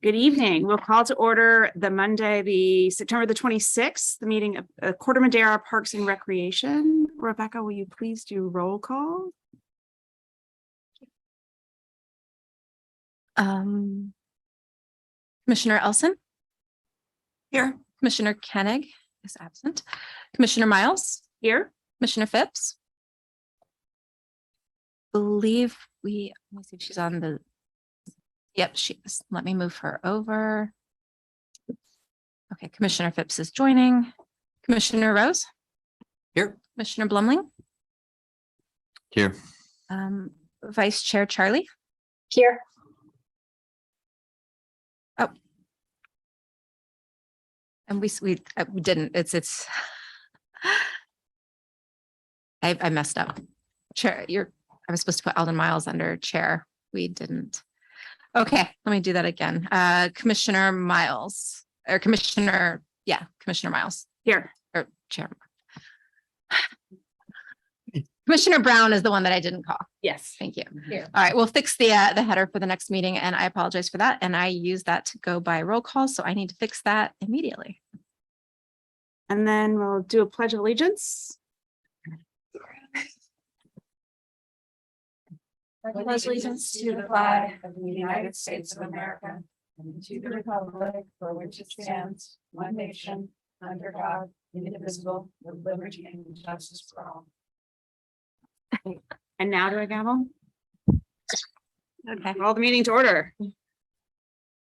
Good evening. We'll call to order the Monday, September the 26th, the meeting of Corte Madera Parks and Recreation. Rebecca, will you please do roll call? Commissioner Elson? Here. Commissioner Koenig is absent. Commissioner Miles? Here. Commissioner Phipps? Let me see if she's on the, yep, she is. Let me move her over. Okay, Commissioner Phipps is joining. Commissioner Rose? Here. Commissioner Blumling? Here. Vice Chair Charlie? Here. Oh. And we didn't, I messed up. Chair, I was supposed to put Alden Miles under chair. We didn't. Okay, let me do that again. Commissioner Miles or Commissioner Miles Here. or Chair. Commissioner Brown is the one that I didn't call. Yes. Thank you. Here. All right, we'll fix the header for the next meeting, and I apologize for that. And I use that to go by roll call, so I need to fix that immediately. And then we'll do a pledge of allegiance. I pledge allegiance to the flag of the United States of America and to the republic for which it stands, one nation, under God, indivisible, with liberty and justice for all. And now do I gavel? Okay. Call the meeting to order.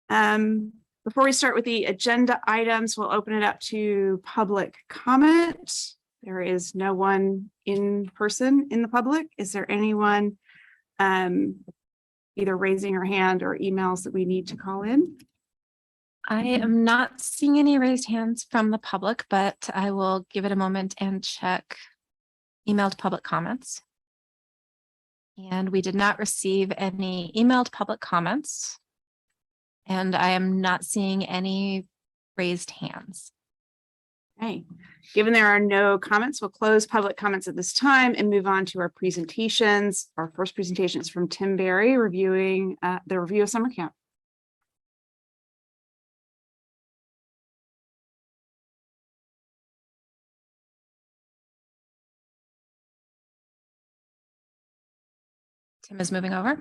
Before we start with the agenda items, we'll open it up to public comment. There is no one in person in the public. Is there anyone either raising your hand or emails that we need to call in? I am not seeing any raised hands from the public, but I will give it a moment and check emailed public comments. And we did not receive any emailed public comments. And I am not seeing any raised hands. Okay, given there are no comments, we'll close public comments at this time and move on to our presentations. Our first presentation is from Tim Berry reviewing the review of summer camp. Tim is moving over.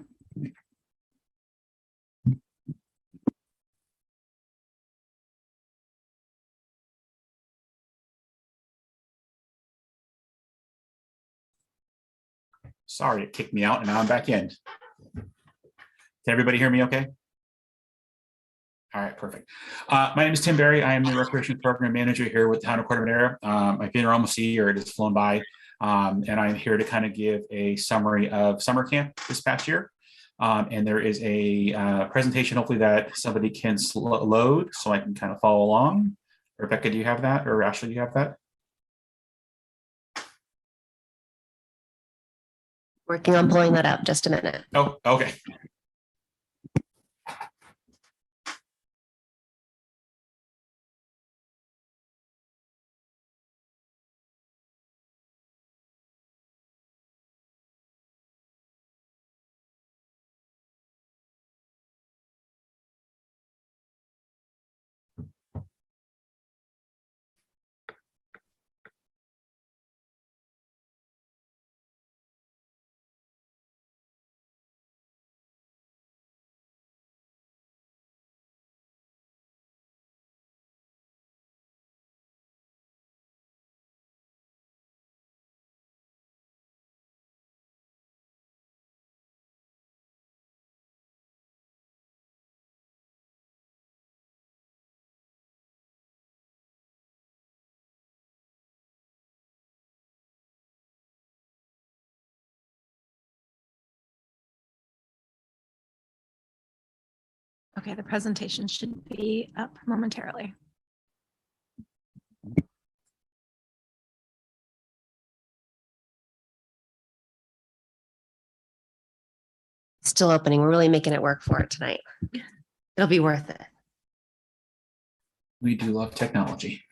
Sorry, it kicked me out and now I'm back in. Can everybody hear me okay? All right, perfect. My name is Tim Berry. I am the Recreation Program Manager here with the Town of Corte Madera. I've been here almost a year, it has flown by. And I'm here to kind of give a summary of summer camp this past year. And there is a presentation, hopefully that somebody can load so I can kind of follow along. Rebecca, do you have that? Or Ashley, do you have that? Working on pulling that up, just a minute. Oh, okay. Okay, the presentation should be up momentarily. Still opening. We're really making it work for it tonight. It'll be worth it. We do love technology.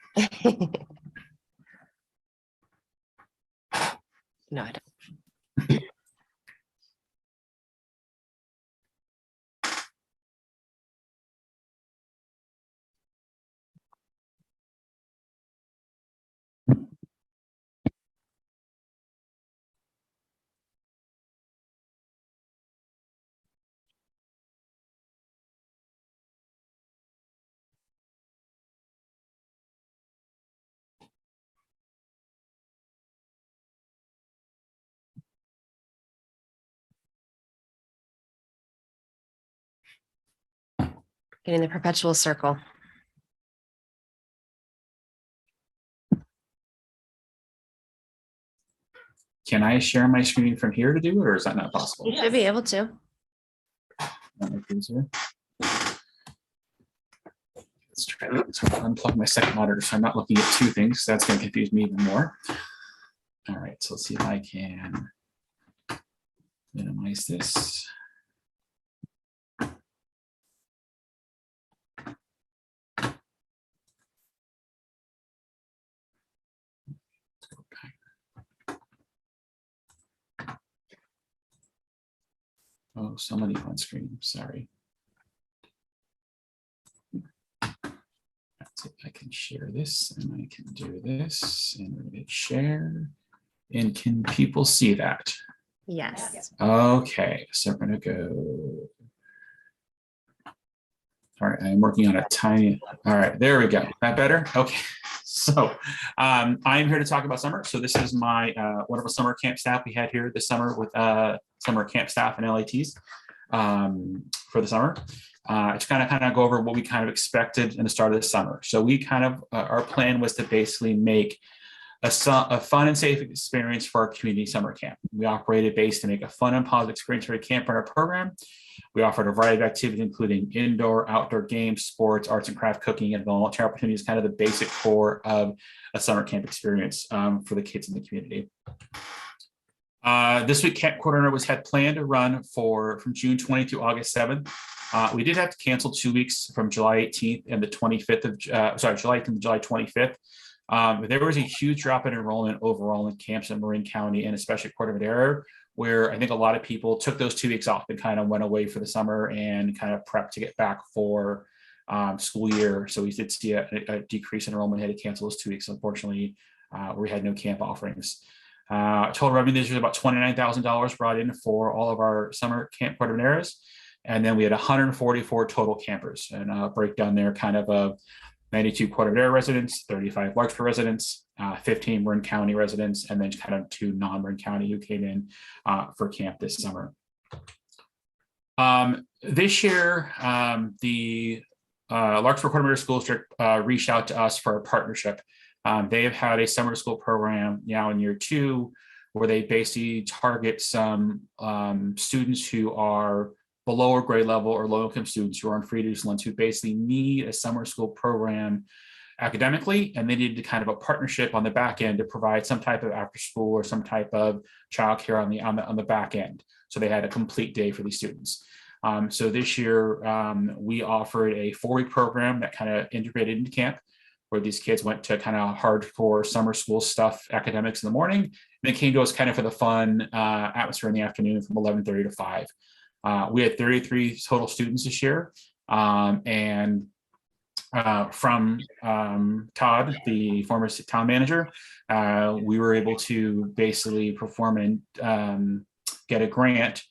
No, I don't. Getting the perpetual circle. Can I share my screen from here to do it, or is that not possible? You should be able to. Let's try that. So I'll unplug my second monitor so I'm not looking at two things. That's going to confuse me even more. All right, so let's see if I can minimize this. Let's go back. Oh, somebody on screen, sorry. Let's see if I can share this, and I can do this, and we're going to hit share. And can people see that? Yes. Okay, so I'm going to go. All right, I'm working on a tiny. All right, there we go. That better? Okay. So I'm here to talk about summer. So this is my wonderful summer camp staff we had here this summer with summer camp staff and LATs for the summer. To kind of go over what we kind of expected in the start of the summer. So we kind of our plan was to basically make a fun and safe experience for our community summer camp. We operated based to make a fun and positive experience for a camp in our program. We offered a variety of activities, including indoor, outdoor games, sports, arts and craft, cooking, and volunteer opportunities, kind of the basic core of a summer camp experience for the kids in the community. This week, Camp Coordinator had planned to run from June 20 to August 7th. We did have to cancel 2 weeks from July 18th and the 25th of July 18th and July 25th. There was a huge drop in enrollment overall in camps in Marin County and especially Corte Madera, where I think a lot of people took those 2 weeks off and kind of went away for the summer and kind of prepped to get back for school year. So we did see a decrease in enrollment, had to cancel those 2 weeks, unfortunately, where we had no camp offerings. Total revenue this year was about $29,000 brought in for all of our summer camp Corte Madera. And then we had 144 total campers, and a breakdown there kind of 92 Corte Madera residents, 35 Larkspur residents, 15 Marin County residents, and then kind of 2 non-Marin County who came in for camp this summer. This year, the Larkspur Corte Madera School District reached out to us for a partnership. They have had a summer school program now in year 2, where they basically target some students who are below or grade level or low income students who are on free and reduced lunch who basically need a summer school program academically, and they needed kind of a partnership on the back end to provide some type of after school or some type of childcare on the back end. So they had a complete day for these students. So this year we offered a 4-week program that kind of integrated into camp, where these kids went to kind of hardcore summer school stuff, academics in the morning, and then came to us kind of for the fun atmosphere in the afternoon from 11:30 to 5. We had 33 total students this year, and from Todd, the former town manager, we were able to basically perform and get a grant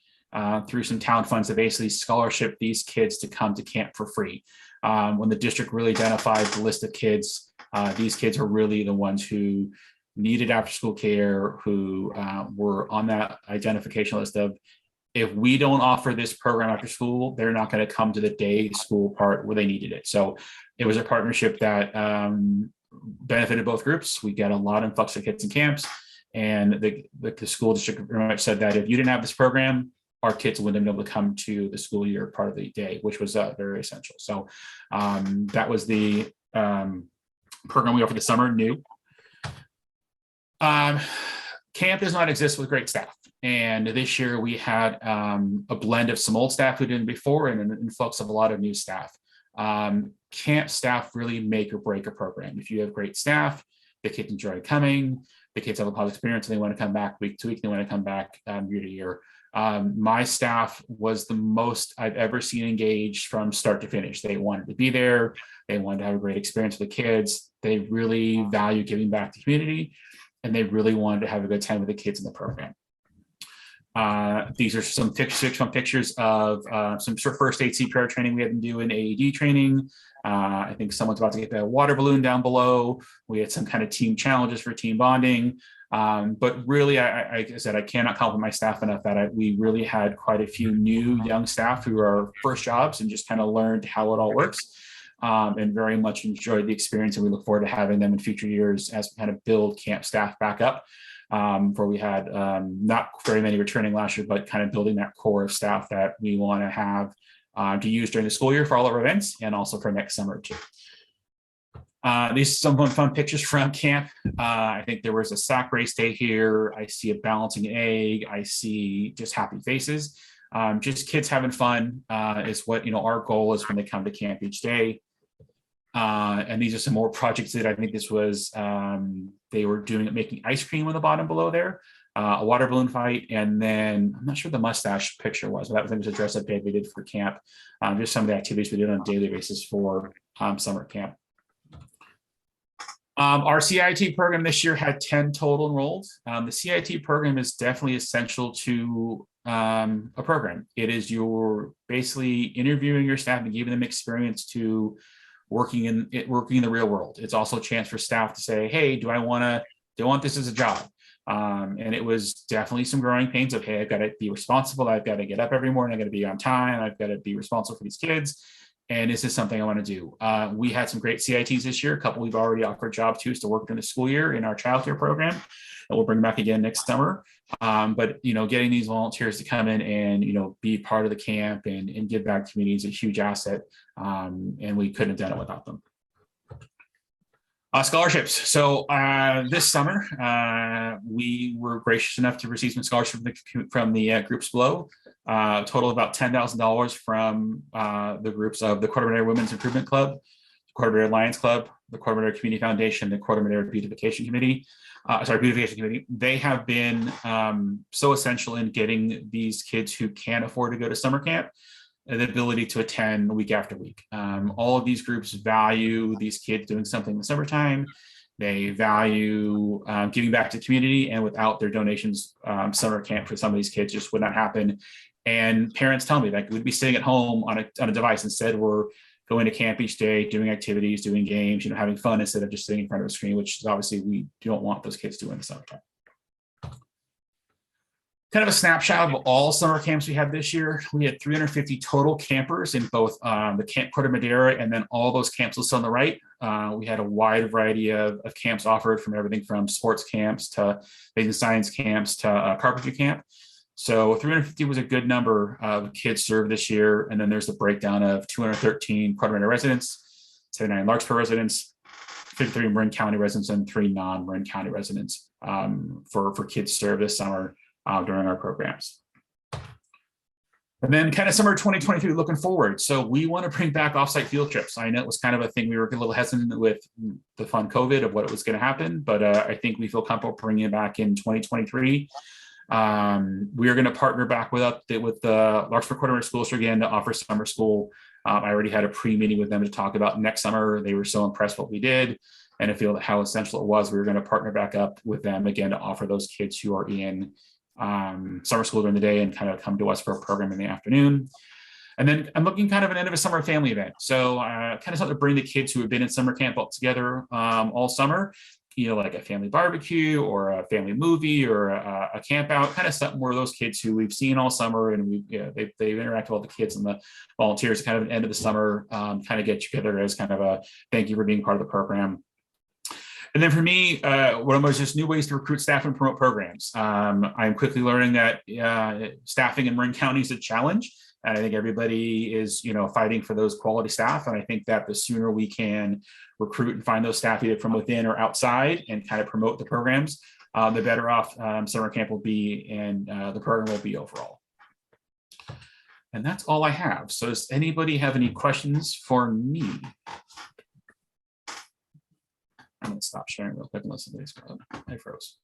through some town funds to basically scholarship these kids to come to camp for free. When the district really identified the list of kids, these kids are really the ones who needed after school care, who were on that identification list of, if we don't offer this program after school, they're not going to come to the day school part where they needed it. So it was a partnership that benefited both groups. We got a lot of influx of kids in camps, and the school district pretty much said that if you didn't have this program, our kids wouldn't be able to come to the school year part of the day, which was very essential. So that was the program we offered this summer, new. Camp does not exist with great staff. And this year we had a blend of some old staff who didn't before and an influx of a lot of new staff. Camp staff really make or break a program. If you have great staff, the kids enjoy coming, the kids have a positive experience, and they want to come back week to week, they want to come back year to year. My staff was the most I've ever seen engaged from start to finish. They wanted to be there. They wanted to have a great experience with the kids. They really value giving back to the community, and they really wanted to have a good time with the kids in the program. These are some pictures of some sort of first aid CPR training we had them do in AED training. I think someone's about to get the water balloon down below. We had some kind of team challenges for team bonding. But really, I said, I cannot compliment my staff enough that we really had quite a few new young staff who are first jobs and just kind of learned how it all works. And very much enjoyed the experience, and we look forward to having them in future years as we kind of build camp staff back up. Where we had not very many returning last year, but kind of building that core of staff that we want to have to use during the school year for all our events and also for next summer too. These are some fun pictures from camp. I think there was a sack race day here. I see a balancing egg. I see just happy faces. Just kids having fun is what, our goal is when they come to camp each day. And these are some more projects that I think this was, they were making ice cream on the bottom below there, a water balloon fight, and then I'm not sure the mustache picture was, but that was a dress up day we did for camp. Just some of the activities we did on a daily basis for summer camp. Our CIT program this year had 10 total enrolled. The CIT program is definitely essential to a program. It is you're basically interviewing your staff and giving them experience to working in the real world. It's also a chance for staff to say, hey, do I want this as a job? And it was definitely some growing pains of, hey, I've got to be responsible. I've got to get up every morning. I've got to be on time. I've got to be responsible for these kids. And is this something I want to do? We had some great CITs this year. A couple we've already offered job to to work during the school year in our childcare program. And we'll bring back again next summer. But getting these volunteers to come in and be part of the camp and give back to community is a huge asset. And we couldn't have done it without them. Scholarships. So this summer, we were gracious enough to receive some scholarships from the groups below. Total of about $10,000 from the groups of the Corte Madera Women's Improvement Club, the Corte Madera Lions Club, the Corte Madera Community Foundation, the Corte Madera Beautification Committee. Beautification Committee. They have been so essential in getting these kids who can't afford to go to summer camp the ability to attend week after week. All of these groups value these kids doing something in the summertime. They value giving back to the community, and without their donations, summer camp for some of these kids just would not happen. And parents tell me that we'd be sitting at home on a device. Instead, we're going to camp each day, doing activities, doing games, having fun instead of just sitting in front of a screen, which is obviously we don't want those kids doing in the summertime. Kind of a snapshot of all summer camps we had this year. We had 350 total campers in both the Camp Corte Madera and then all those camps listed on the right. We had a wide variety of camps offered, from everything from sports camps to basic science camps to carpentry camp. So 350 was a good number of kids served this year. And then there's the breakdown of 213 Corte Madera residents, 79 Larkspur residents, 53 Marin County residents, and 3 non-Marin County residents for kids served this summer during our programs. And then kind of summer 2023 looking forward. So we want to bring back offsite field trips. I know it was kind of a thing we were a little hesitant with the fun COVID of what was going to happen, but I think we feel comfortable bringing it back in 2023. We are going to partner back with the Larkspur Corte Madera School District again to offer summer school. I already had a pre-meeting with them to talk about next summer. They were so impressed what we did and to feel how essential it was. We were going to partner back up with them again to offer those kids who are in summer school during the day and kind of come to us for a program in the afternoon. And then I'm looking kind of an end of a summer family event. So kind of something to bring the kids who have been in summer camp all together all summer, like a family barbecue or a family movie or a camp out, kind of something where those kids who we've seen all summer and they've interacted with all the kids and the volunteers, kind of an end of the summer, kind of get together as kind of a thank you for being part of the program. And then for me, one of those just new ways to recruit staff and promote programs. I'm quickly learning that staffing in Marin County is a challenge. And I think everybody is, fighting for those quality staff. And I think that the sooner we can recruit and find those staff either from within or outside and kind of promote the programs, the better off summer camp will be and the program will be overall. And that's all I have. So does anybody have any questions for me? I'm going to stop sharing real quick unless somebody's I froze.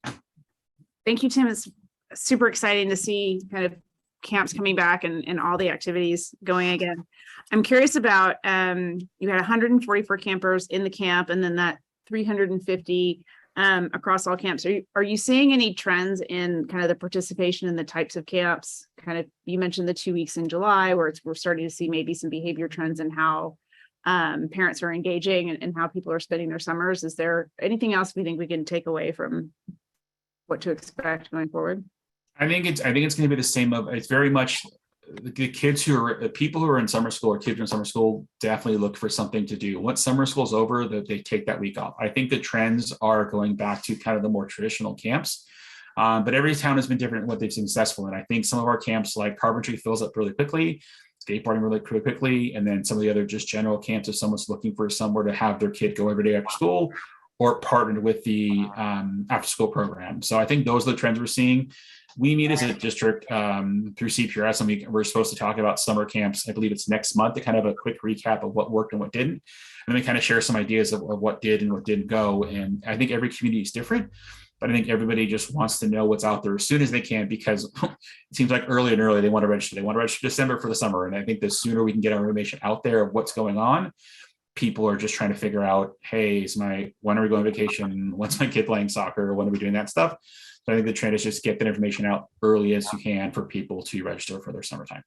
Thank you, Tim. It's super exciting to see kind of camps coming back and all the activities going again. I'm curious about, you had 144 campers in the camp and then that 350 across all camps. Are you seeing any trends in kind of the participation in the types of camps? Kind of, you mentioned the 2 weeks in July where we're starting to see maybe some behavior trends in how parents are engaging and how people are spending their summers. Is there anything else we think we can take away from what to expect going forward? I think it's going to be the same. It's very much the kids people who are in summer school or kids who are in summer school definitely look for something to do. Once summer school's over, that they take that week off. I think the trends are going back to kind of the more traditional camps. But every town has been different in what they've been successful in. I think some of our camps like carpentry fills up really quickly, skateboarding really quickly, and then some of the other just general camps, if someone's looking for somewhere to have their kid go every day after school or partnered with the after school program. So I think those are the trends we're seeing. We meet as a district through CPRS, and we're supposed to talk about summer camps. I believe it's next month to kind of a quick recap of what worked and what didn't. And we kind of share some ideas of what did and what didn't go. And I think every community is different, but I think everybody just wants to know what's out there as soon as they can, because it seems like early and early they want to register. They want to register December for the summer. And I think the sooner we can get our information out there of what's going on, people are just trying to figure out, hey, when are we going on vacation? When's my kid playing soccer? When are we doing that stuff? So I think the trend is just get that information out early as you can for people to register for their summertime.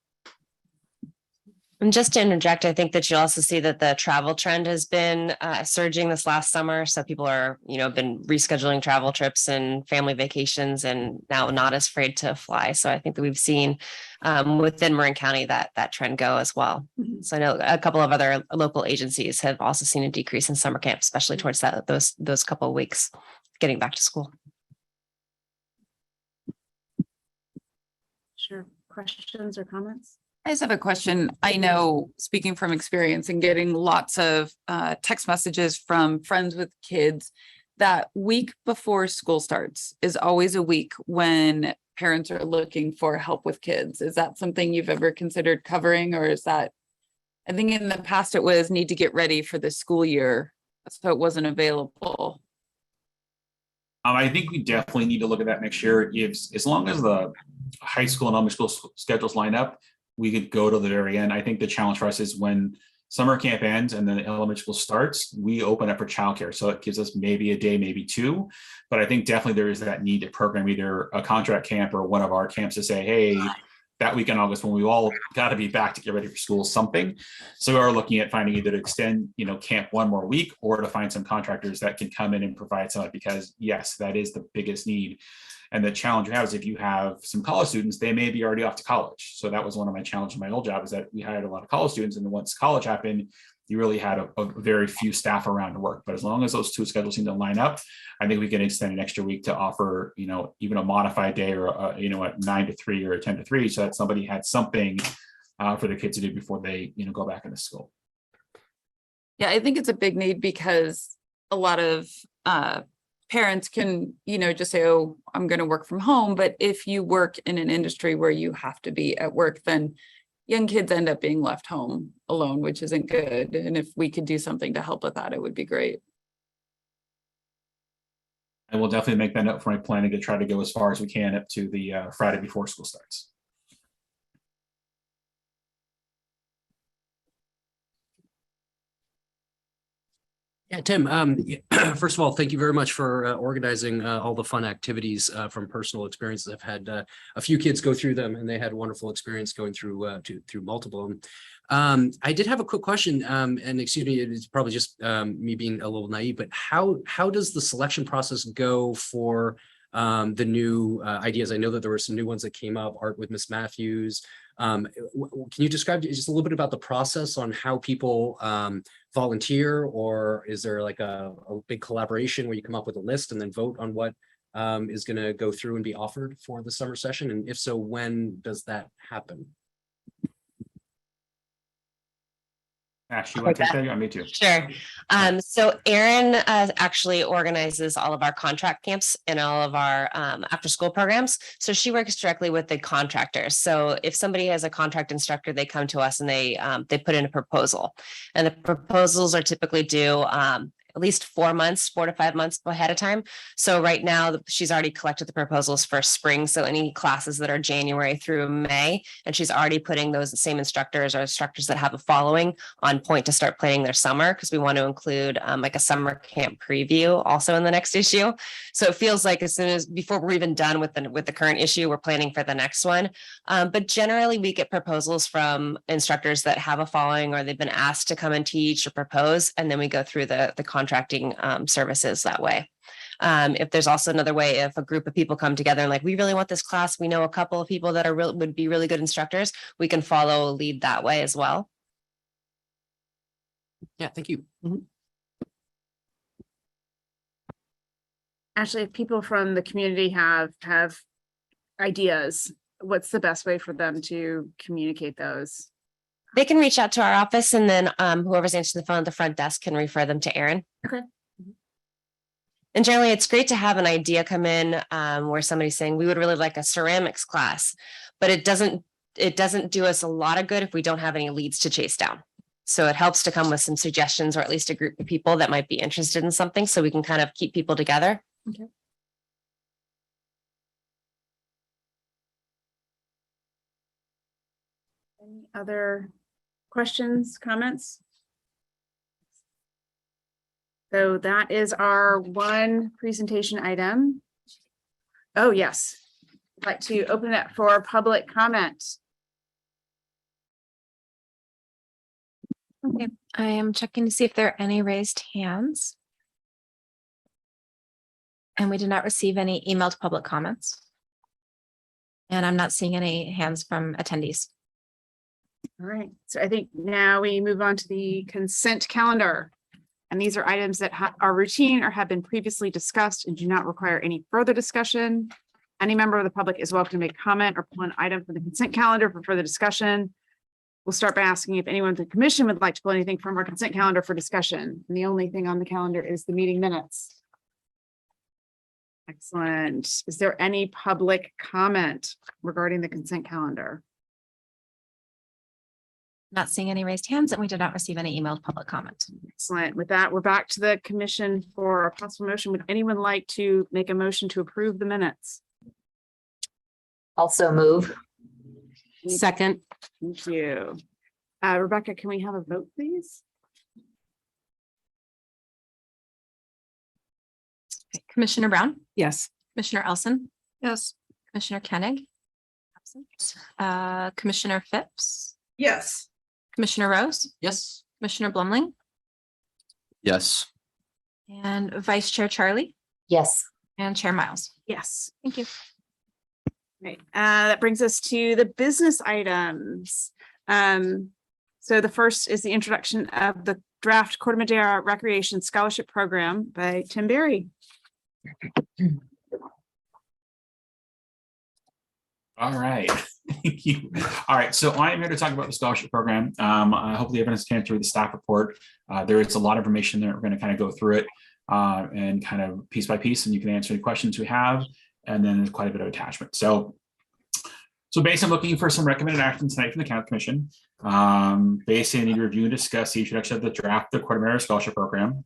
And just to interject, I think that you'll also see that the travel trend has been surging this last summer. So people are, been rescheduling travel trips and family vacations and now not as afraid to fly. So I think that we've seen within Marin County that trend go as well. Mhm. So I know a couple of other local agencies have also seen a decrease in summer camp, especially towards those couple of weeks getting back to school. Sure. Questions or comments? I just have a question. I know, speaking from experience and getting lots of text messages from friends with kids, that week before school starts is always a week when parents are looking for help with kids. Is that something you've ever considered covering, or is that, I think in the past it was need to get ready for the school year, so it wasn't available. I think we definitely need to look at that next year. As long as the high school and elementary school schedules line up, we could go to the very end. I think the challenge for us is when summer camp ends and then elementary school starts, we open up for childcare. So it gives us maybe a day, maybe two. But I think definitely there is that need to program either a contract camp or one of our camps to say, hey, that week in August when we all got to be back to get ready for school, something. So we are looking at finding either to extend, camp one more week or to find some contractors that can come in and provide some, because yes, that is the biggest need. And the challenge you have is if you have some college students, they may be already off to college. So that was one of my challenges in my old job, is that we hired a lot of college students. And then once college happened, you really had a very few staff around to work. But as long as those two schedules seem to line up, I think we can extend an extra week to offer, even a modified day or, a 9 to 3 or a 10 to 3, so that somebody had something for the kids to do before they, go back into school. Yeah, I think it's a big need because a lot of parents can, just say, oh, I'm going to work from home. But if you work in an industry where you have to be at work, then young kids end up being left home alone, which isn't good. And if we could do something to help with that, it would be great. I will definitely make that note for my planning to try to go as far as we can up to the Friday before school starts. Yeah, Tim, first of all, thank you very much for organizing all the fun activities from personal experiences. I've had a few kids go through them and they had a wonderful experience going through through multiple of them. I did have a quick question, and excuse me, it's probably just me being a little naive, but how does the selection process go for the new ideas? I know that there were some new ones that came up, Art with Miss Matthews. Can you describe just a little bit about the process on how people volunteer, or is there like a big collaboration where you come up with a list and then vote on what is going to go through and be offered for the summer session? And if so, when does that happen? Ash, you want to take that? Me too. Sure. So Erin actually organizes all of our contract camps and all of our after school programs. So she works directly with the contractors. So if somebody has a contract instructor, they come to us and they put in a proposal, and the proposals are typically due at least 4 months, 4 to 5 months ahead of time. So right now she's already collected the proposals for spring. So any classes that are January through May, and she's already putting those same instructors or instructors that have a following on point to start planning their summer, because we want to include like a summer camp preview also in the next issue. So it feels like as soon as before we're even done with the current issue, we're planning for the next one. But generally we get proposals from instructors that have a following or they've been asked to come and teach or propose, and then we go through the contracting services that way. If there's also another way, if a group of people come together and like, we really want this class, we know a couple of people that would be really good instructors, we can follow a lead that way as well. Yeah, thank you. Actually, if people from the community have ideas, what's the best way for them to communicate those? They can reach out to our office, and then whoever's answering the phone at the front desk can refer them to Erin. Okay. And generally, it's great to have an idea come in where somebody's saying, we would really like a ceramics class, but it doesn't do us a lot of good if we don't have any leads to chase down. So it helps to come with some suggestions, or at least a group of people that might be interested in something, so we can kind of keep people together. Okay. Any other questions, comments? So that is our one presentation item. Oh, yes. I'd like to open it for public comment. Okay, I am checking to see if there are any raised hands. And we did not receive any emailed public comments. And I'm not seeing any hands from attendees. All right, so I think now we move on to the consent calendar. And these are items that are routine or have been previously discussed and do not require any further discussion. Any member of the public is welcome to make comment or pull an item from the consent calendar for further discussion. We'll start by asking if anyone from the commission would like to pull anything from our consent calendar for discussion. And the only thing on the calendar is the meeting minutes. Excellent. Is there any public comment regarding the consent calendar? Not seeing any raised hands, and we did not receive any emailed public comment. Excellent. With that, we're back to the commission for a possible motion. Would anyone like to make a motion to approve the minutes? Also move. Second. Thank you. Rebecca, can we have a vote, please? Commissioner Brown, Yes. Commissioner Elson, Yes. Commissioner Koenig, absent. Commissioner Phipps, Yes. Commissioner Rose, Yes. Commissioner Blumling, Yes. and Vice Chair Charlie, Yes. and Chair Miles. Yes. Thank you. Right. That brings us to the business items. So the first is the introduction of the draft Corte Madera Recreation Scholarship Program by Tim Berry. All right. Thank you. All right. So I am here to talk about the scholarship program. Hopefully everyone has a chance to read the staff report. There is a lot of information there. We're going to kind of go through it and kind of piece by piece, and you can answer any questions we have. And then there's quite a bit of attachment. So basically, I'm looking for some recommended action tonight from the County Commission. Basically, I need to review and discuss the introduction of the draft, the Corte Madera Scholarship Program.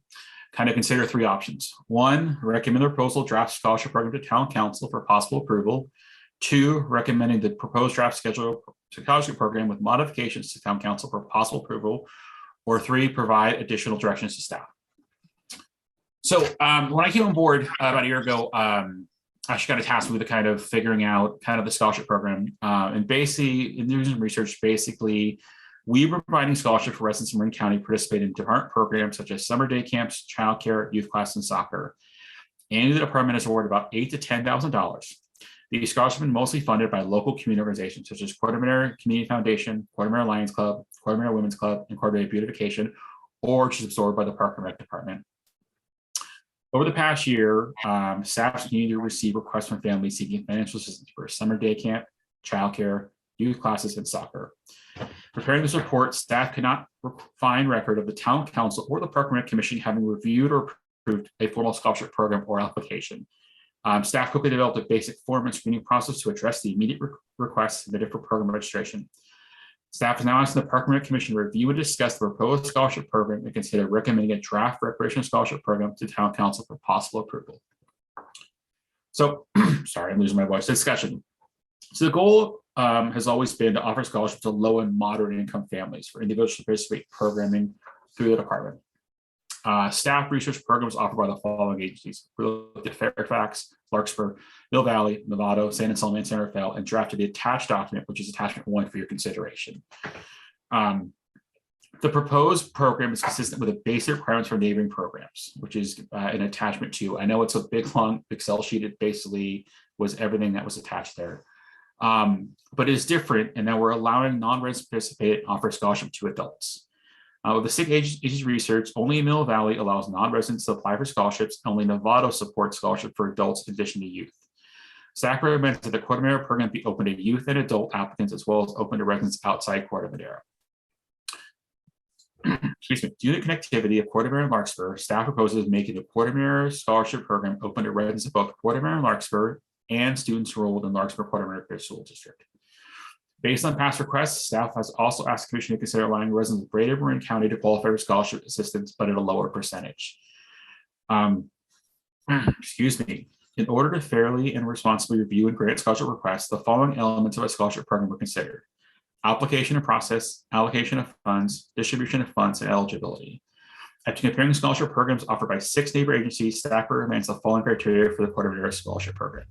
Kind of consider three options. One, recommend the proposal draft scholarship program to Town Council for possible approval. Two, recommending the proposed draft schedule scholarship program with modifications to Town Council for possible approval. Or three, provide additional directions to staff. So when I came on board about a year ago, I actually got a task with the kind of figuring out kind of the scholarship program. And basically, in doing some research, basically, we were providing scholarship for residents in Marin County participate in different programs such as summer day camps, childcare, youth class, and soccer. Annually, the department has awarded about $8,000 to $10,000. These scholarships have been mostly funded by local community organizations such as Corte Madera Community Foundation, Corte Madera Lions Club, Corte Madera Women's Club, and Corte Madera Beautification, or which is absorbed by the Park and Rec Department. Over the past year, staff continue to receive requests from families seeking financial assistance for summer day camp, childcare, youth classes, and soccer. Preparing this report, staff could not find record of the Town Council or the Park and Rec Commission having reviewed or approved a formal scholarship program or application. Staff quickly developed a basic form and screening process to address the immediate requests submitted for program registration. Staff is now asking the Park and Rec Commission to review and discuss the proposed scholarship program and consider recommending a draft recreational scholarship program to town council for possible approval. So, sorry, I'm losing my voice. Discussion. So the goal has always been to offer scholarships to low and moderate income families for individuals to participate programming through the department. Staff research programs offered by the following agencies. We looked at Fairfax, Larkspur, Mill Valley, Novato, San Anselmo, and Santa Fe, and drafted the attached document, which is attachment 1 for your consideration. The proposed program is consistent with the basic requirements for neighboring programs, which is an attachment 2. I know it's a big, long Excel sheet. It basically was everything that was attached there. But it's different, and now we're allowing non-residents to participate and offer scholarship to adults. With the state agency's research, only Mill Valley allows non-residents to apply for scholarships. Only Novato supports scholarship for adults in addition to youth. SAC recommends that the Corte Madera program be open to youth and adult applicants, as well as open to residents outside Corte Madera. Excuse me. Due to connectivity of Corte Madera and Larkspur, staff proposes making the Corte Madera scholarship program open to residents of both Corte Madera and Larkspur and students enrolled in Larkspur Corte Madera School District. Based on past requests, staff has also asked the commission to consider allowing residents of Greater Marin County to qualify for scholarship assistance, but at a lower percentage. Excuse me. In order to fairly and responsibly review and grant scholarship requests, the following elements of a scholarship program were considered: application and process, allocation of funds, distribution of funds, and eligibility. After comparing scholarship programs offered by 6 neighbor agencies, staff recommends the following criteria for the Corte Madera scholarship program.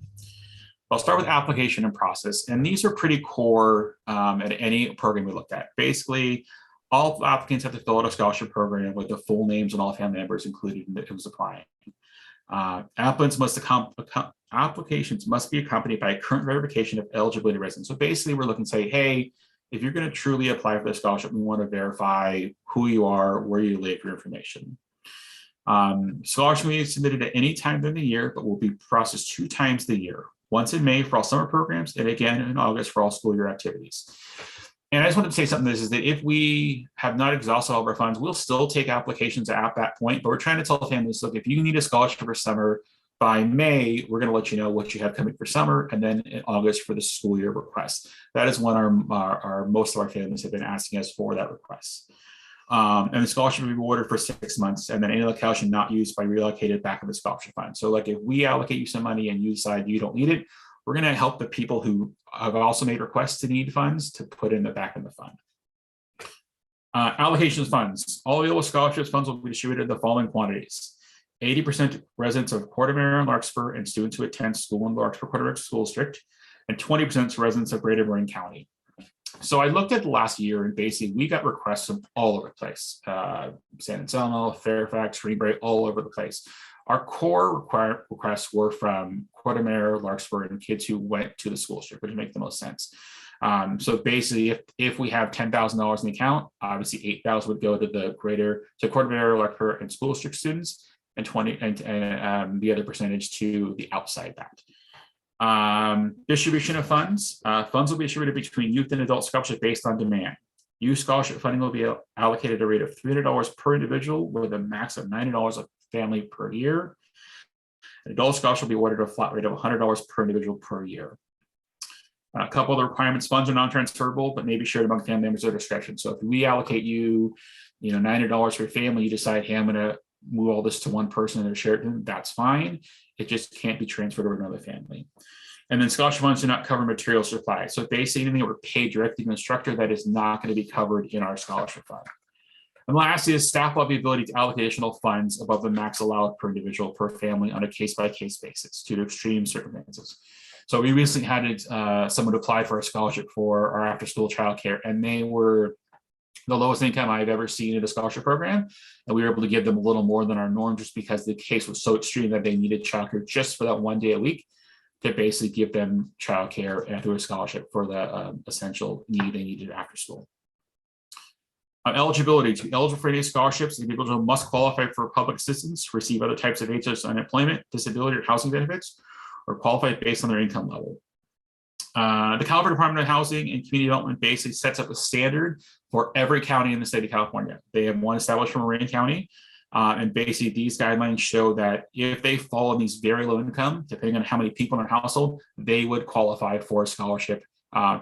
I'll start with application and process, and these are pretty core at any program we looked at. Basically, all applicants have to fill out a scholarship program with the full names and all family members included in who's applying. Applications must be accompanied by a current verification of eligibility residence. So basically, we're looking to say, hey, if you're going to truly apply for the scholarship, we want to verify who you are, where you live, your information. Scholarship can be submitted at any time during the year, but will be processed 2 times the year. Once in May for all summer programs, and again in August for all school year activities. And I just wanted to say something. This is that if we have not exhausted all of our funds, we'll still take applications at that point. But we're trying to tell families, look, if you need a scholarship for summer, by May, we're going to let you know what you have coming for summer, and then in August for the school year request. That is when our most of our families have been asking us for that request. And the scholarship will be awarded for 6 months, and then any allocation not used by relocated back in the scholarship fund. So like if we allocate you some money and you decide you don't need it, we're going to help the people who have also made requests to need funds to put in the back in the fund. Allocations funds. All available scholarships funds will be distributed in the following quantities: 80% residents of Corte Madera and Larkspur and students who attend school in the Larkspur Corte Madera School District, and 20% residents of Greater Marin County. So I looked at the last year, and basically we got requests from all over the place. San Anselmo, Fairfax, Greenbrae, all over the place. Our core requests were from Corte Madera, Larkspur, and kids who went to the school district, which make the most sense. So basically, if we have $10,000 in the account, obviously 8,000 would go to the Corte Madera, Larkspur, and school district students, and the other percentage to the outside that. Distribution of funds. Funds will be distributed between youth and adult scholarship based on demand. Youth scholarship funding will be allocated at a rate of $300 per individual with a max of $90 a family per year. An adult scholarship will be awarded a flat rate of $100 per individual per year. A couple of the requirements: funds are non-transferable, but may be shared among family members at discretion. So if we allocate you, $90 for your family, you decide, hey, I'm going to move all this to one person and share it, that's fine. It just can't be transferred over to another family. And then scholarship funds do not cover material supply. So basically anything that we're paid directly to the instructor, that is not going to be covered in our scholarship fund. And lastly is staff will have the ability to allocate additional funds above the max allowed per individual per family on a case-by-case basis due to extreme circumstances. So we recently had someone apply for a scholarship for our after-school childcare, and they were the lowest income I've ever seen in a scholarship program. And we were able to give them a little more than our norm just because the case was so extreme that they needed childcare just for that 1 day a week to basically give them childcare and through a scholarship for the essential need they needed after school. Eligibility. To be eligible for any scholarships, individuals must qualify for public assistance, receive other types of HS unemployment, disability, or housing benefits, or qualify based on their income level. The California Department of Housing and Community Development basically sets up a standard for every county in the state of California. They have one established for Marin County. And basically these guidelines show that if they fall in these very low income, depending on how many people in their household, they would qualify for a scholarship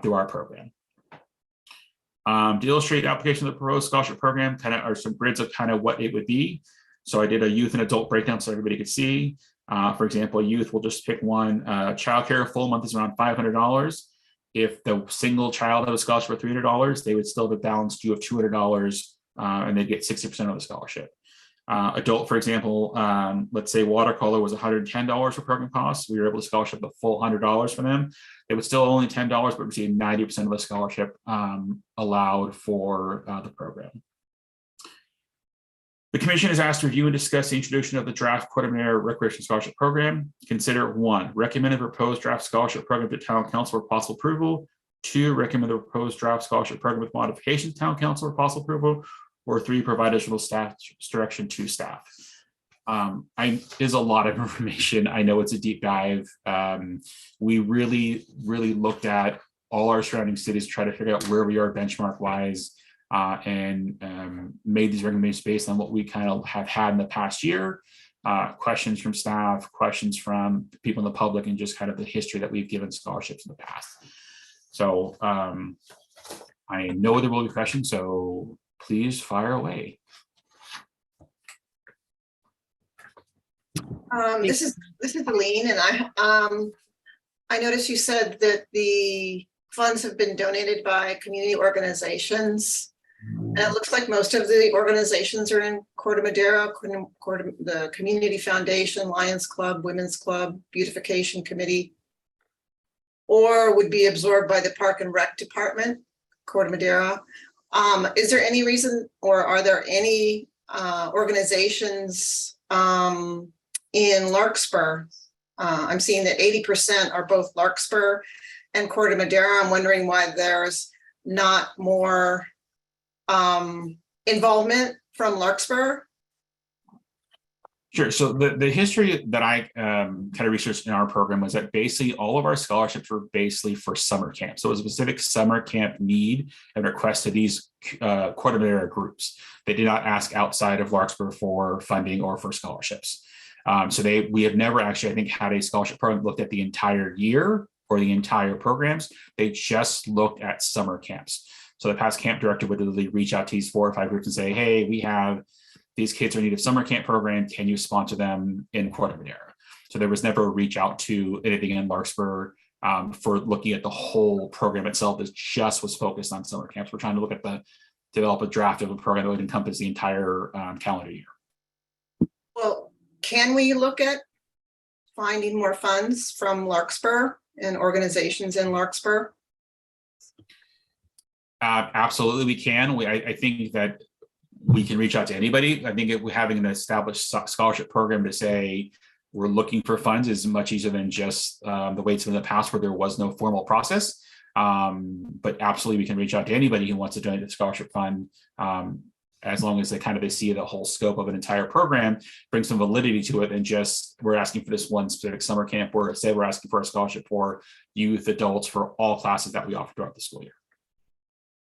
through our program. To illustrate the application of the proposed scholarship program, kind of are some grids of kind of what it would be. So I did a youth and adult breakdown so everybody could see. For example, youth, we'll just pick one. Childcare full month is around $500. If the single child had a scholarship of $300, they would still have a balance due of $200, and they'd get 60% of the scholarship. Adult, for example, let's say watercolor was $110 for program costs. We were able to scholarship the full $100 for them. It was still only $10, but receive 90% of the scholarship allowed for the program. The commission is asked to review and discuss the introduction of the draft Corte Madera Recreation Scholarship Program. Consider 1, recommend the proposed draft scholarship program to town council for possible approval. 2, recommend the proposed draft scholarship program with modifications to town council for possible approval. Or 3, provide additional staff direction to staff. Is a lot of information. I know it's a deep dive. We really looked at all our surrounding cities to try to figure out where we are benchmark wise, and made these recommendations based on what we kind of have had in the past year. Questions from staff, questions from people in the public, and just kind of the history that we've given scholarships in the past. So I know there will be questions, so please fire away. This is Aline, and I noticed you said that the funds have been donated by community organizations. And it looks like most of the organizations are in Corte Madera, the Community Foundation, Lions Club, Women's Club, Beautification Committee, or would be absorbed by the Park and Rec Department, Corte Madera. Is there any reason, or are there any organizations in Larkspur? I'm seeing that 80% are both Larkspur and Corte Madera. I'm wondering why there's not more involvement from Larkspur. Sure. So the history that I kind of researched in our program was that basically all of our scholarships were basically for summer camp. So it was a specific summer camp need and request to these Corte Madera groups. They did not ask outside of Larkspur for funding or for scholarships. So we have never actually, I think, had a scholarship program looked at the entire year or the entire programs. They just looked at summer camps. So the past camp director would literally reach out to these 4 or 5 groups and say, hey, we have these kids are in need of summer camp program. Can you sponsor them in Corte Madera? So there was never a reach out to anything in Larkspur for looking at the whole program itself. That just was focused on summer camps. We're trying to look at develop a draft of a program that would encompass the entire calendar year. Well, can we look at finding more funds from Larkspur and organizations in Larkspur? Absolutely, we can. I think that we can reach out to anybody. I think having an established scholarship program to say we're looking for funds is much easier than just the ways in the past where there was no formal process. But absolutely, we can reach out to anybody who wants to donate the scholarship fund, as long as they see the whole scope of an entire program, bring some validity to it, and just we're asking for this one specific summer camp, or say we're asking for a scholarship for youth, adults, for all classes that we offer throughout the school year.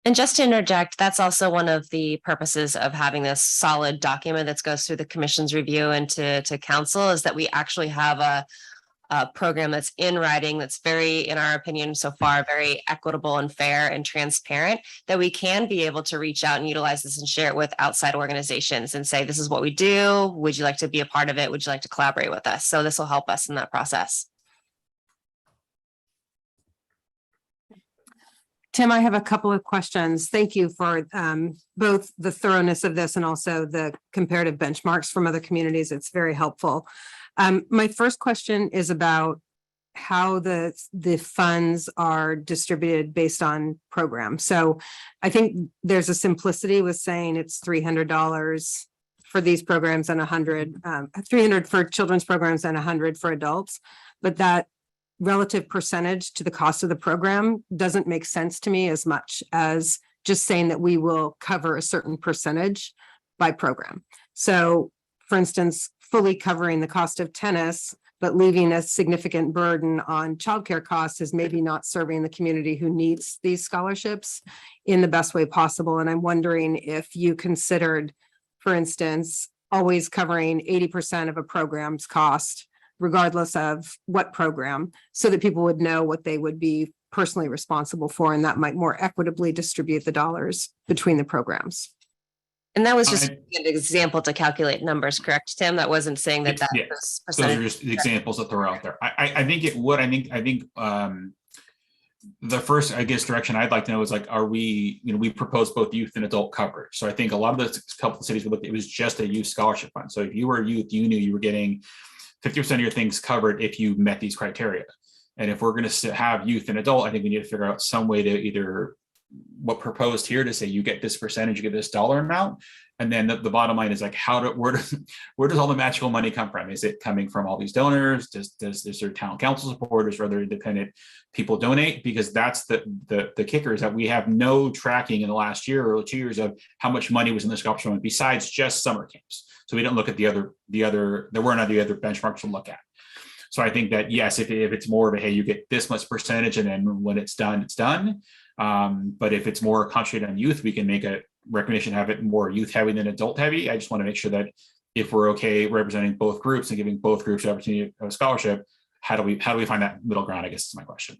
And just to interject, that's also one of the purposes of having this solid document that goes through the commission's review and to council, is that we actually have a program that's in writing, that's very, in our opinion so far, very equitable and fair and transparent, that we can be able to reach out and utilize this and share it with outside organizations and say, this is what we do. Would you like to be a part of it? Would you like to collaborate with us? So this will help us in that process. Tim, I have a couple of questions. Thank you for both the thoroughness of this and also the comparative benchmarks from other communities. It's very helpful. My first question is about how the funds are distributed based on program. So I think there's a simplicity with saying it's $300 for these programs and $300 for children's programs and $100 for adults, but that relative percentage to the cost of the program doesn't make sense to me as much as just saying that we will cover a certain percentage by program. So for instance, fully covering the cost of tennis, but leaving a significant burden on childcare costs is maybe not serving the community who needs these scholarships in the best way possible. And I'm wondering if you considered, for instance, always covering 80% of a program's cost, regardless of what program, so that people would know what they would be personally responsible for, and that might more equitably distribute the dollars between the programs. And that was just I- an example to calculate numbers, correct, Tim? That wasn't saying that that Yeah, was those are percentage. just the examples that throw out there. I think it would, I think the first, I guess, direction I'd like to know is like, are we, we propose both youth and adult coverage. So I think a lot of the couple of cities we looked at, it was just a youth scholarship fund. So if you were a youth, you knew you were getting 50% of your things covered if you met these criteria. And if we're going to have youth and adult, I think we need to figure out some way to either what proposed here to say you get this percentage, you get this dollar amount. And then the bottom line is like, where does all the magical money come from? Is it coming from all these donors? Is there town council supporters or other independent people donate? Because that's the kicker, is that we have no tracking in the last year or 2 years of how much money was in the scholarship fund besides just summer camps. So we don't look at there weren't any other benchmarks to look at. So I think that, yes, if it's more of a, hey, you get this much percentage and then when it's done, it's done. But if it's more concentrated on youth, we can make a recommendation, have it more youth heavy than adult heavy. I just want to make sure that if we're okay representing both groups and giving both groups the opportunity of a scholarship, how do we find that middle ground, I guess is my question.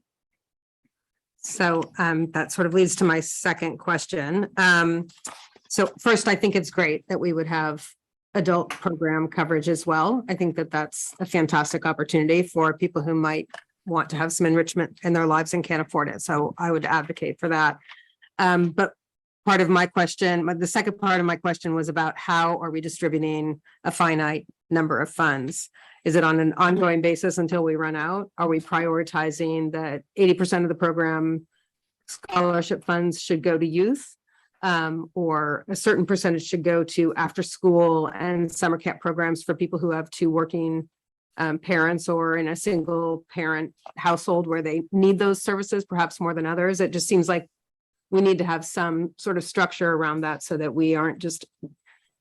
So that sort of leads to my second question. So first, I think it's great that we would have adult program coverage as well. I think that that's a fantastic opportunity for people who might want to have some enrichment in their lives and can't afford it. So I would advocate for that. But part of my question, the second part of my question was about how are we distributing a finite number of funds? Is it on an ongoing basis until we run out? Are we prioritizing that 80% of the program scholarship funds should go to youth? Or a certain percentage should go to after school and summer camp programs for people who have two working parents or in a single parent household where they need those services, perhaps more than others. It just seems like we need to have some sort of structure around that so that we aren't just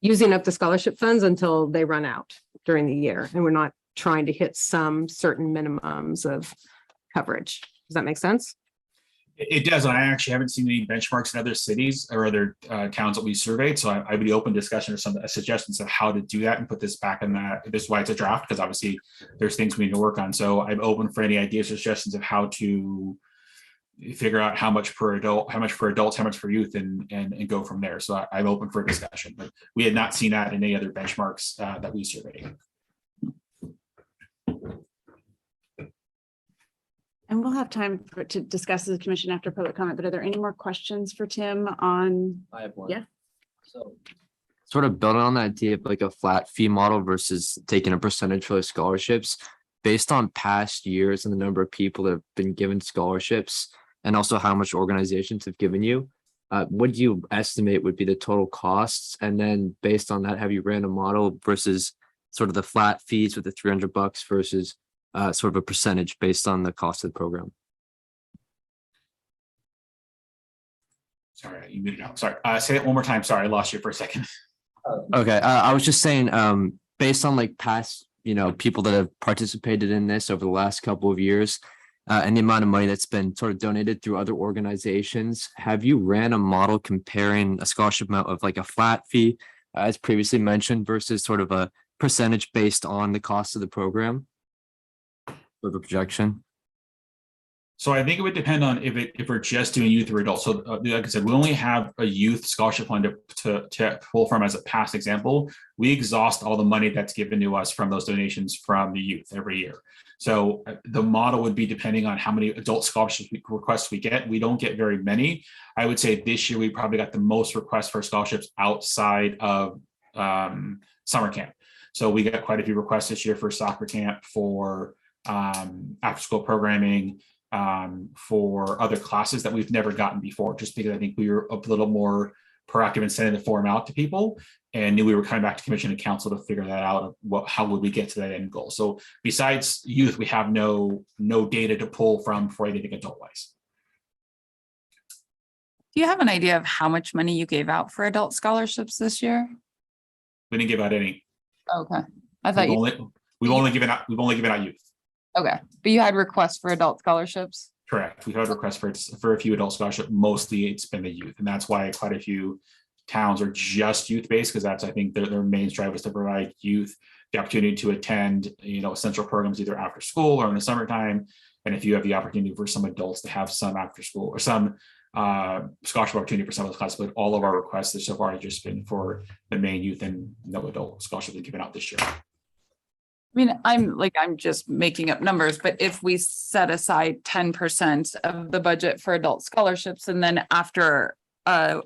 using up the scholarship funds until they run out during the year. And we're not trying to hit some certain minimums of coverage. Does that make sense? It does, and I actually haven't seen any benchmarks in other cities or other towns that we surveyed. So I would be open to discussion or some suggestions of how to do that and put this back in that. This is why it's a draft, because obviously there's things we need to work on. So I'm open for any ideas or suggestions of how to figure out how much per adult, how much for adults, how much for youth, and go from there. So I'm open for a discussion, but we had not seen that in any other benchmarks that we surveyed. And we'll have time to discuss as a commission after public comment, but are there any more questions for Tim on? I have one. Yeah. So sort of building on that idea of like a flat fee model versus taking a percentage for the scholarships, based on past years and the number of people that have been given scholarships and also how much organizations have given you, what do you estimate would be the total costs? And then based on that, have you ran a model versus sort of the flat fees with the $300 versus sort of a percentage based on the cost of the program? Sorry, you muted out. Sorry, say it one more time. Sorry, I lost you for a second. Okay, I was just saying, based on like past, people that have participated in this over the last couple of years, and the amount of money that's been sort of donated through other organizations, have you ran a model comparing a scholarship amount of like a flat fee, as previously mentioned, versus sort of a percentage based on the cost of the program? Of a projection? So I think it would depend on if we're just doing youth or adults. So like I said, we only have a youth scholarship fund to pull from as a past example. We exhaust all the money that's given to us from those donations from the youth every year. So the model would be depending on how many adult scholarship requests we get. We don't get very many. I would say this year we probably got the most requests for scholarships outside of summer camp. So we got quite a few requests this year for soccer camp, for after school programming, for other classes that we've never gotten before, just because I think we were a little more proactive in sending the form out to people and knew we were coming back to commission and council to figure that out. How would we get to that end goal? So besides youth, we have no data to pull from for anything adult wise. Do you have an idea of how much money you gave out for adult scholarships this year? We didn't give out any. Okay, I thought we've only given out youth. Okay, but you had requests for adult scholarships? Correct. We've had requests for a few adult scholarships. Mostly it's been the youth. And that's why quite a few towns are just youth-based, because that's, I think, their main strive is to provide youth the opportunity to attend, essential programs either after school or in the summertime. And if you have the opportunity for some adults to have some after school or some scholarship opportunity for some of those classes, but all of our requests so far have just been for the main youth, and no adult scholarship given out this year. I mean, I'm just making up numbers, but if we set aside 10% of the budget for adult scholarships, and then after an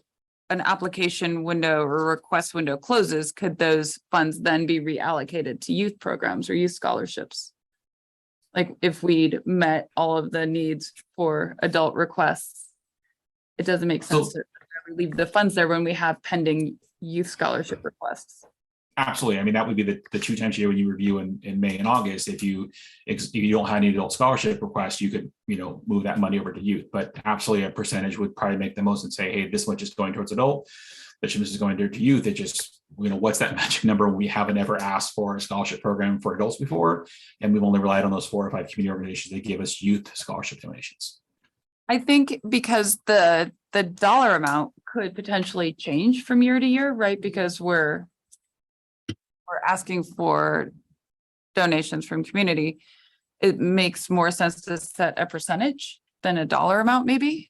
application window or request window closes, could those funds then be reallocated to youth programs or youth scholarships? Like if we'd met all of the needs for adult requests, it doesn't make sense to leave the funds there when we have pending youth scholarship requests. Absolutely. I mean, that would be the 2 times a year when you review in May and August. If you don't have any adult scholarship requests, you could, move that money over to youth. But absolutely, a percentage would probably make the most and say, hey, this much is going towards adult, this is going to youth. It just, what's that magic number? We haven't ever asked for a scholarship program for adults before, and we've only relied on those 4 or 5 community organizations that give us youth scholarship donations. I think because the dollar amount could potentially change from year to year, right? Because we're asking for donations from community. It makes more sense to set a percentage than a dollar amount, maybe.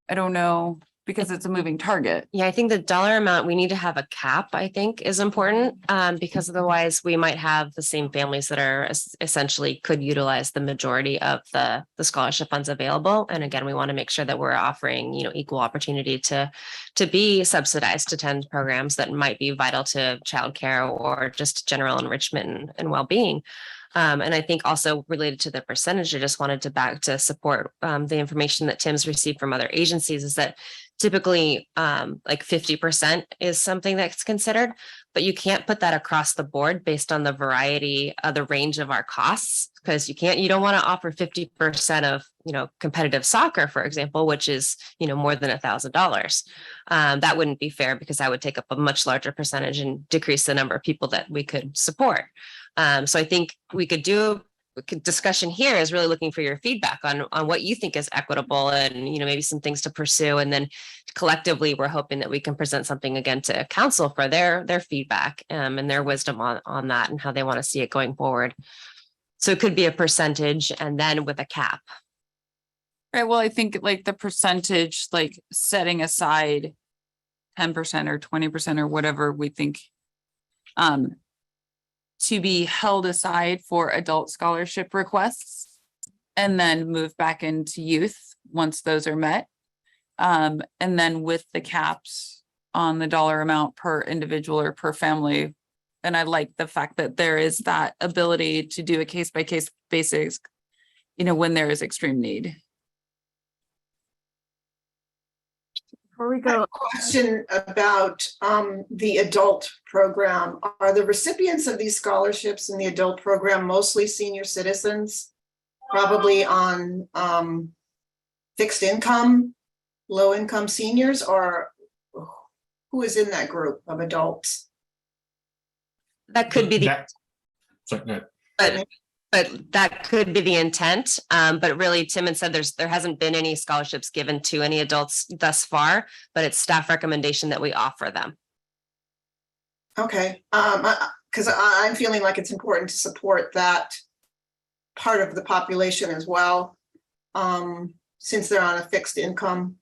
I don't know, because it's a moving target. Yeah, I think the dollar amount, we need to have a cap, I think is important, because otherwise we might have the same families that are essentially could utilize the majority of the scholarship funds available. And again, we want to make sure that we're offering, equal opportunity to be subsidized to attend programs that might be vital to childcare or just general enrichment and well-being. And I think also related to the percentage, I just wanted to support the information that Tim's received from other agencies is that typically like 50% is something that's considered, but you can't put that across the board based on the variety of the range of our costs, because you don't want to offer 50% of, competitive soccer, for example, which is, more than $1,000. That wouldn't be fair because I would take up a much larger percentage and decrease the number of people that we could support. So I think we could do discussion here is really looking for your feedback on what you think is equitable and, maybe some things to pursue. And then collectively, we're hoping that we can present something again to council for their feedback and their wisdom on that and how they want to see it going forward. So it could be a percentage and then with a cap. Right. Well, I think like the percentage, like setting aside 10% or 20% or whatever we think to be held aside for adult scholarship requests and then move back into youth once those are met. And then with the caps on the dollar amount per individual or per family. And I like the fact that there is that ability to do a case-by-case basis, when there is extreme need. Before we go, Question about the adult program. Are the recipients of these scholarships in the adult program mostly senior citizens? Probably on fixed income, low income seniors, or who is in that group of adults? That could be Sorry, go ahead. but that could be the intent. But really, Tim had said there hasn't been any scholarships given to any adults thus far, but it's staff recommendation that we offer them. Okay, because I'm feeling like it's important to support that part of the population as well, since they're on a fixed income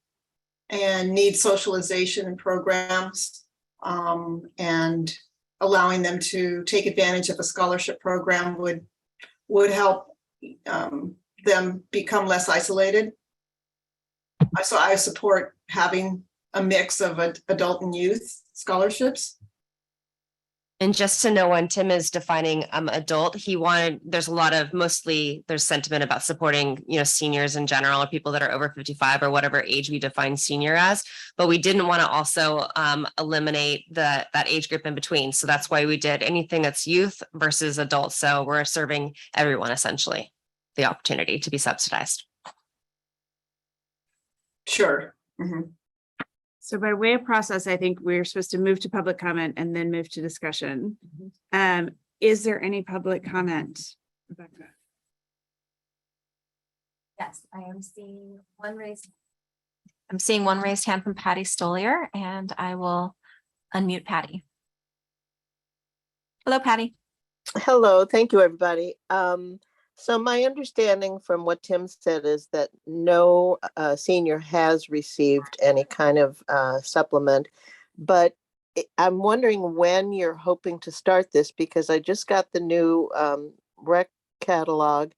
and need socialization and programs, and allowing them to take advantage of a scholarship program would help them become less isolated. So I support having a mix of adult and youth scholarships. And just to know, when Tim is defining adult, there's there's sentiment about supporting, seniors in general or people that are over 55 or whatever age we define senior as, but we didn't want to also eliminate that age group in between. So that's why we did anything that's youth versus adult. So we're serving everyone essentially the opportunity to be subsidized. Sure. Mm-hmm. so by way of process, I think we're supposed to move to public comment and then move to discussion. Is there any public comment? Rebecca? Yes, I am seeing one raised. I'm seeing one raised hand from Patty Stolier, and I will unmute Patty. Hello, Patty. Hello, thank you, everybody. So my understanding from what Tim said is that no senior has received any kind of supplement. But I'm wondering when you're hoping to start this, because I just got the new rec catalog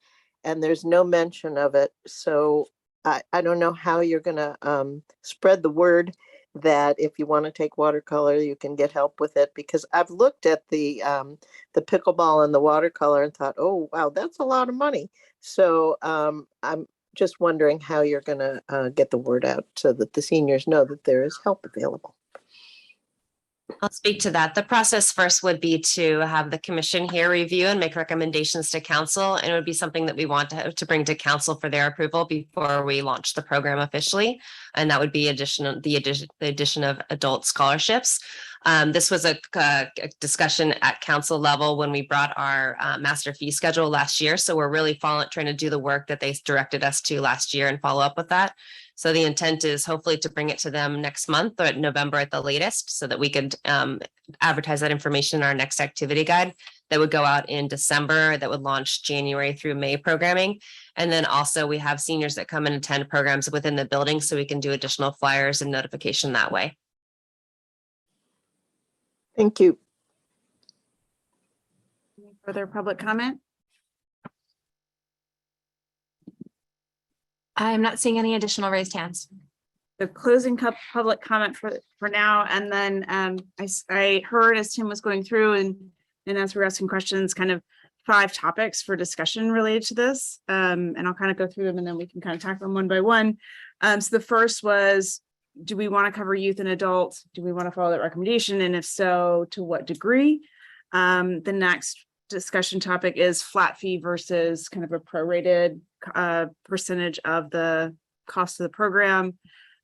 and there's no mention of it. So I don't know how you're going to spread the word that if you want to take watercolor, you can get help with it, because I've looked at the pickleball and the watercolor and thought, oh, wow, that's a lot of money. So I'm just wondering how you're going to get the word out so that the seniors know that there is help available. I'll speak to that. The process first would be to have the commission here review and make recommendations to council. And it would be something that we want to bring to council for their approval before we launch the program officially. And that would be the addition of adult scholarships. This was a discussion at council level when we brought our master fee schedule last year. So we're really trying to do the work that they directed us to last year and follow up with that. So the intent is hopefully to bring it to them next month or November at the latest, so that we could advertise that information in our next activity guide that would go out in December, that would launch January through May programming. And then also we have seniors that come and attend programs within the building, so we can do additional flyers and notification that way. Thank you. Any further public comment? I'm not seeing any additional raised hands. The closing public comment for now, and then I heard as Tim was going through and as we're asking questions, kind of 5 topics for discussion related to this. And I'll kind of go through them and then we can kind of tackle them one by one. So the first was, do we want to cover youth and adults? Do we want to follow that recommendation? And if so, to what degree? The next discussion topic is flat fee versus kind of a prorated percentage of the cost of the program.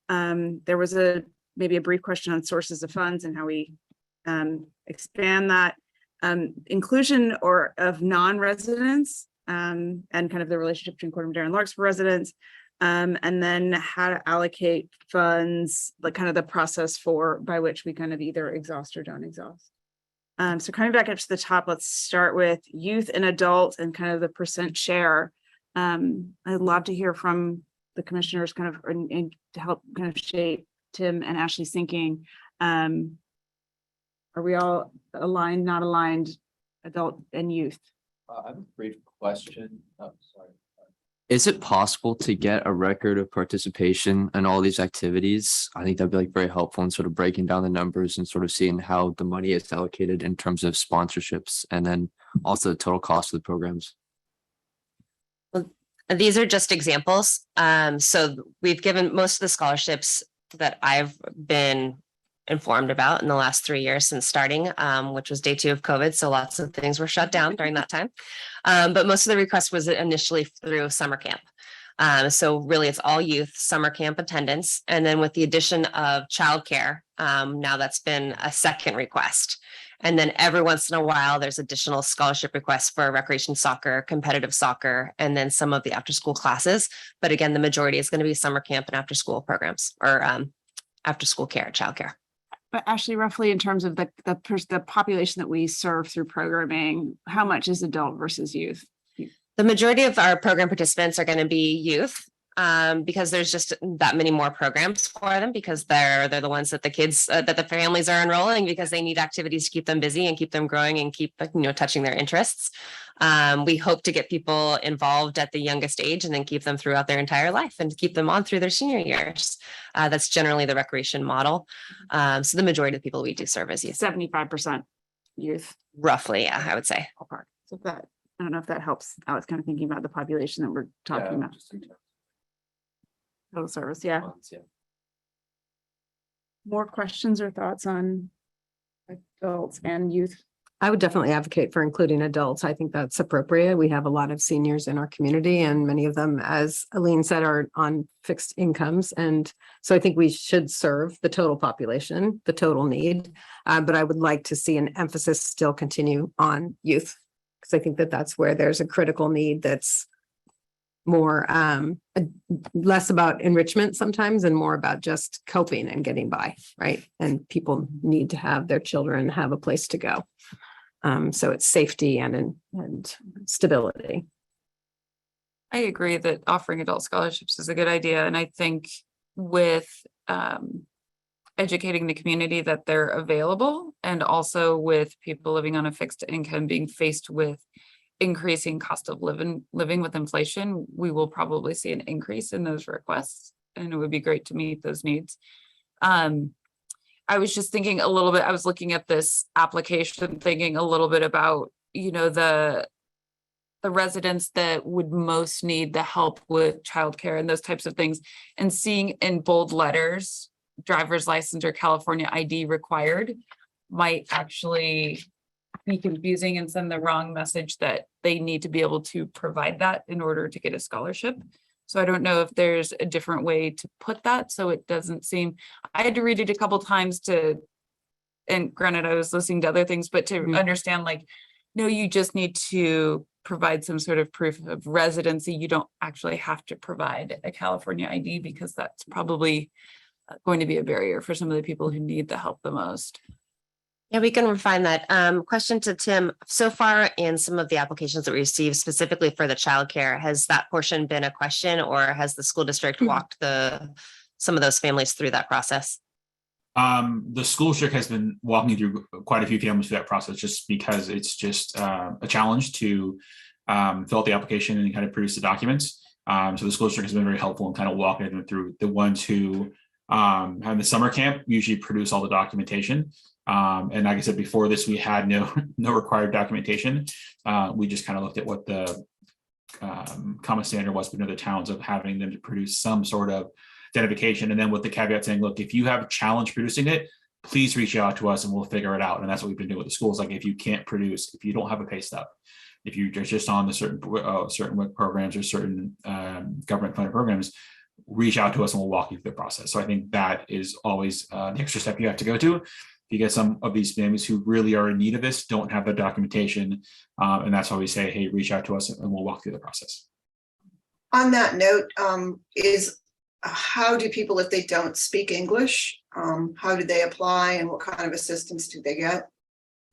There was maybe a brief question on sources of funds and how we expand that. Inclusion of non-residents and kind of the relationship between Corte Madera and Larkspur residents. And then how to allocate funds, like kind of the process by which we kind of either exhaust or don't exhaust. So coming back up to the top, let's start with youth and adult and kind of the percent share. I'd love to hear from the commissioners kind of and to help kind of shape Tim and Ashley's thinking. Are we all aligned, not aligned, adult and youth? I have a brief question. Oh, sorry. Is it possible to get a record of participation in all these activities? I think that'd be like very helpful in sort of breaking down the numbers and sort of seeing how the money is allocated in terms of sponsorships and then also the total cost of the programs. Well, these are just examples. So we've given most of the scholarships that I've been informed about in the last 3 years since starting, which was day 2 of COVID. So lots of things were shut down during that time. But most of the request was initially through summer camp. So really it's all youth summer camp attendance. And then with the addition of childcare, now that's been a second request. And then every once in a while, there's additional scholarship requests for recreation soccer, competitive soccer, and then some of the after school classes. But again, the majority is going to be summer camp and after school programs or after school care, childcare. But actually, roughly in terms of the population that we serve through programming, how much is adult versus youth? The majority of our program participants are going to be youth because there's just that many more programs for them because they're the ones that the kids, that the families are enrolling because they need activities to keep them busy and keep them growing and keep, touching their interests. We hope to get people involved at the youngest age and then keep them throughout their entire life and keep them on through their senior years. That's generally the recreation model. So the majority of the people we do serve as youth. 75% youth. Roughly, yeah, I would say. So that, I don't know if that helps. I was kind of thinking about the population that we're talking about. Total service, yeah. More questions or thoughts on adults and youth? I would definitely advocate for including adults. I think that's appropriate. We have a lot of seniors in our community and many of them, as Aline said, are on fixed incomes. And so I think we should serve the total population, the total need. But I would like to see an emphasis still continue on youth because I think that that's where there's a critical need that's more less about enrichment sometimes and more about just coping and getting by, right? And people need to have their children have a place to go. So it's safety and stability. I agree that offering adult scholarships is a good idea, and I think with educating the community that they're available, and also with people living on a fixed income being faced with increasing cost of living with inflation, we will probably see an increase in those requests, and it would be great to meet those needs. I was just thinking a little bit, I was looking at this application, thinking a little bit about, the residents that would most need the help with childcare and those types of things, and seeing in bold letters, driver's license or California ID required might actually be confusing and send the wrong message that they need to be able to provide that in order to get a scholarship. So I don't know if there's a different way to put that, so it doesn't seem, I had to read it a couple times and granted, I was listening to other things, but to understand, like, no, you just need to provide some sort of proof of residency. You don't actually have to provide a California ID, because that's probably going to be a barrier for some of the people who need the help the most. Yeah, we can refine that. Question to Tim. So far in some of the applications that we received specifically for the childcare, has that portion been a question, or has the school district walked some of those families through that process? The school district has been walking through quite a few families through that process, just because it's just a challenge to fill out the application and kind of produce the documents. So the school district has been very helpful in kind of walking them through. The ones who have the summer camp usually produce all the documentation. And like I said before this, we had no required documentation. We just kind of looked at what the common standard was between other towns of having them to produce some sort of identification, and then with the caveat saying, look, if you have a challenge producing it, please reach out to us and we'll figure it out. And that's what we've been doing with the schools. Like, if you can't produce, if you don't have a pay stub, if you're just on the certain work programs or certain government funded programs, reach out to us and we'll walk you through the process. So I think that is always the extra step you have to go to. If you get some of these families who really are in need of this, don't have the documentation, and that's why we say, hey, reach out to us and we'll walk through the process. On that note, how do people, if they don't speak English, how do they apply, and what kind of assistance do they get?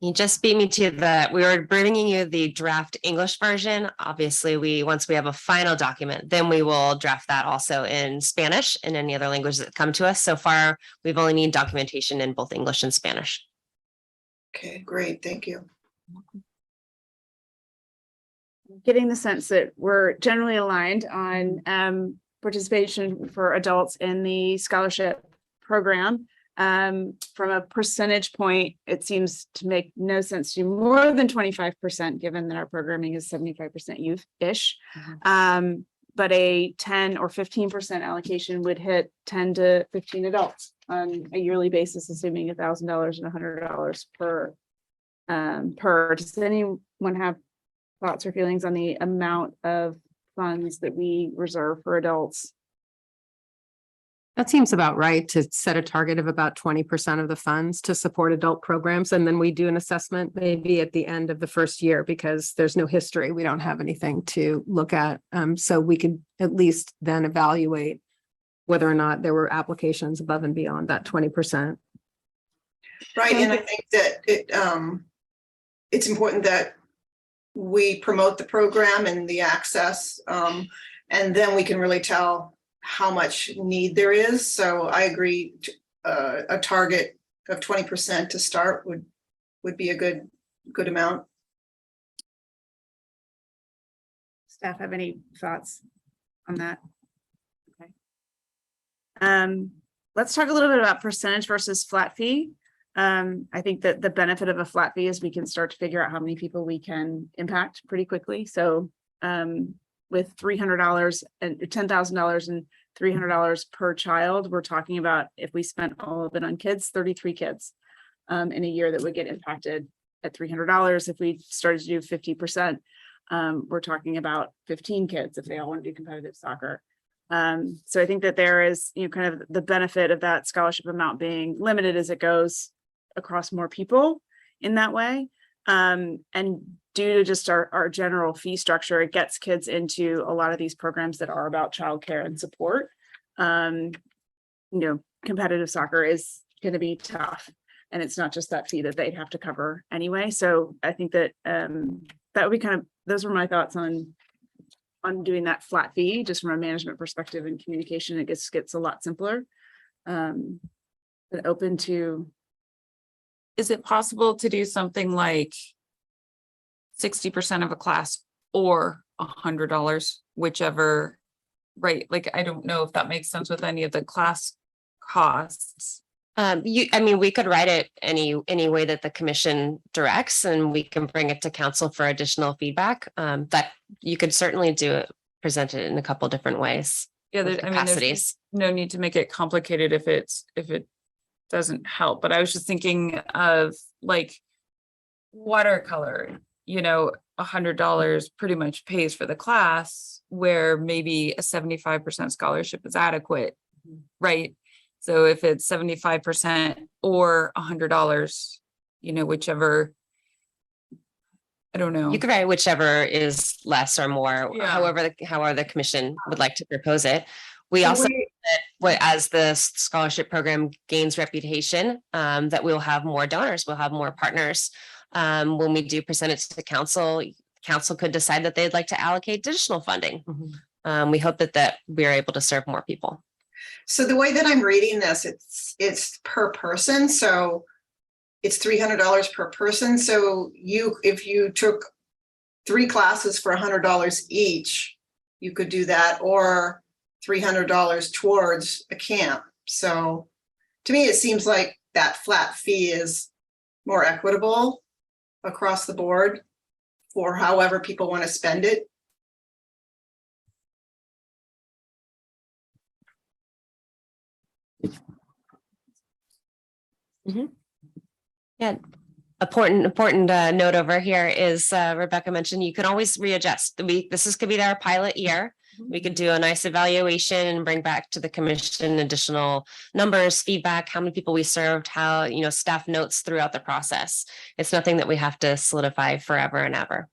You just beat me to that. We were bringing you the draft English version. Obviously, once we have a final document, then we will draft that also in Spanish and any other languages that come to us. So far, we've only needed documentation in both English and Spanish. Okay, great, thank you. Getting the sense that we're generally aligned on participation for adults in the scholarship program. From a percentage point, it seems to make no sense to more than 25%, given that our programming is 75% youth-ish. But a 10 or 15% allocation would hit 10 to 15 adults on a yearly basis, assuming $1,000 and $100 per. Does anyone have thoughts or feelings on the amount of funds that we reserve for adults? That seems about right, to set a target of about 20% of the funds to support adult programs. And then we do an assessment maybe at the end of the first year, because there's no history. We don't have anything to look at. So we could at least then evaluate whether or not there were applications above and beyond that 20%. Right, and I think that it's important that we promote the program and the access, and then we can really tell how much need there is. So I agree, a target of 20% to start would be a good amount. Staff have any thoughts on that? Okay. Let's talk a little bit about percentage versus flat fee. I think that the benefit of a flat fee is we can start to figure out how many people we can impact pretty quickly. So with $300 and $10,000 and $300 per child, we're talking about, if we spent all of it on kids, 33 kids in a year that would get impacted at $300. If we started to do 50%, we're talking about 15 kids if they all want to do competitive soccer. So I think that there is, kind of the benefit of that scholarship amount being limited as it goes across more people in that way. And due to just our general fee structure, it gets kids into a lot of these programs that are about childcare and support. Competitive soccer is going to be tough, and it's not just that fee that they'd have to cover anyway. So I think that that would be those were my thoughts on on doing that flat fee, just from a management perspective and communication, it gets a lot simpler. But open to, Is it possible to do something like 60% of a class or $100, whichever, right? Like, I don't know if that makes sense with any of the class costs. I mean, we could write it any way that the commission directs, and we can bring it to council for additional feedback. That you could certainly do it, present it in a couple different ways. Yeah, with I mean, there's capacities. no need to make it complicated if it doesn't help, but I was just thinking of like watercolor, you know, $100 pretty much pays for the class, where maybe a 75% scholarship is adequate, right? So if it's 75% or $100, you know, whichever, I don't know. You could write whichever is less or more, Yeah. however the commission would like to propose it. We also, as the scholarship program gains reputation, that we'll have more donors, we'll have more partners. When we do present it to council could decide that they'd like to allocate additional funding. We hope that we're able to serve more people. So the way that I'm reading this, it's per person, so it's $300 per person. So if you took 3 classes for $100 each, you could do that, or $300 towards a camp. So to me, it seems like that flat fee is more equitable across the board for however people want to spend it. Yeah. Important note over here is Rebecca mentioned you can always readjust. This could be our pilot year. We could do a nice evaluation and bring back to the commission additional numbers, feedback, how many people we served, how, you know, staff notes throughout the process. It's nothing that we have to solidify forever and ever.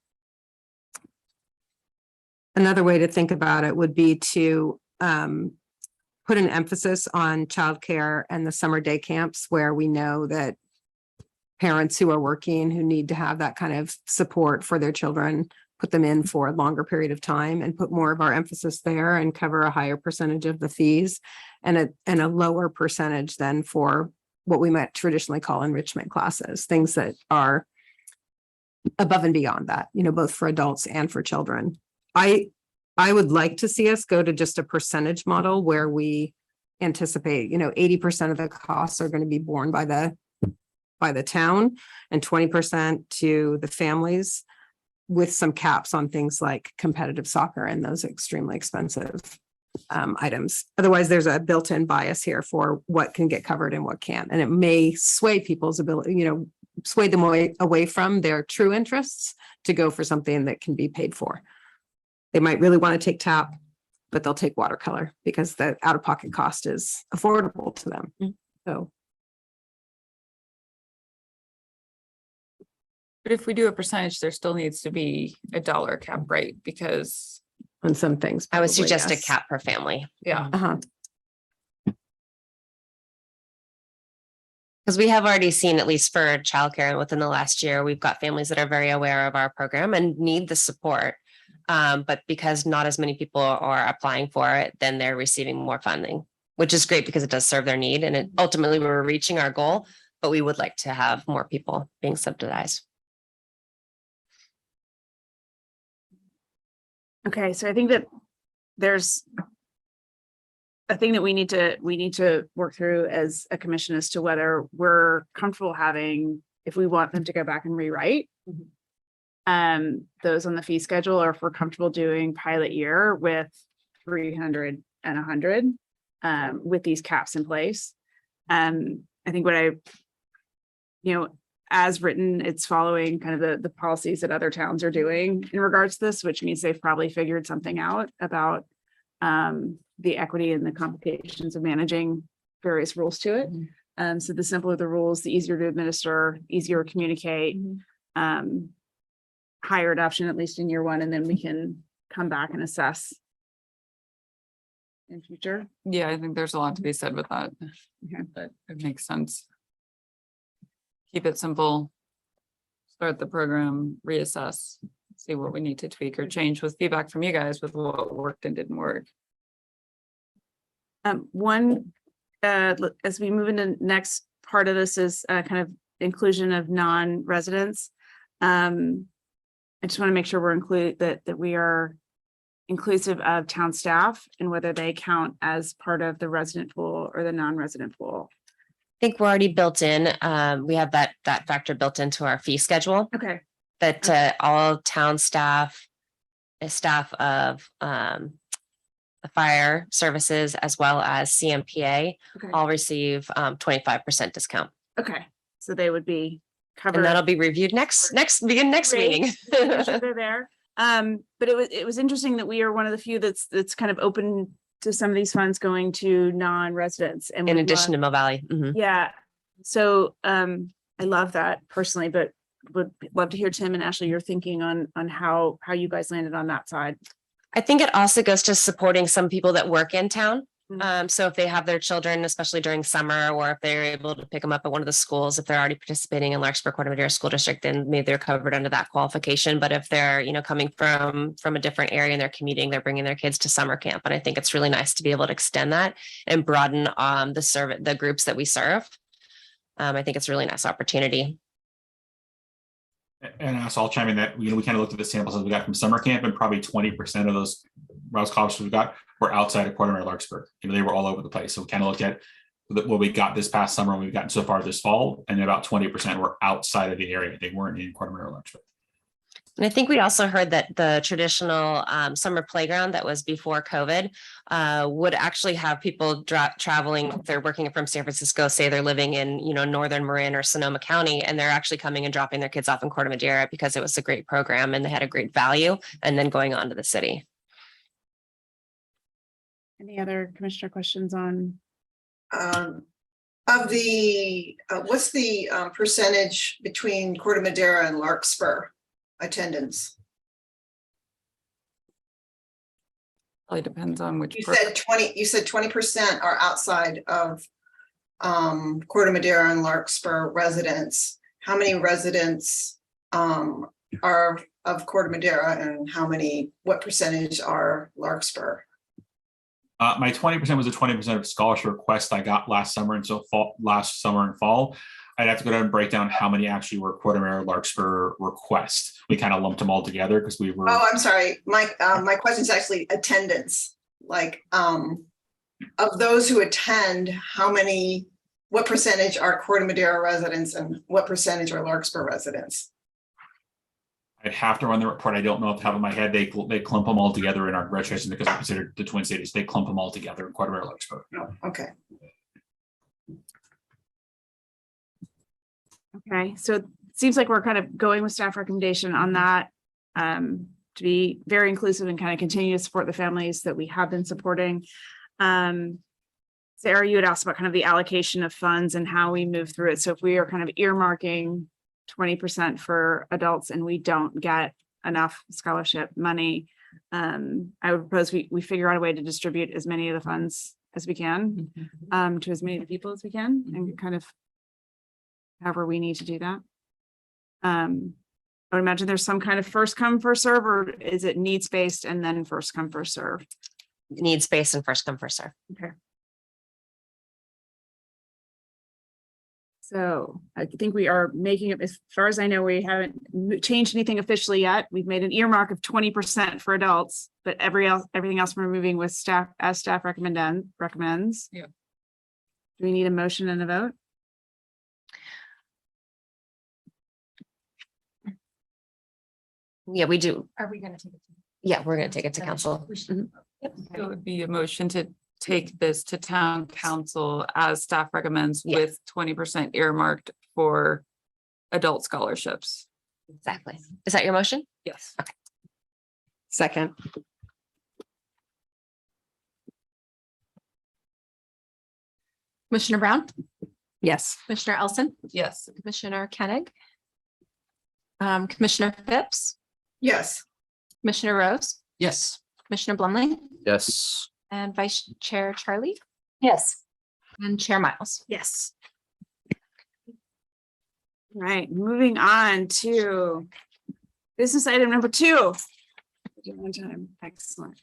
Another way to think about it would be to put an emphasis on childcare and the summer day camps, where we know that parents who are working, who need to have that kind of support for their children, put them in for a longer period of time and put more of our emphasis there and cover a higher percentage of the fees and a lower percentage than for what we might traditionally call enrichment classes, things that are above and beyond that, you know, both for adults and for children. I would like to see us go to just a percentage model where we anticipate, you know, 80% of the costs are going to be borne by the town and 20% to the families, with some caps on things like competitive soccer and those extremely expensive items. Otherwise, there's a built-in bias here for what can get covered and what can't. And it may sway people's ability, you know, sway them away from their true interests to go for something that can be paid for. They might really want to take tap, but they'll take watercolor because the out-of-pocket cost is affordable to them. So. But if we do a percentage, there still needs to be a dollar cap, right? Because on some things. I would probably, suggest a yes. cap per family. yeah, Because we have already seen, at least for childcare within the last year, we've got families that are very aware of our program and need the support. But because not as many people are applying for it, then they're receiving more funding, which is great because it does serve their need. And ultimately we're reaching our goal, but we would like to have more people being subsidized. okay, so I think that there's a thing that we need to work through as a commission as to whether we're comfortable having, if we want them to go back and rewrite those on the fee schedule, or if we're comfortable doing pilot year with 300 and 100 with these caps in place. I think as written, it's following kind of the policies that other towns are doing in regards to this, which means they've probably figured something out about the equity and the complications of managing various rules to it. So the simpler the rules, the easier to administer, easier to communicate, higher adoption, at least in year 1, and then we can come back and assess in future. yeah, I think there's a lot to be said with that. Okay. But it makes sense. Keep it simple. Start the program, reassess, see what we need to tweak or change with feedback from you guys with what worked and didn't work. As we move into next part of this is kind of inclusion of non-residents. I just want to make sure we're that we are inclusive of town staff and whether they count as part of the resident pool or the non-resident pool. I think we're already built in. We have that factor built into our fee schedule. Okay. That all town staff, staff of the fire services as well as CMPA Okay. all receive 25% discount. Okay. So they would be covered. And that'll be reviewed next Great. meeting. Make sure they're there. But it was interesting that we are one of the few that's kind of open to some of these funds going to non-residents and In addition to Mill Valley. Mhm. yeah. So I love that personally, but would love to hear Tim and Ashley, your thinking on how you guys landed on that side. I think it also goes to supporting some people that work in town. Mhm. So if they have their children, especially during summer, or if they're able to pick them up at one of the schools, if they're already participating in Larkspur Corte Madera School District, then maybe they're covered under that qualification. But if they're, coming from a different area and they're commuting, they're bringing their kids to summer camp. And I think it's really nice to be able to extend that and broaden the groups that we serve. I think it's a really nice opportunity. And also I'll chime in that, we kind of looked at the samples that we got from summer camp, and probably 20% of those Rouse scholarships we got were outside of Corte Madera Larkspur. They were all over the place. So we kind of looked at what we got this past summer and we've gotten so far this fall, and about 20% were outside of the area. They weren't in Corte Madera Larkspur. And I think we also heard that the traditional summer playground that was before COVID would actually have people traveling. If they're working from San Francisco, say they're living in, Northern Marin or Sonoma County, and they're actually coming and dropping their kids off in Corte Madera because it was a great program and they had a great value, and then going on to the city. Any other commissioner questions on? Of the, what's the percentage between Corte Madera and Larkspur attendance? Really depends on which. You said 20% are outside of Corte Madera and Larkspur residents. How many residents are of Corte Madera, and what percentage are Larkspur? My 20% was the 20% of scholarship requests I got last summer and last summer and fall. I'd have to go down and break down how many actually were Corte Madera Larkspur requests. We kind of lumped them all together because we were. Oh, I'm sorry. My question is actually attendance. Like, of those who attend, what percentage are Corte Madera residents and what percentage are Larkspur residents? I'd have to run the report. I don't know off the top of my head. They clump them all together in our registration because they're considered the Twin Cities. They clump them all together in Corte Madera Larkspur. Oh, okay. Okay, so it seems like we're kind of going with staff recommendation on that to be very inclusive and kind of continue to support the families that we have been supporting. Sarah, you had asked about kind of the allocation of funds and how we move through it. So if we are kind of earmarking 20% for adults and we don't get enough scholarship money, I would propose we figure out a way to distribute as many of the funds as we can to as many people as we can, and kind of however we need to do that. I would imagine there's some kind of first come, first serve, or is it needs based and then first come, first serve? Needs based and first come, first serve. Okay. So I think we are making it, as far as I know, we haven't changed anything officially yet. We've made an earmark of 20% for adults, but everything else we're moving with staff as staff recommends. Yeah. Do we need a motion and a vote? Yeah, we do. Are we going to take it? Yeah, we're going to take it to council. Mhm. It would be a motion to take this to town council as staff recommends, Yeah. with 20% earmarked for adult scholarships. Exactly. Is that your motion? Yes. Second. Commissioner Brown, Yes. Commissioner Elson, Yes. Commissioner Koenig, Commissioner Phipps, Yes. Commissioner Rose, Yes. Commissioner Blumley, Yes. and Vice Chair Charlie, Yes. and Chair Miles. Yes. All right, moving on to Business item number 2. One time, excellent.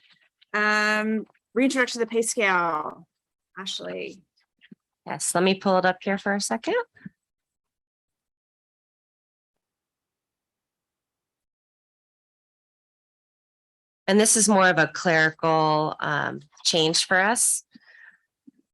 Reintroduction of the pay scale. Ashley. Yes, let me pull it up here for a second. And this is more of a clerical change for us.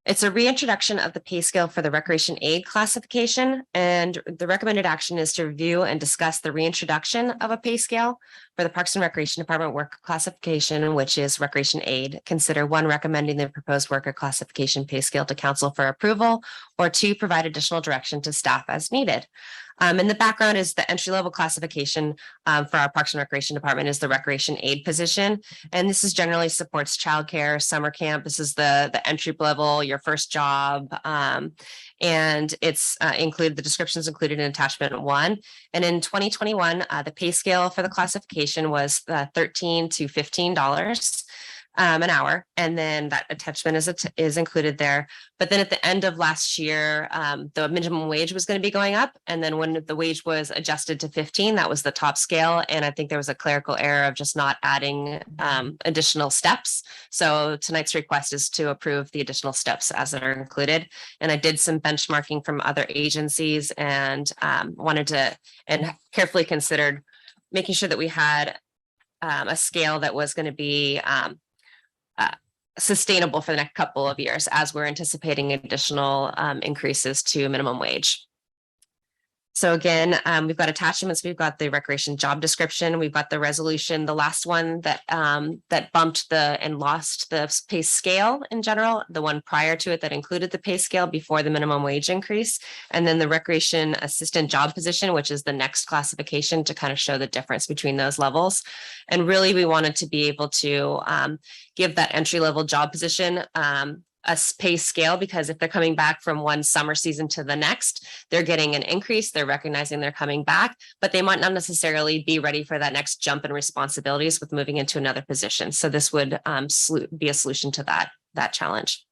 It's a reintroduction of the pay scale for the recreation aid classification, and the recommended action is to review and discuss the reintroduction of a pay scale for the Parks and Recreation Department worker classification, which is recreation aid. Consider 1, recommending the proposed worker classification pay scale to council for approval, or 2, provide additional direction to staff as needed. And the background is the entry-level classification for our Parks and Recreation Department is the recreation aid position. And this is generally supports childcare, summer camp. This is the entry level, your first job. And it's the descriptions included in attachment 1. And in 2021, the pay scale for the classification was $13 to $15 an hour. And then that attachment is included there. But then at the end of last year, the minimum wage was going to be going up. And then when the wage was adjusted to 15, that was the top scale. And I think there was a clerical error of just not adding additional steps. So tonight's request is to approve the additional steps as that are included. And I did some benchmarking from other agencies and and carefully considered making sure that we had a scale that was going to be sustainable for the next couple of years as we're anticipating additional increases to minimum wage. So again, we've got attachments, we've got the recreation job description, we've got the resolution, the last one that bumped and lost the pay scale in general, the one prior to it that included the pay scale before the minimum wage increase, and then the recreation assistant job position, which is the next classification to kind of show the difference between those levels. And really, we wanted to be able to give that entry-level job position a pay scale, because if they're coming back from one summer season to the next, they're getting an increase, they're recognizing they're coming back, but they might not necessarily be ready for that next jump in responsibilities with moving into another position. So this would be a solution to that challenge.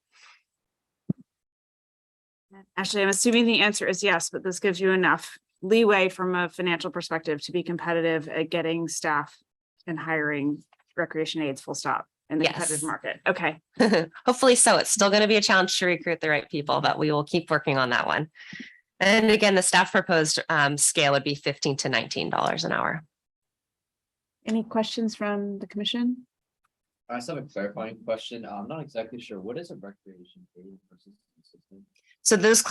Ashley, I'm assuming the answer is yes, but this gives you enough leeway from a financial perspective to be competitive at getting staff and hiring recreation aides, full stop, in the competitive market. Okay. Hopefully so. It's still going to be a challenge to recruit the right people, but we will keep working on that one. And again, the staff proposed scale would be $15 to $19 an hour. Any questions from the commission? I just have a clarifying question. I'm not exactly sure. What is a recreation aid versus assistant? So those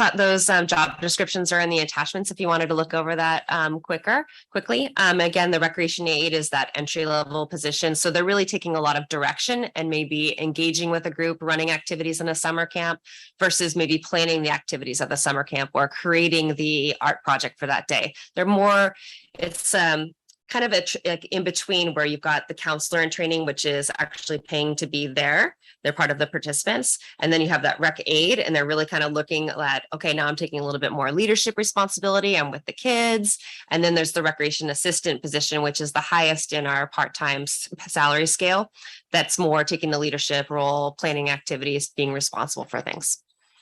job descriptions are in the attachments if you wanted to look over that quickly. Again, the recreation aid is that entry level position. So they're really taking a lot of direction and maybe engaging with a group, running activities in a summer camp versus maybe planning the activities of the summer camp or creating the art project for that day. They're more, it's kind of like in between where you've got the counselor in training, which is actually paying to be there. They're part of the participants. And then you have that rec aid, and they're really kind of looking at, okay, now I'm taking a little bit more leadership responsibility. I'm with the kids. And then there's the recreation assistant position, which is the highest in our part-time salary scale. That's more taking the leadership role, planning activities, being responsible for things.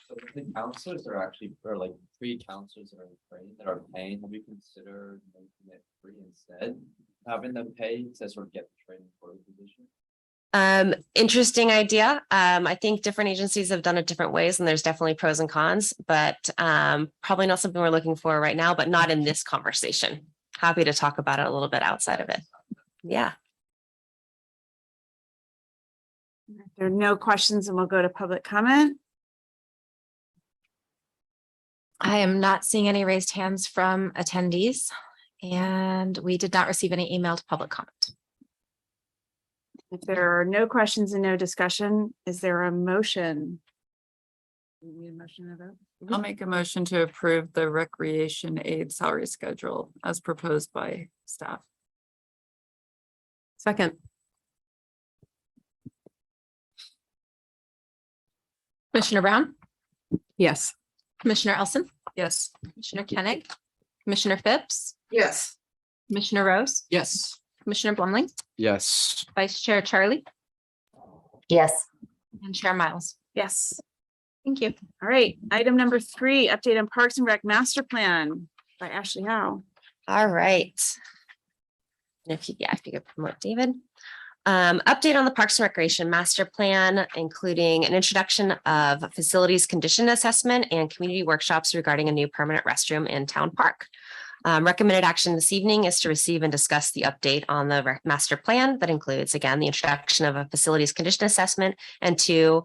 So the counselors are actually, or like free counselors that are trained that are paying. Have you considered making it free instead, having them pay to sort of get the training for the position? Interesting idea. I think different agencies have done it different ways, and there's definitely pros and cons, but probably not something we're looking for right now, but not in this conversation. Happy to talk about it a little bit outside of it. Yeah. If there are no questions, and we'll go to public comment. I am not seeing any raised hands from attendees, and we did not receive any emailed public comment. If there are no questions and no discussion, is there a motion? We need a motion to vote. I'll make a motion to approve the recreation aid salary schedule as proposed by staff. Second. Commissioner Brown, Yes. Commissioner Elson, Yes. Commissioner Koenig, Commissioner Phipps, Yes. Commissioner Rose, Yes. Commissioner Blumling, Yes. Vice Chair Charlie, Yes. and Chair Miles. Yes. Thank you. All right. Item number 3, update on Parks and Rec Master Plan by Ashley Howe. All right. And if you could promote David. Update on the Parks and Recreation Master Plan, including an introduction of facilities condition assessment and community workshops regarding a new permanent restroom in Town Park. Recommended action this evening is to receive and discuss the update on the master plan that includes, again, the introduction of a facilities condition assessment and two,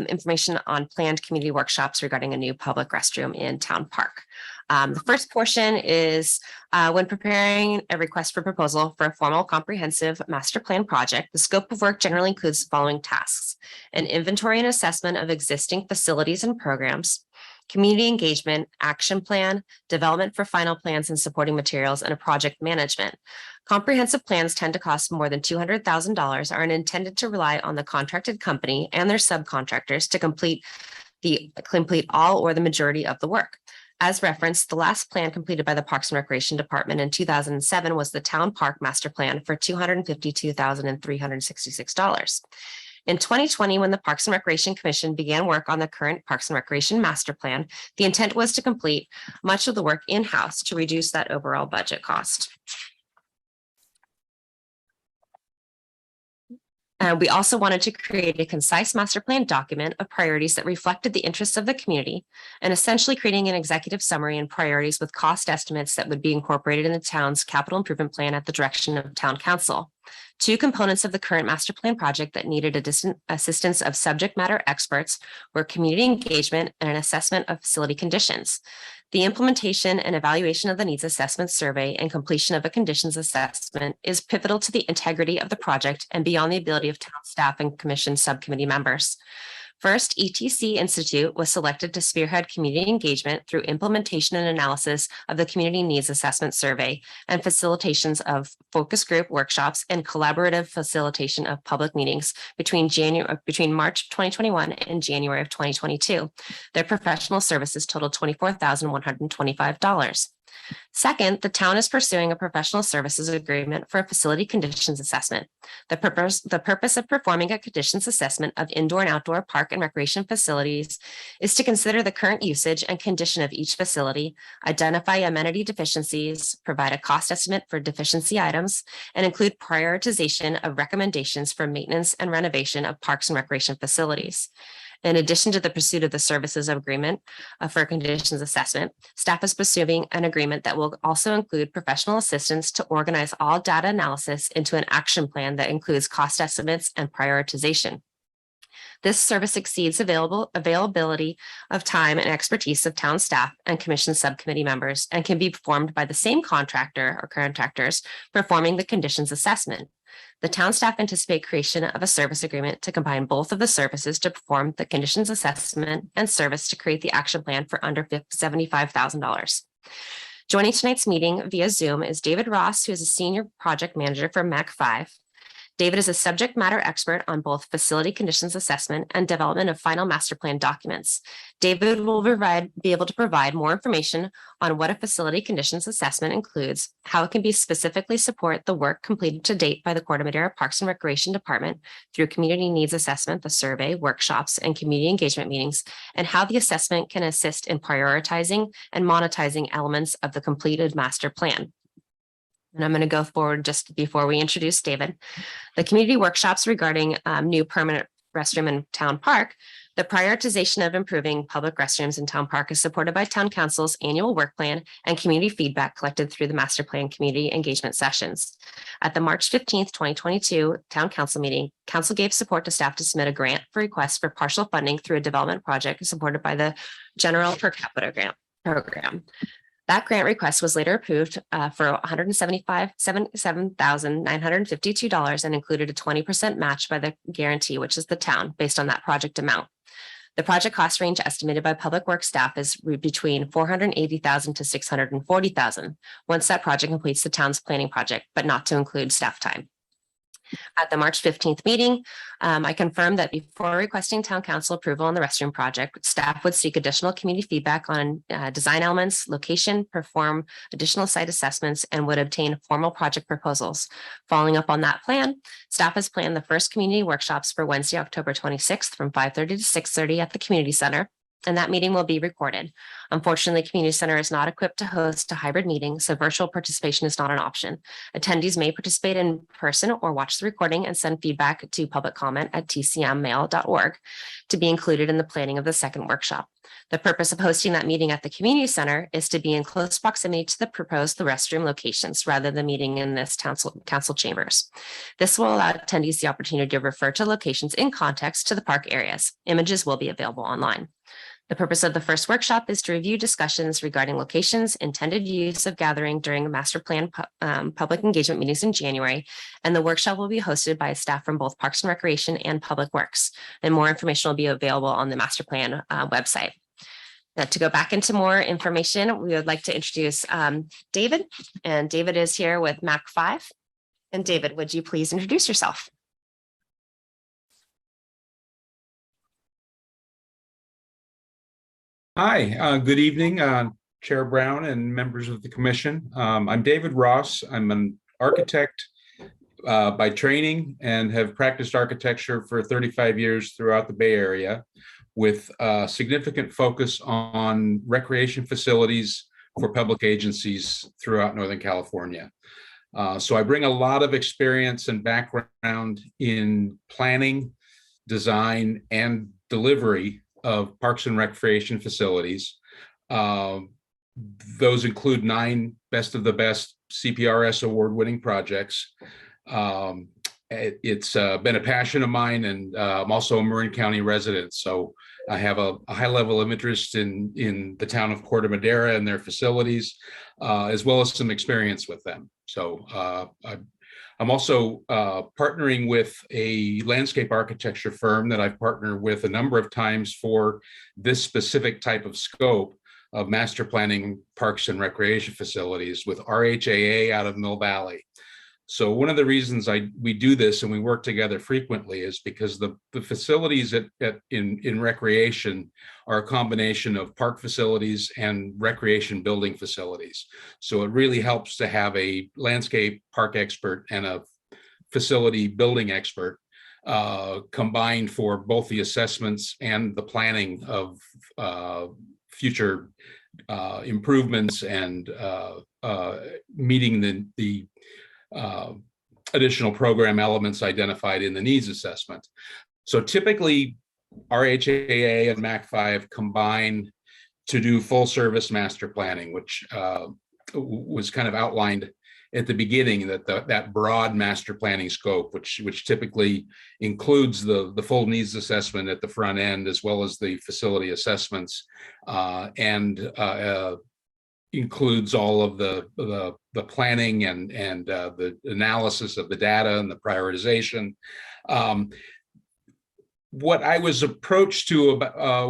information on planned community workshops regarding a new public restroom in Town Park. The first portion is when preparing a request for proposal for a formal comprehensive master plan project, the scope of work generally includes the following tasks: an inventory and assessment of existing facilities and programs, community engagement, action plan, development for final plans and supporting materials, and a project management. Comprehensive plans tend to cost more than $200,000 are intended to rely on the contracted company and their subcontractors to complete all or the majority of the work. As referenced, the last plan completed by the Parks and Recreation Department in 2007 was the Town Park Master Plan for $252,366. In 2020, when the Parks and Recreation Commission began work on the current Parks and Recreation Master Plan, the intent was to complete much of the work in-house to reduce that overall budget cost. We also wanted to create a concise master plan document of priorities that reflected the interests of the community, and essentially creating an executive summary and priorities with cost estimates that would be incorporated in the town's capital improvement plan at the direction of town council. Two components of the current master plan project that needed assistance of subject matter experts were community engagement and an assessment of facility conditions. The implementation and evaluation of the needs assessment survey and completion of a conditions assessment is pivotal to the integrity of the project and beyond the ability of town staff and commission subcommittee members. First, ETC Institute was selected to spearhead community engagement through implementation and analysis of the community needs assessment survey and facilitations of focus group workshops and collaborative facilitation of public meetings between March 2021 and January of 2022. Their professional services totaled $24,125. Second, the town is pursuing a professional services agreement for a facility conditions assessment. The purpose of performing a conditions assessment of indoor and outdoor park and recreation facilities is to consider the current usage and condition of each facility, identify amenity deficiencies, provide a cost estimate for deficiency items, and include prioritization of recommendations for maintenance and renovation of parks and recreation facilities. In addition to the pursuit of the services agreement for conditions assessment, staff is pursuing an agreement that will also include professional assistance to organize all data analysis into an action plan that includes cost estimates and prioritization. This service exceeds availability of time and expertise of town staff and commission subcommittee members and can be performed by the same contractor or contractors performing the conditions assessment. The town staff anticipate creation of a service agreement to combine both of the services to perform the conditions assessment and service to create the action plan for under $75,000. Joining tonight's meeting via Zoom is David Ross, who is a senior project manager for MAC 5. David is a subject matter expert on both facility conditions assessment and development of final master plan documents. David will be able to provide more information on what a facility conditions assessment includes, how it can be specifically support the work completed to date by the Corte Madera Parks and Recreation Department through community needs assessment, the survey, workshops, and community engagement meetings, and how the assessment can assist in prioritizing and monetizing elements of the completed master plan. And I'm going to go forward just before we introduce David. The community workshops regarding new permanent restroom in Town Park. The prioritization of improving public restrooms in Town Park is supported by Town Council's annual work plan and community feedback collected through the master plan community engagement sessions. At the March 15th, 2022 Town Council meeting, Council gave support to staff to submit a grant for requests for partial funding through a development project supported by the General Per Capita Grant Program. That grant request was later approved for $177,952 and included a 20% match by the guarantee, which is the town, based on that project amount. The project cost range estimated by Public Works staff is between $480,000 to $640,000 once that project completes the town's planning project, but not to include staff time. At the March 15th meeting, I confirmed that before requesting town council approval on the restroom project, staff would seek additional community feedback on design elements, location, perform additional site assessments, and would obtain formal project proposals. Following up on that plan, staff has planned the first community workshops for Wednesday, October 26th from 5:30 to 6:30 at the community center. and that meeting will be recorded. Unfortunately, Community Center is not equipped to host a hybrid meeting, so virtual participation is not an option. Attendees may participate in person or watch the recording and send feedback to publiccomment@tcmmail.org to be included in the planning of the second workshop. The purpose of hosting that meeting at the community center is to be in close proximity to the proposed restroom locations rather than meeting in this council chambers. This will allow attendees the opportunity to refer to locations in context to the park areas. Images will be available online. The purpose of the first workshop is to review discussions regarding locations, intended use of gathering during master plan public engagement meetings in January, and the workshop will be hosted by staff from both Parks and Recreation and Public Works. And more information will be available on the master plan website. Now, to go back into more information, we would like to introduce David, and David is here with MAC 5. And David, would you please introduce yourself? Hi, good evening, Chair Brown and members of the commission. I'm David Ross. I'm an architect by training and have practiced architecture for 35 years throughout the Bay Area with a significant focus on recreation facilities for public agencies throughout Northern California. So I bring a lot of experience and background in planning, design, and delivery of parks and recreation facilities. Those include 9 Best of the Best CPRS award-winning projects. It's been a passion of mine, and I'm also a Marin County resident, so I have a high level of interest in the town of Corte Madera and their facilities, as well as some experience with them. So I'm also partnering with a landscape architecture firm that I've partnered with a number of times for this specific type of scope of master planning parks and recreation facilities with RHAA out of Mill Valley. So one of the reasons we do this and we work together frequently is because the facilities in recreation are a combination of park facilities and recreation building facilities. So it really helps to have a landscape park expert and a facility building expert combined for both the assessments and the planning of future improvements and meeting the additional program elements identified in the needs assessment. So typically RHAA and MAC 5 combine to do full service master planning, which was kind of outlined at the beginning, that broad master planning scope, which typically includes the full needs assessment at the front end, as well as the facility assessments, and includes all of the planning and the analysis of the data and the prioritization. What I was approached to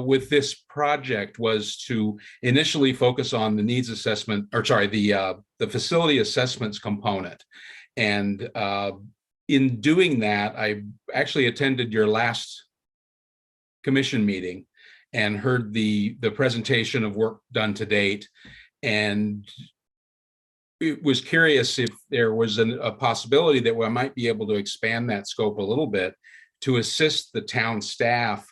with this project was to initially focus on the needs assessment, or sorry, the facility assessments component. And in doing that, I actually attended your last commission meeting and heard the presentation of work done to date. And it was curious if there was a possibility that we might be able to expand that scope a little bit to assist the town staff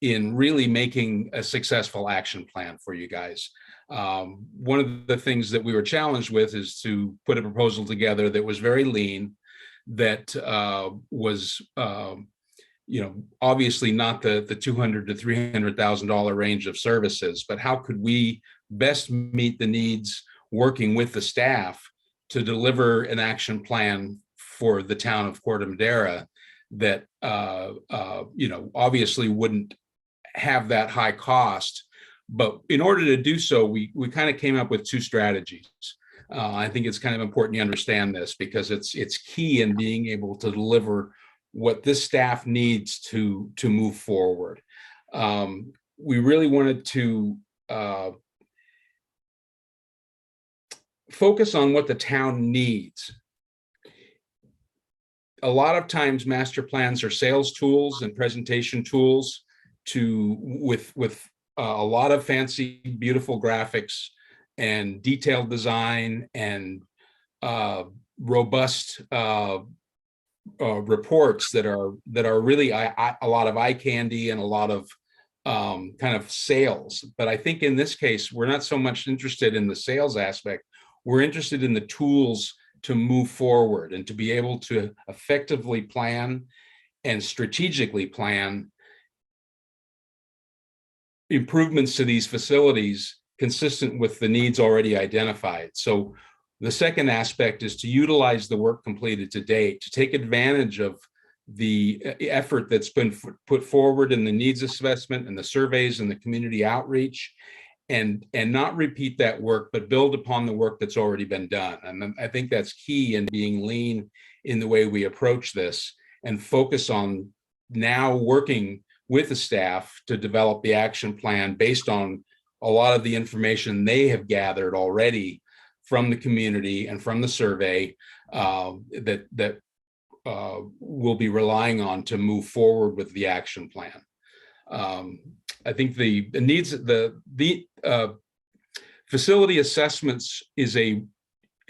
in really making a successful action plan for you guys. One of the things that we were challenged with is to put a proposal together that was very lean, that was obviously not the $200,000 to $300,000 range of services, but how could we best meet the needs working with the staff to deliver an action plan for the town of Corte Madera that obviously wouldn't have that high cost. But in order to do so, we kind of came up with 2 strategies. I think it's kind of important you understand this, because it's key in being able to deliver what this staff needs to move forward. We really wanted to focus on what the town needs. A lot of times master plans are sales tools and presentation tools with a lot of fancy, beautiful graphics and detailed design and robust reports that are really a lot of eye candy and a lot of kind of sales. But I think in this case, we're not so much interested in the sales aspect. We're interested in the tools to move forward and to be able to effectively plan and strategically plan improvements to these facilities consistent with the needs already identified. So the second aspect is to utilize the work completed to date, to take advantage of the effort that's been put forward in the needs assessment and the surveys and the community outreach, and not repeat that work, but build upon the work that's already been done. And I think that's key in being lean in the way we approach this, and focus on now working with the staff to develop the action plan based on a lot of the information they have gathered already from the community and from the survey that we'll be relying on to move forward with the action plan. I think the needs, the facility assessments is a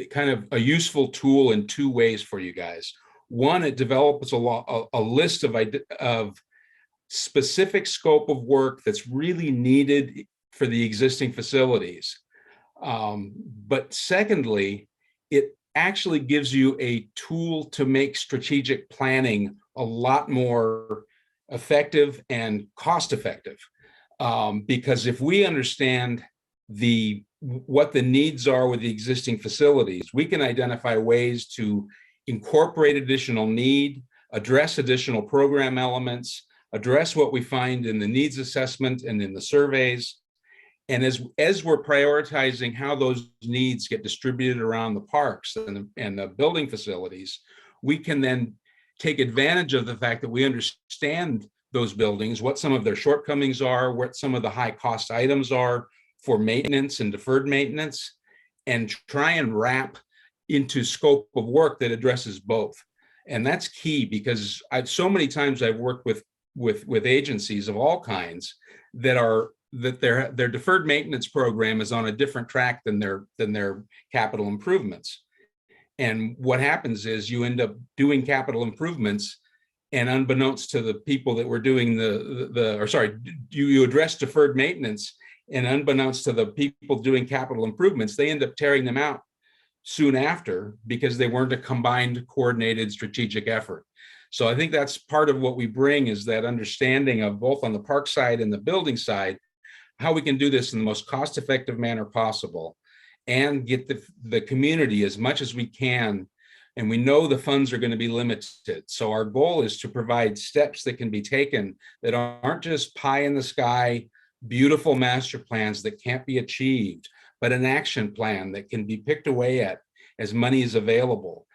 kind of a useful tool in two ways for you guys. One, it develops a list of specific scope of work that's really needed for the existing facilities. But secondly, it actually gives you a tool to make strategic planning a lot more effective and cost effective. Because if we understand what the needs are with the existing facilities, we can identify ways to incorporate additional need, address additional program elements, address what we find in the needs assessment and in the surveys. And as we're prioritizing how those needs get distributed around the parks and the building facilities, we can then take advantage of the fact that we understand those buildings, what some of their shortcomings are, what some of the high cost items are for maintenance and deferred maintenance, and try and wrap into scope of work that addresses both. And that's key, because so many times I've worked with agencies of all kinds that their deferred maintenance program is on a different track than their capital improvements. And what happens is you end up doing capital improvements, and unbeknownst to the people that were doing you address deferred maintenance, and unbeknownst to the people doing capital improvements, they end up tearing them out soon after because they weren't a combined, coordinated, strategic effort. So I think that's part of what we bring, is that understanding of both on the park side and the building side, how we can do this in the most cost-effective manner possible and get the community as much as we can. And we know the funds are going to be limited. So our goal is to provide steps that can be taken that aren't just pie in the sky, beautiful master plans that can't be achieved, but an action plan that can be picked away at as money is available,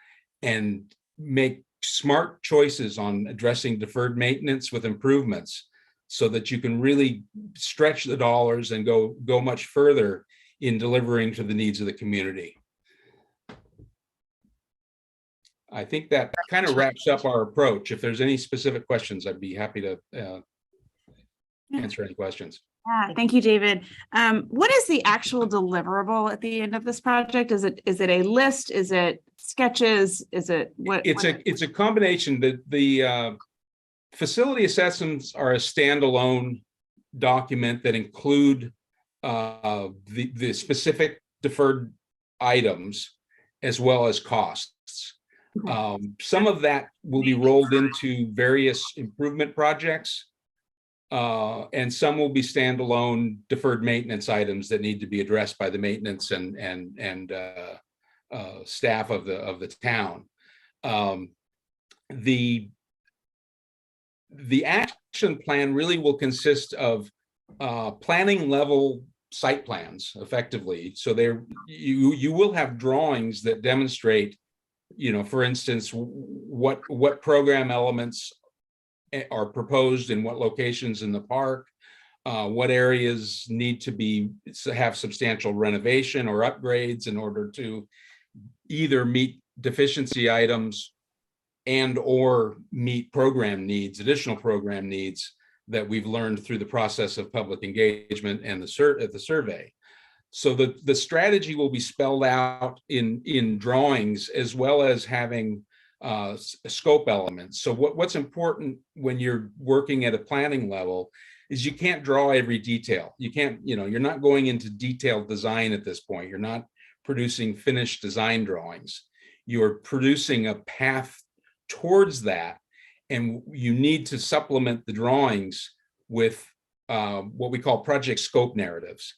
and make smart choices on addressing deferred maintenance with improvements, so that you can really stretch the dollars and go much further in delivering to the needs of the community. I think that kind of wraps up our approach. If there's any specific questions, I'd be happy to answer any questions. Yeah, thank you, David. What is the actual deliverable at the end of this project? Is it a list? Is it sketches? Is it what? It's a combination. The facility assessments are a standalone document that include the specific deferred items as well as costs. Some of that will be rolled into various improvement projects, and some will be standalone deferred maintenance items that need to be addressed by the maintenance and staff of the town. The action plan really will consist of planning level site plans effectively. So you will have drawings that demonstrate, for instance, what program elements are proposed in what locations in the park, what areas need to have substantial renovation or upgrades in order to either meet deficiency items and or meet additional program needs that we've learned through the process of public engagement and the survey. So the strategy will be spelled out in drawings, as well as having scope elements. So what's important when you're working at a planning level is you can't draw every detail. You can't, you're not going into detailed design at this point. You're not producing finished design drawings. You're producing a path towards that. And you need to supplement the drawings with what we call project scope narratives.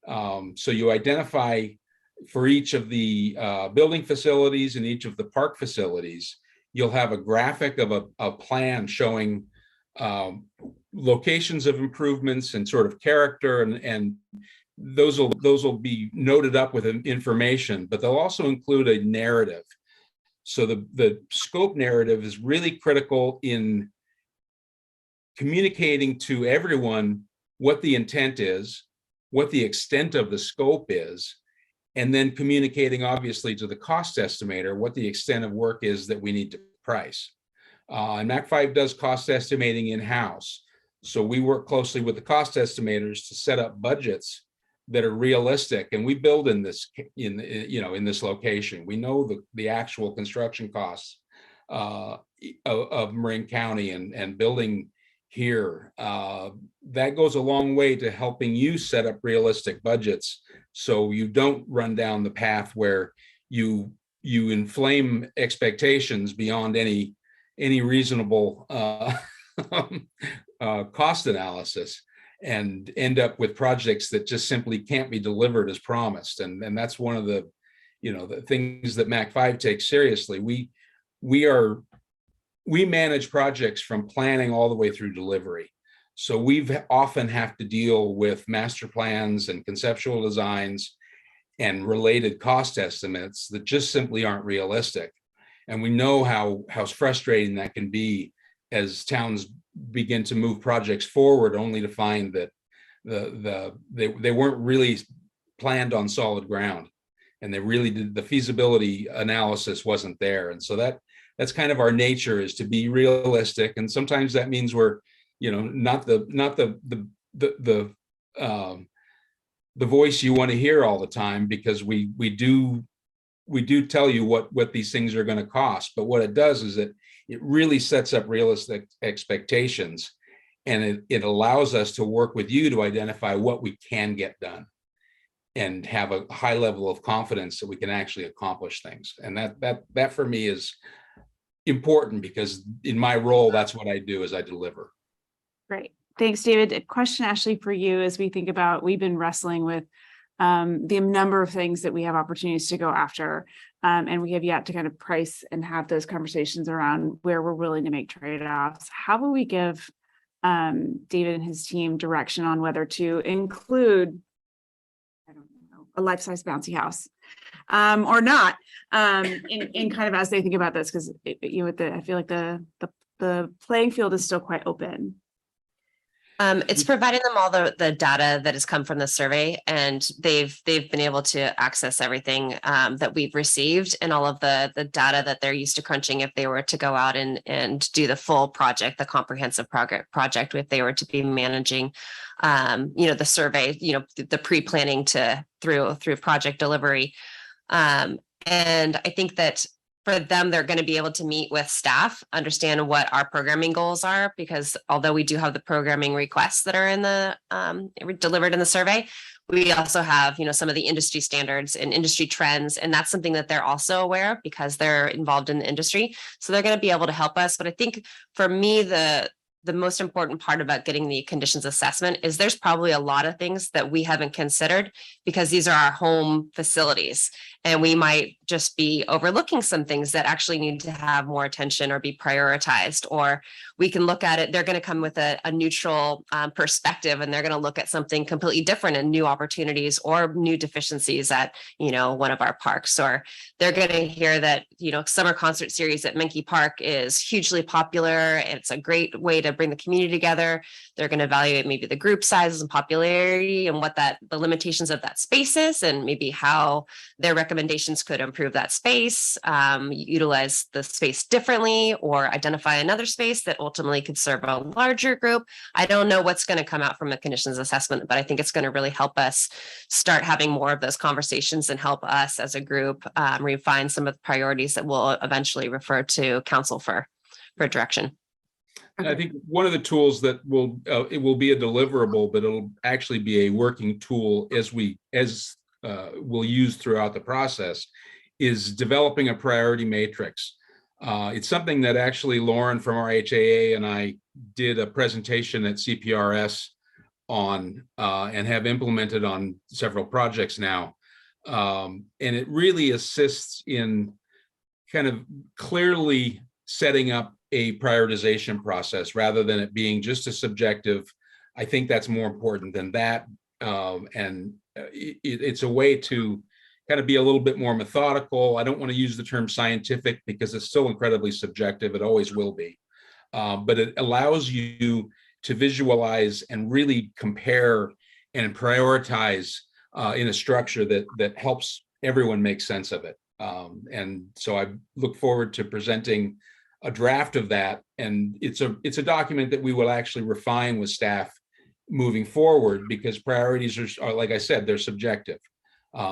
So you identify for each of the building facilities and each of the park facilities, you'll have a graphic of a plan showing locations of improvements and sort of character, and those will be noted up with information, but they'll also include a narrative. So the scope narrative is really critical in communicating to everyone what the intent is, what the extent of the scope is, and then communicating obviously to the cost estimator what the extent of work is that we need to price. And MAC5 does cost estimating in-house. So we work closely with the cost estimators to set up budgets that are realistic, and we build in this in this location. We know the actual construction costs of Marin County and building here. That goes a long way to helping you set up realistic budgets, so you don't run down the path where you inflame expectations beyond any reasonable cost analysis, and end up with projects that just simply can't be delivered as promised. And that's one of the the things that MAC5 takes seriously. We manage projects from planning all the way through delivery. So we've often have to deal with master plans and conceptual designs and related cost estimates that just simply aren't realistic. And we know how frustrating that can be as towns begin to move projects forward, only to find that they weren't really planned on solid ground, and they really did, the feasibility analysis wasn't there. And so that's kind of our nature, is to be realistic. And sometimes that means we're not the voice you want to hear all the time, because we do tell you what these things are going to cost. But what it does is it really sets up realistic expectations, and it allows us to work with you to identify what we can get done and have a high level of confidence that we can actually accomplish things. And that for me is important, because in my role, that's what I do, is I deliver. Great. Thanks, David. A question, Ashley, for you, as we think about, we've been wrestling with the number of things that we have opportunities to go after. And we have yet to kind of price and have those conversations around where we're willing to make trade-offs. How will we give David and his team direction on whether to include, I don't know, a life-size bouncy house or not, in kind of as they think about this? Because I feel like the playing field is still quite open. It's providing them all the data that has come from the survey, and they've been able to access everything that we've received, and all of the data that they're used to crunching if they were to go out and do the full project, the comprehensive project, if they were to be managing, the survey, the pre-planning through project delivery. And I think that for them, they're going to be able to meet with staff, understand what our programming goals are, because although we do have the programming requests that are in the delivered in the survey, we also have, some of the industry standards and industry trends, and that's something that they're also aware of because they're involved in the industry. So they're going to be able to help us. But I think for me, the most important part about getting the conditions assessment is there's probably a lot of things that we haven't considered, because these are our home facilities, and we might just be overlooking some things that actually need to have more attention or be prioritized. Or we can look at it, they're going to come with a neutral perspective, and they're going to look at something completely different and new opportunities or new deficiencies at, one of our parks. Or they're going to hear that, summer concert series at Menke Park is hugely popular. It's a great way to bring the community together. They're going to evaluate maybe the group sizes and popularity and what the limitations of that space is, and maybe how their recommendations could improve that space, utilize the space differently, or identify another space that ultimately could serve a larger group. I don't know what's going to come out from the conditions assessment, but I think it's going to really help us start having more of those conversations and help us as a group refine some of the priorities that we'll eventually refer to council for direction. I think one of the tools that it will be a deliverable, but it'll actually be a working tool as we'll use throughout the process, is developing a priority matrix. It's something that actually Lauren from our HAA and I did a presentation at CPRS on and have implemented on several projects now. And it really assists in kind of clearly setting up a prioritization process rather than it being just a subjective. I think that's more important than that. It's a way to kind of be a little bit more methodical. I don't want to use the term scientific because it's still incredibly subjective. It always will be. But it allows you to visualize and really compare and prioritize in a structure that helps everyone make sense of it. And so I look forward to presenting a draft of that. And it's a document that we will actually refine with staff moving forward, because priorities are, like I said, they're subjective.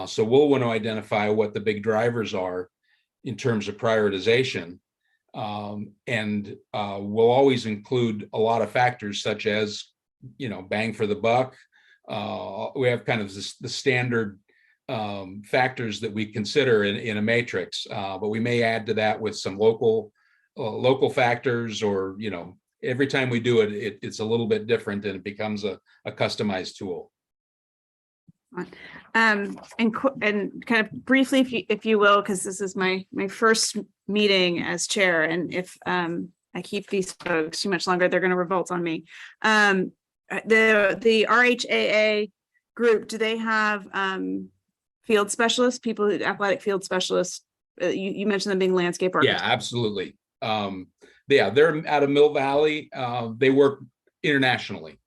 So we'll want to identify what the big drivers are in terms of prioritization. And we'll always include a lot of factors such as, bang for the buck. We have kind of the standard factors that we consider in a matrix, but we may add to that with some local factors, or every time we do it, it's a little bit different and it becomes a customized tool. And kind of briefly, if you will, because this is my first meeting as chair, and if I keep these folks too much longer, they're going to revolt on me. The RHAA group, do they have field specialists, athletic field specialists? You mentioned them being landscape architects. Yeah, absolutely. They're out of Mill Valley. They work internationally,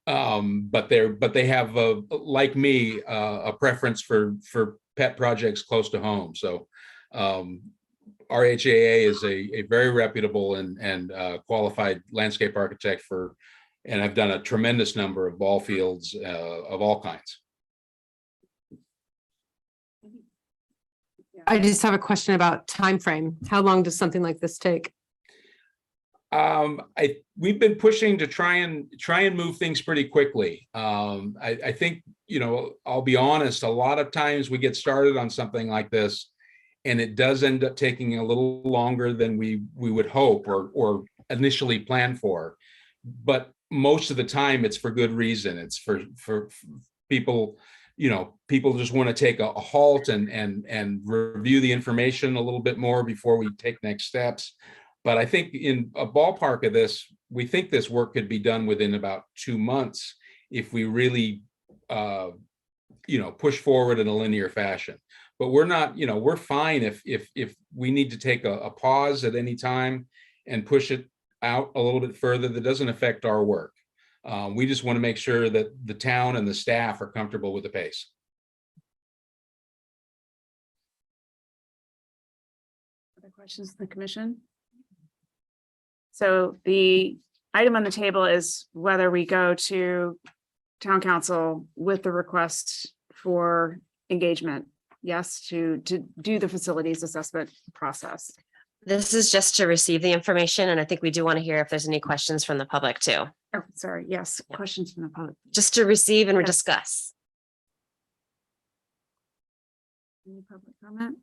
but they have, like me, a preference for pet projects close to home. So RHAA is a very reputable and qualified landscape architect and I've done a tremendous number of ball fields of all kinds. I just have a question about time frame. How long does something like this take? We've been pushing to try and move things pretty quickly. I think, I'll be honest, a lot of times we get started on something like this and it does end up taking a little longer than we would hope or initially planned for. But most of the time it's for good reason. It's for people, people just want to take a halt and review the information a little bit more before we take next steps. But I think in a ballpark of this, we think this work could be done within about 2 months if we really, push forward in a linear fashion. But we're not, we're fine if we need to take a pause at any time and push it out a little bit further. That doesn't affect our work. We just want to make sure that the town and the staff are comfortable with the pace. Other questions from the commission? So the item on the table is whether we go to town council with the request for engagement. Yes, to do the facilities assessment process. This is just to receive the information, and I think we do want to hear if there's any questions from the public too. Oh, sorry. Yes, questions from the public. Just to receive and Yes. discuss. Any public comment?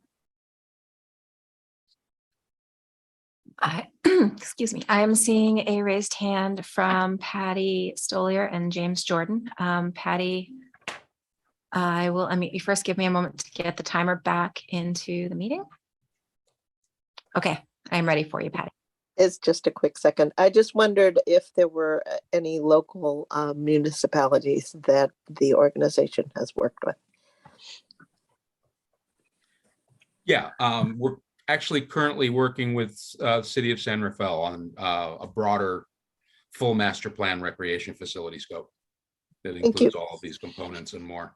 Excuse me. I am seeing a raised hand from Patty Stolier and James Jordan. Patty, I will unmute you first. Give me a moment to get the timer back into the meeting. Okay, I am ready for you, Patty. It's just a quick second. I just wondered if there were any local municipalities that the organization has worked with. Yeah, we're actually currently working with City of San Rafael on a broader full master plan recreation facility scope that includes all of these components and more.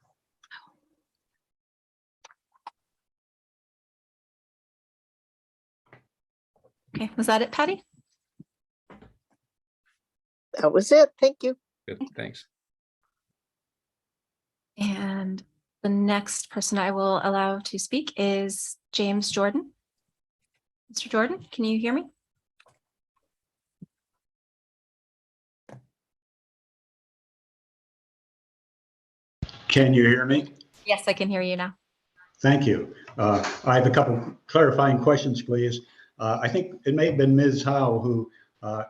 Okay, was that it, Patty? That was it. Thank you. Good, thanks. And the next person I will allow to speak is James Jordan. Mr. Jordan, can you hear me? Can you hear me? Yes, I can hear you now. Thank you. I have a couple clarifying questions, please. I think it may have been Ms. Howe who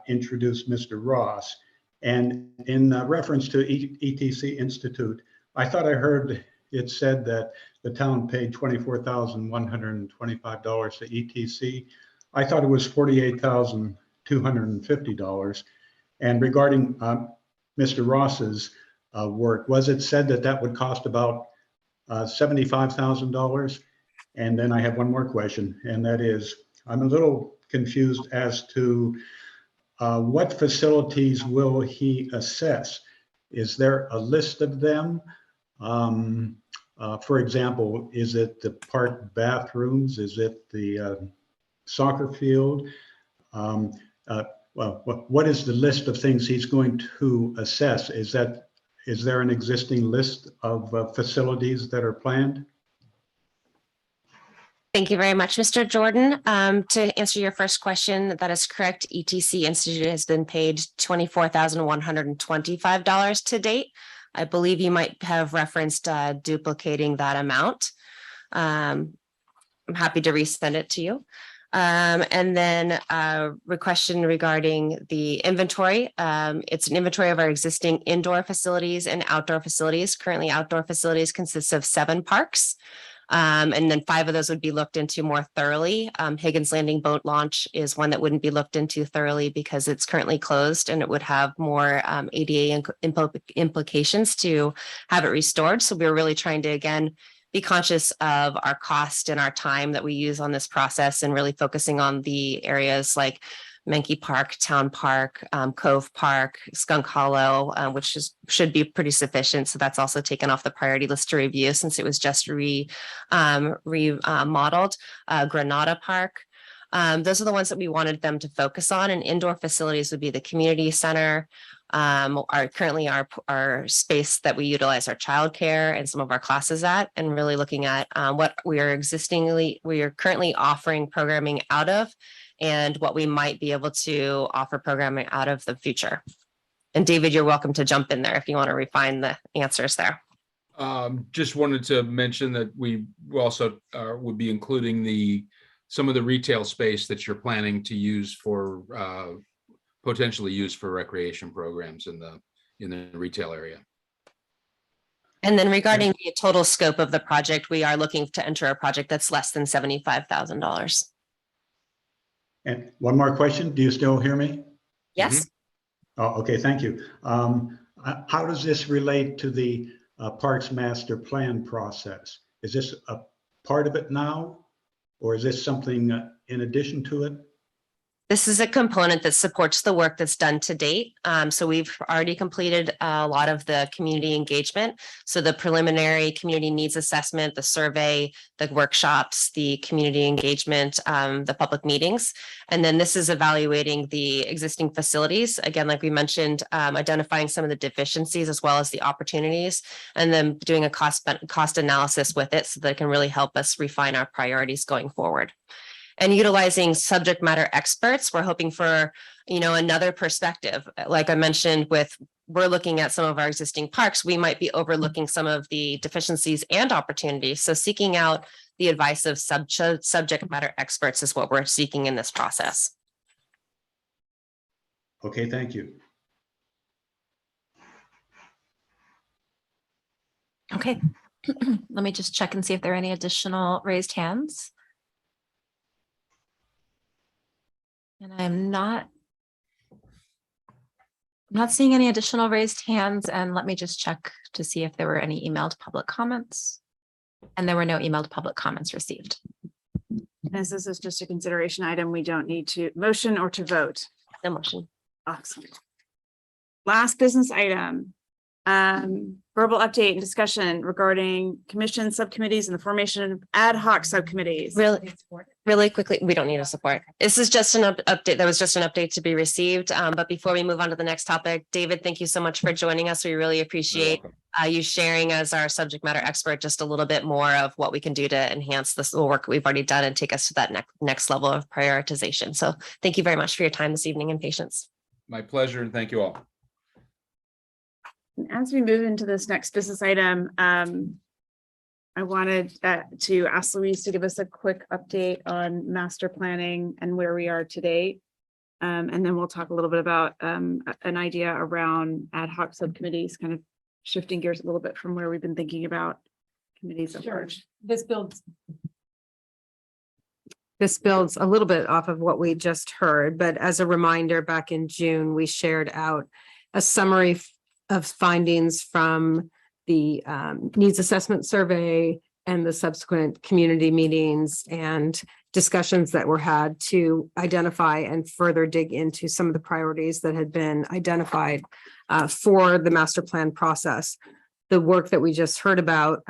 introduced Mr. Ross. And in reference to ETC Institute, I thought I heard it said that the town paid $24,125 to ETC. I thought it was $48,250. And regarding Mr. Ross's work, was it said that that would cost about $75,000? And then I have one more question, and that is, I'm a little confused as to what facilities will he assess? Is there a list of them? For example, is it the park bathrooms? Is it the soccer field? Well, what is the list of things he's going to assess? Is there an existing list of facilities that are planned? Thank you very much, Mr. Jordan. To answer your first question, that is correct. ETC Institute has been paid $24,125 to date. I believe you might have referenced duplicating that amount. I'm happy to resend it to you. And then a question regarding the inventory. It's an inventory of our existing indoor facilities and outdoor facilities. Currently, outdoor facilities consists of 7 parks. And then 5 of those would be looked into more thoroughly. Higgins Landing Boat Launch is one that wouldn't be looked into thoroughly because it's currently closed and it would have more ADA implications to have it restored. So we're really trying to, again, be conscious of our cost and our time that we use on this process and really focusing on the areas like Menke Park, Town Park, Cove Park, Skunk Hollow, which should be pretty sufficient. So that's also taken off the priority list to review since it was just remodeled. Granada Park. Those are the ones that we wanted them to focus on, and indoor facilities would be the community center. Currently our space that we utilize our childcare and some of our classes at, and really looking at what we are currently offering programming out of, and what we might be able to offer programming out of the future. And David, you're welcome to jump in there if you want to refine the answers there. Just wanted to mention that we also would be including some of the retail space that you're planning to use for potentially used for recreation programs in the retail area. And then regarding the total scope of the project, we are looking to enter a project that's less than $75,000. And one more question. Do you still hear me? Yes. Oh, okay, thank you. How does this relate to the Parks Master Plan process? Is this a part of it now, or is this something in addition to it? This is a component that supports the work that's done to date. So we've already completed a lot of the community engagement. So the preliminary community needs assessment, the survey, the workshops, the community engagement, the public meetings. And then this is evaluating the existing facilities. Again, like we mentioned, identifying some of the deficiencies as well as the opportunities, and then doing a cost analysis with it so that it can really help us refine our priorities going forward. And utilizing subject matter experts, we're hoping for, another perspective. Like I mentioned, we're looking at some of our existing parks, we might be overlooking some of the deficiencies and opportunities. So seeking out the advice of subject matter experts is what we're seeking in this process. Okay, thank you. Okay. Let me just check and see if there are any additional raised hands. And I'm not seeing any additional raised hands, and let me just check to see if there were any emailed public comments. And there were no emailed public comments received. As this is just a consideration item, we don't need to motion or to vote. No motion. Awesome. Last business item. Verbal update and discussion regarding commission subcommittees and the formation of ad hoc subcommittees. Really quickly, we don't need a support. This is just an update. That was just an update to be received. But before we move on to the next topic, David, thank you so much for joining us. We really appreciate you sharing as our subject matter expert just a little bit more of what we can do to enhance this work we've already done and take us to that next level of prioritization. So thank you very much for your time this evening and patience. My pleasure, and thank you all. As we move into this next business item, I wanted to ask Louise to give us a quick update on master planning and where we are today. And then we'll talk a little bit about an idea around ad hoc subcommittees, kind of shifting gears a little bit from where we've been thinking about committees at large. This builds This builds a little bit off of what we just heard, but as a reminder, back in June, we shared out a summary of findings from the needs assessment survey and the subsequent community meetings and discussions that were had to identify and further dig into some of the priorities that had been identified for the master plan process. The work that we just heard about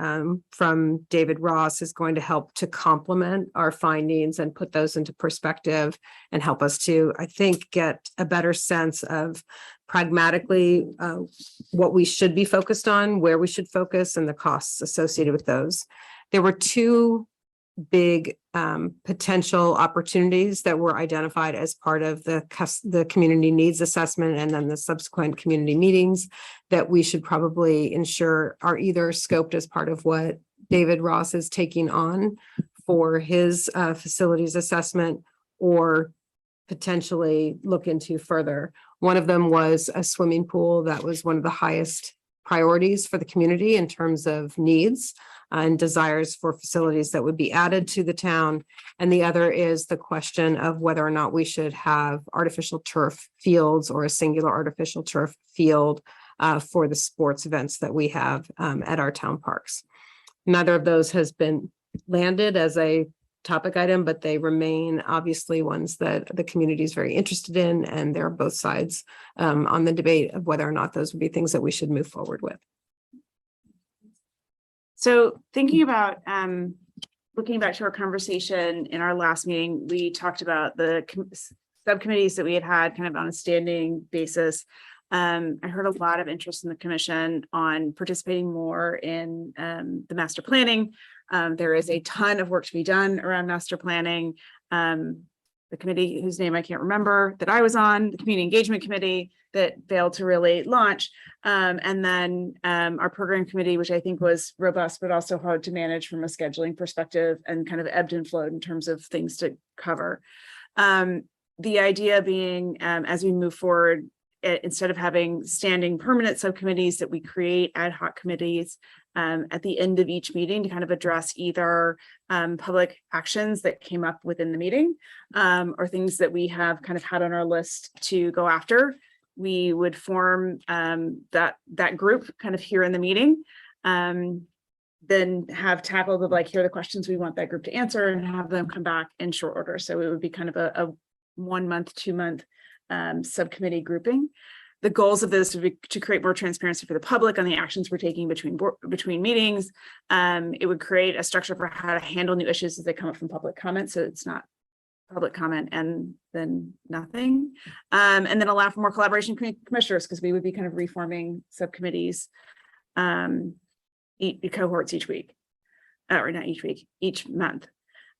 from David Ross is going to help to complement our findings and put those into perspective and help us to, I think, get a better sense of pragmatically what we should be focused on, where we should focus, and the costs associated with those. There were two big potential opportunities that were identified as part of the community needs assessment and then the subsequent community meetings that we should probably ensure are either scoped as part of what David Ross is taking on for his facilities assessment or potentially look into further. One of them was a swimming pool. That was one of the highest priorities for the community in terms of needs and desires for facilities that would be added to the town. And the other is the question of whether or not we should have artificial turf fields or a singular artificial turf field for the sports events that we have at our town parks. Neither of those has been landed as a topic item, but they remain obviously ones that the community is very interested in, and there are both sides on the debate of whether or not those would be things that we should move forward with. So thinking about looking back to our conversation in our last meeting, we talked about the subcommittees that we had kind of on a standing basis. I heard a lot of interest in the commission on participating more in the master planning. There is a ton of work to be done around master planning. The committee whose name I can't remember that I was on, the community engagement committee that failed to really launch. And then our program committee, which I think was robust, but also hard to manage from a scheduling perspective and kind of ebbed and flowed in terms of things to cover. The idea being, as we move forward, instead of having standing permanent subcommittees, that we create ad hoc committees at the end of each meeting to kind of address either public actions that came up within the meeting or things that we have kind of had on our list to go after. We would form that group kind of here in the meeting, then have tackled of like, here are the questions we want that group to answer and have them come back in short order. So it would be kind of a 1 month, 2 month subcommittee grouping. The goals of this would be to create more transparency for the public on the actions we're taking between meetings. It would create a structure for how to handle new issues as they come up from public comment. So it's not public comment and then nothing. And then allow for more collaboration between commissioners, because we would be kind of reforming subcommittees, cohorts each week, or not each week, each month.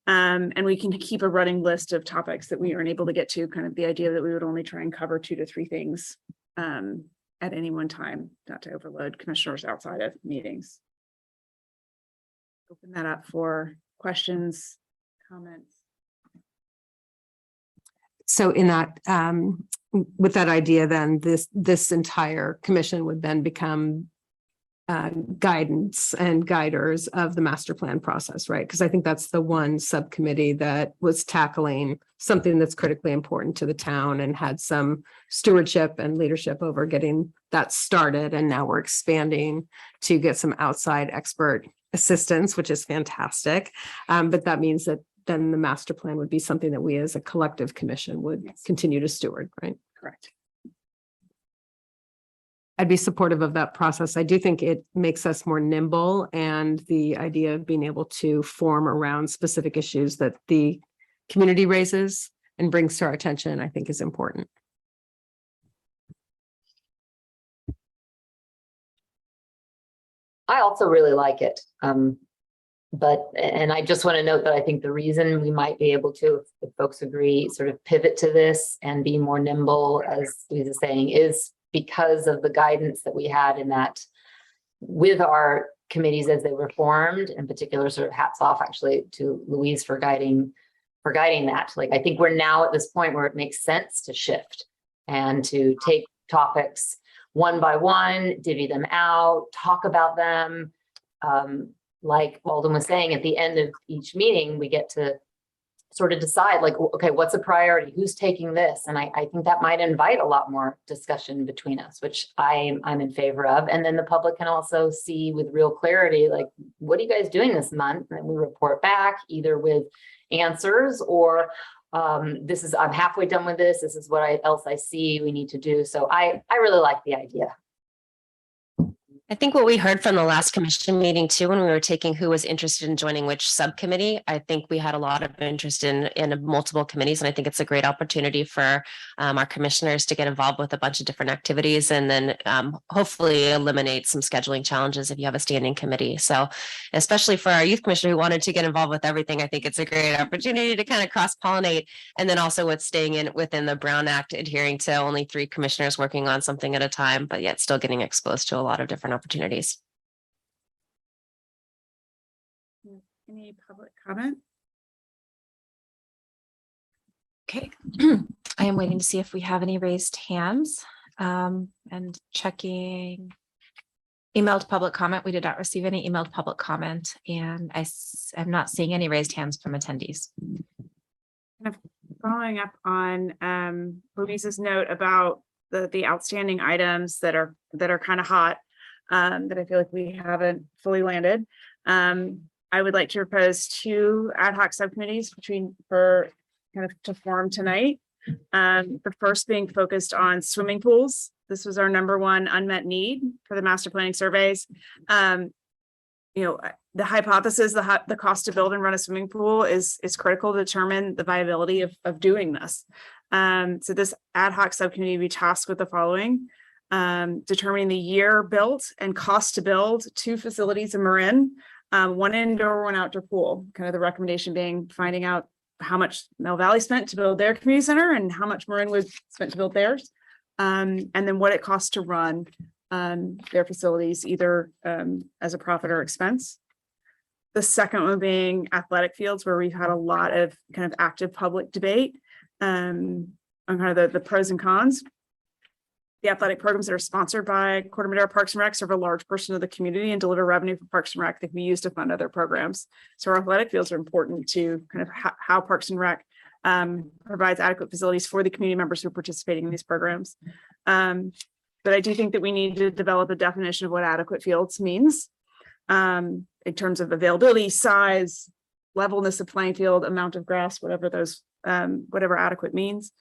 And we can keep a running list of topics that we aren't able to get to, kind of the idea that we would only try and cover 2 to 3 things at any one time, not to overload commissioners outside of meetings. Open that up for questions, comments. So in that, with that idea, then this entire commission would then become guidance and guiders of the master plan process, right? Because I think that's the one subcommittee that was tackling something that's critically important to the town and had some stewardship and leadership over getting that started. And now we're expanding to get some outside expert assistance, which is fantastic. But that means that then the master plan would be something that we as a collective commission would continue to steward, right? Correct. I'd be supportive of that process. I do think it makes us more nimble, and the idea of being able to form around specific issues that the community raises and brings to our attention, I think is important. I also really like it. And I just want to note that I think the reason we might be able to, if folks agree, sort of pivot to this and be more nimble, as Louise is saying, is because of the guidance that we had in that with our committees as they were formed, in particular, sort of hats off actually to Louise for guiding that. Like, I think we're now at this point where it makes sense to shift and to take topics one by one, divvy them out, talk about them. Like Walden was saying, at the end of each meeting, we get to sort of decide like, okay, what's a priority? Who's taking this? And I think that might invite a lot more discussion between us, which I'm in favor of. And then the public can also see with real clarity, like, what are you guys doing this month? And we report back either with answers or I'm halfway done with this. This is what else I see we need to do. So I really like the idea. I think what we heard from the last commission meeting too, when we were taking who was interested in joining which subcommittee, I think we had a lot of interest in multiple committees. And I think it's a great opportunity for our commissioners to get involved with a bunch of different activities and then hopefully eliminate some scheduling challenges if you have a standing committee. So especially for our youth commissioner who wanted to get involved with everything, I think it's a great opportunity to kind of cross-pollinate. And then also with staying within the Brown Act, adhering to only 3 commissioners working on something at a time, but yet still getting exposed to a lot of different opportunities. Any public comment? Okay, I am waiting to see if we have any raised hands and checking emailed public comment. We did not receive any emailed public comment, and I'm not seeing any raised hands from attendees. Kind of following up on Louise's note about the outstanding items that are kind of hot, that I feel like we haven't fully landed. I would like to propose 2 ad hoc subcommittees for to form tonight. The first being focused on swimming pools. This was our #1 unmet need for the master planning surveys. The hypothesis, the cost to build and run a swimming pool is critical to determine the viability of doing this. So this ad hoc subcommittee will be tasked with the following: determining the year built and cost to build 2 facilities in Marin, 1 indoor, 1 outdoor pool. Kind of the recommendation being finding out how much Mill Valley spent to build their community center and how much Marin was spent to build theirs. And then what it costs to run their facilities, either as a profit or expense. The second one being athletic fields, where we've had a lot of kind of active public debate on kind of the pros and cons. The athletic programs that are sponsored by Corte Madera Parks and Rec serve a large portion of the community and deliver revenue for Parks and Rec that can be used to fund other programs. So our athletic fields are important to kind of how Parks and Rec provides adequate facilities for the community members who are participating in these programs. But I do think that we need to develop a definition of what adequate fields means in terms of availability, size, levelness of playing field, amount of grass, whatever adequate means.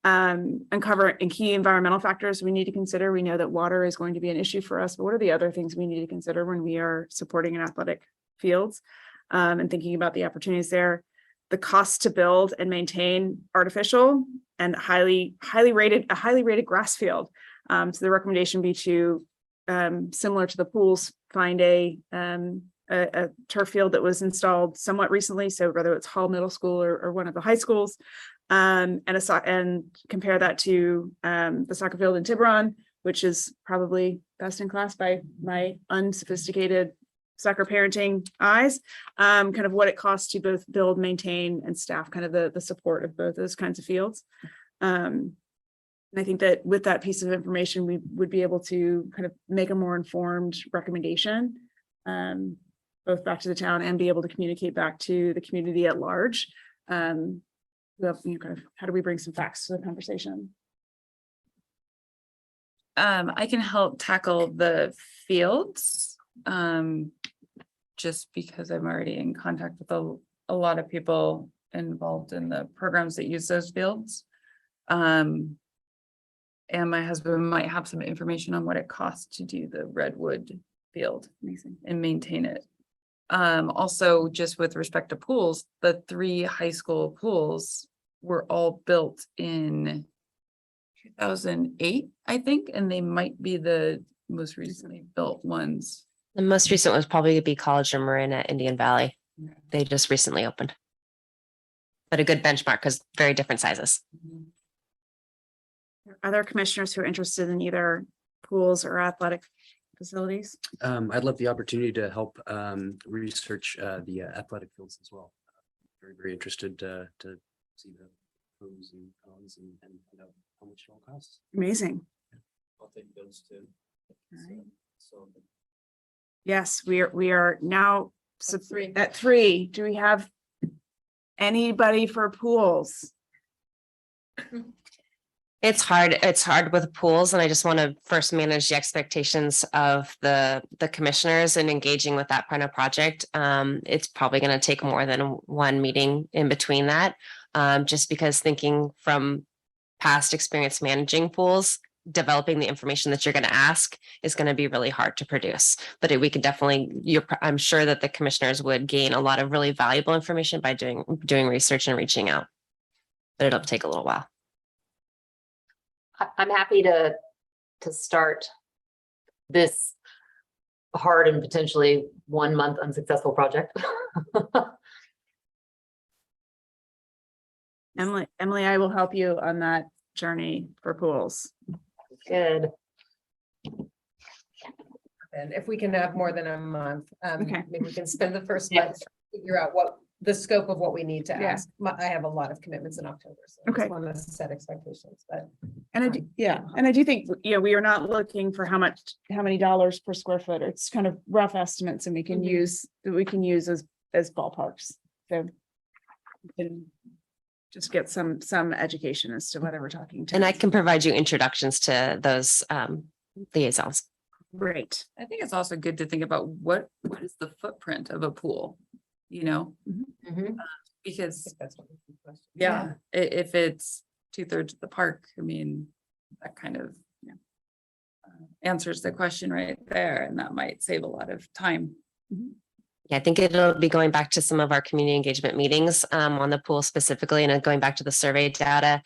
Uncover key environmental factors we need to consider. We know that water is going to be an issue for us, but what are the other things we need to consider when we are supporting an athletic fields and thinking about the opportunities there? The cost to build and maintain artificial and highly rated grass field. So the recommendation be to, similar to the pools, find a turf field that was installed somewhat recently. So whether it's Hall Middle School or one of the high schools, and compare that to the soccer field in Tiburon, which is probably best in class by my unsophisticated soccer parenting eyes, kind of what it costs to both build, maintain, and staff kind of the support of both those kinds of fields. And I think that with that piece of information, we would be able to kind of make a more informed recommendation, both back to the town and be able to communicate back to the community at large. Kind of how do we bring some facts to the conversation? I can help tackle the fields, just because I'm already in contact with a lot of people involved in the programs that use those fields. And my husband might have some information on what it costs to do the Redwood field. Amazing. And maintain it. Also, just with respect to pools, the 3 high school pools were all built in 2008, I think, and they might be the most recently built ones. The most recent was probably be College of Marin at Indian Valley. They just recently opened. But a good benchmark because very different sizes. Other commissioners who are interested in either pools or athletic facilities? I'd love the opportunity to help research the athletic fields as well. Very, very interested to see the pros and cons and find out how much it all costs. Amazing. I'll take those two. Alright. So Yes, we are now at three. Do we have anybody for pools? It's hard with pools, and I just want to first manage the expectations of the commissioners and engaging with that kind of project. It's probably going to take more than one meeting in between that. Just because thinking from past experience managing pools, developing the information that you're going to ask is going to be really hard to produce. But we could definitely, I'm sure that the commissioners would gain a lot of really valuable information by doing research and reaching out. But it'll take a little while. I'm happy to start this hard and potentially 1 month unsuccessful project. Emily, I will help you on that journey for pools. Good. And if we can have more than a month, Okay. maybe we can spend the first Yeah. month to figure out what the scope of what we need to Yeah. ask. I have a lot of commitments in October, so I Okay. just want to set expectations, but. And I do think, we are not looking for how many dollars per square foot. It's kind of rough estimates and we can use as ballparks. So we can just get some education as to whether we're talking. And I tens. can provide you introductions to those liaisons. Great. I think it's also good to think about what is the footprint of a pool, Mhm. because That's what the question. yeah, if it's 2/3 of the park, I mean, that kind of answers the question right there, and that might save a lot of time. Yeah, I think it'll be going back to some of our community engagement meetings on the pool specifically, and going back to the survey data.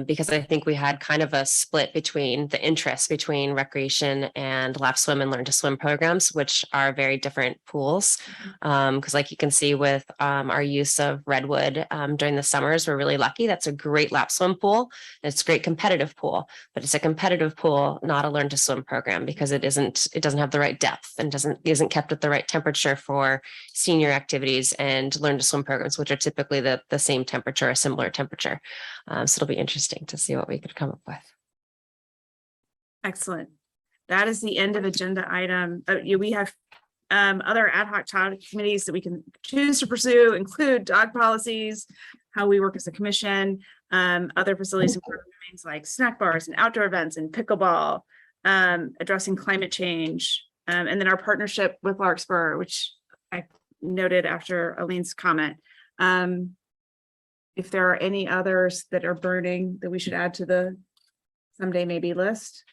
Because I think we had kind of a split between the interests between recreation and lap swim and learn to swim programs, which are very different pools. Because like you can see with our use of Redwood during the summers, we're really lucky. That's a great lap swim pool. It's a great competitive pool, but it's a competitive pool, not a learn to swim program, because it doesn't have the right depth and isn't kept at the right temperature for senior activities and learn to swim programs, which are typically the same temperature, a similar temperature. So it'll be interesting to see what we could come up with. Excellent. That is the end of agenda item. We have other ad hoc committees that we can choose to pursue, include dog policies, how we work as a commission, other facilities and programs like snack bars and outdoor events and pickleball, addressing climate change, and then our partnership with Larkspur, which I noted after Aleen's comment. If there are any others that are burning that we should add to the someday maybe list.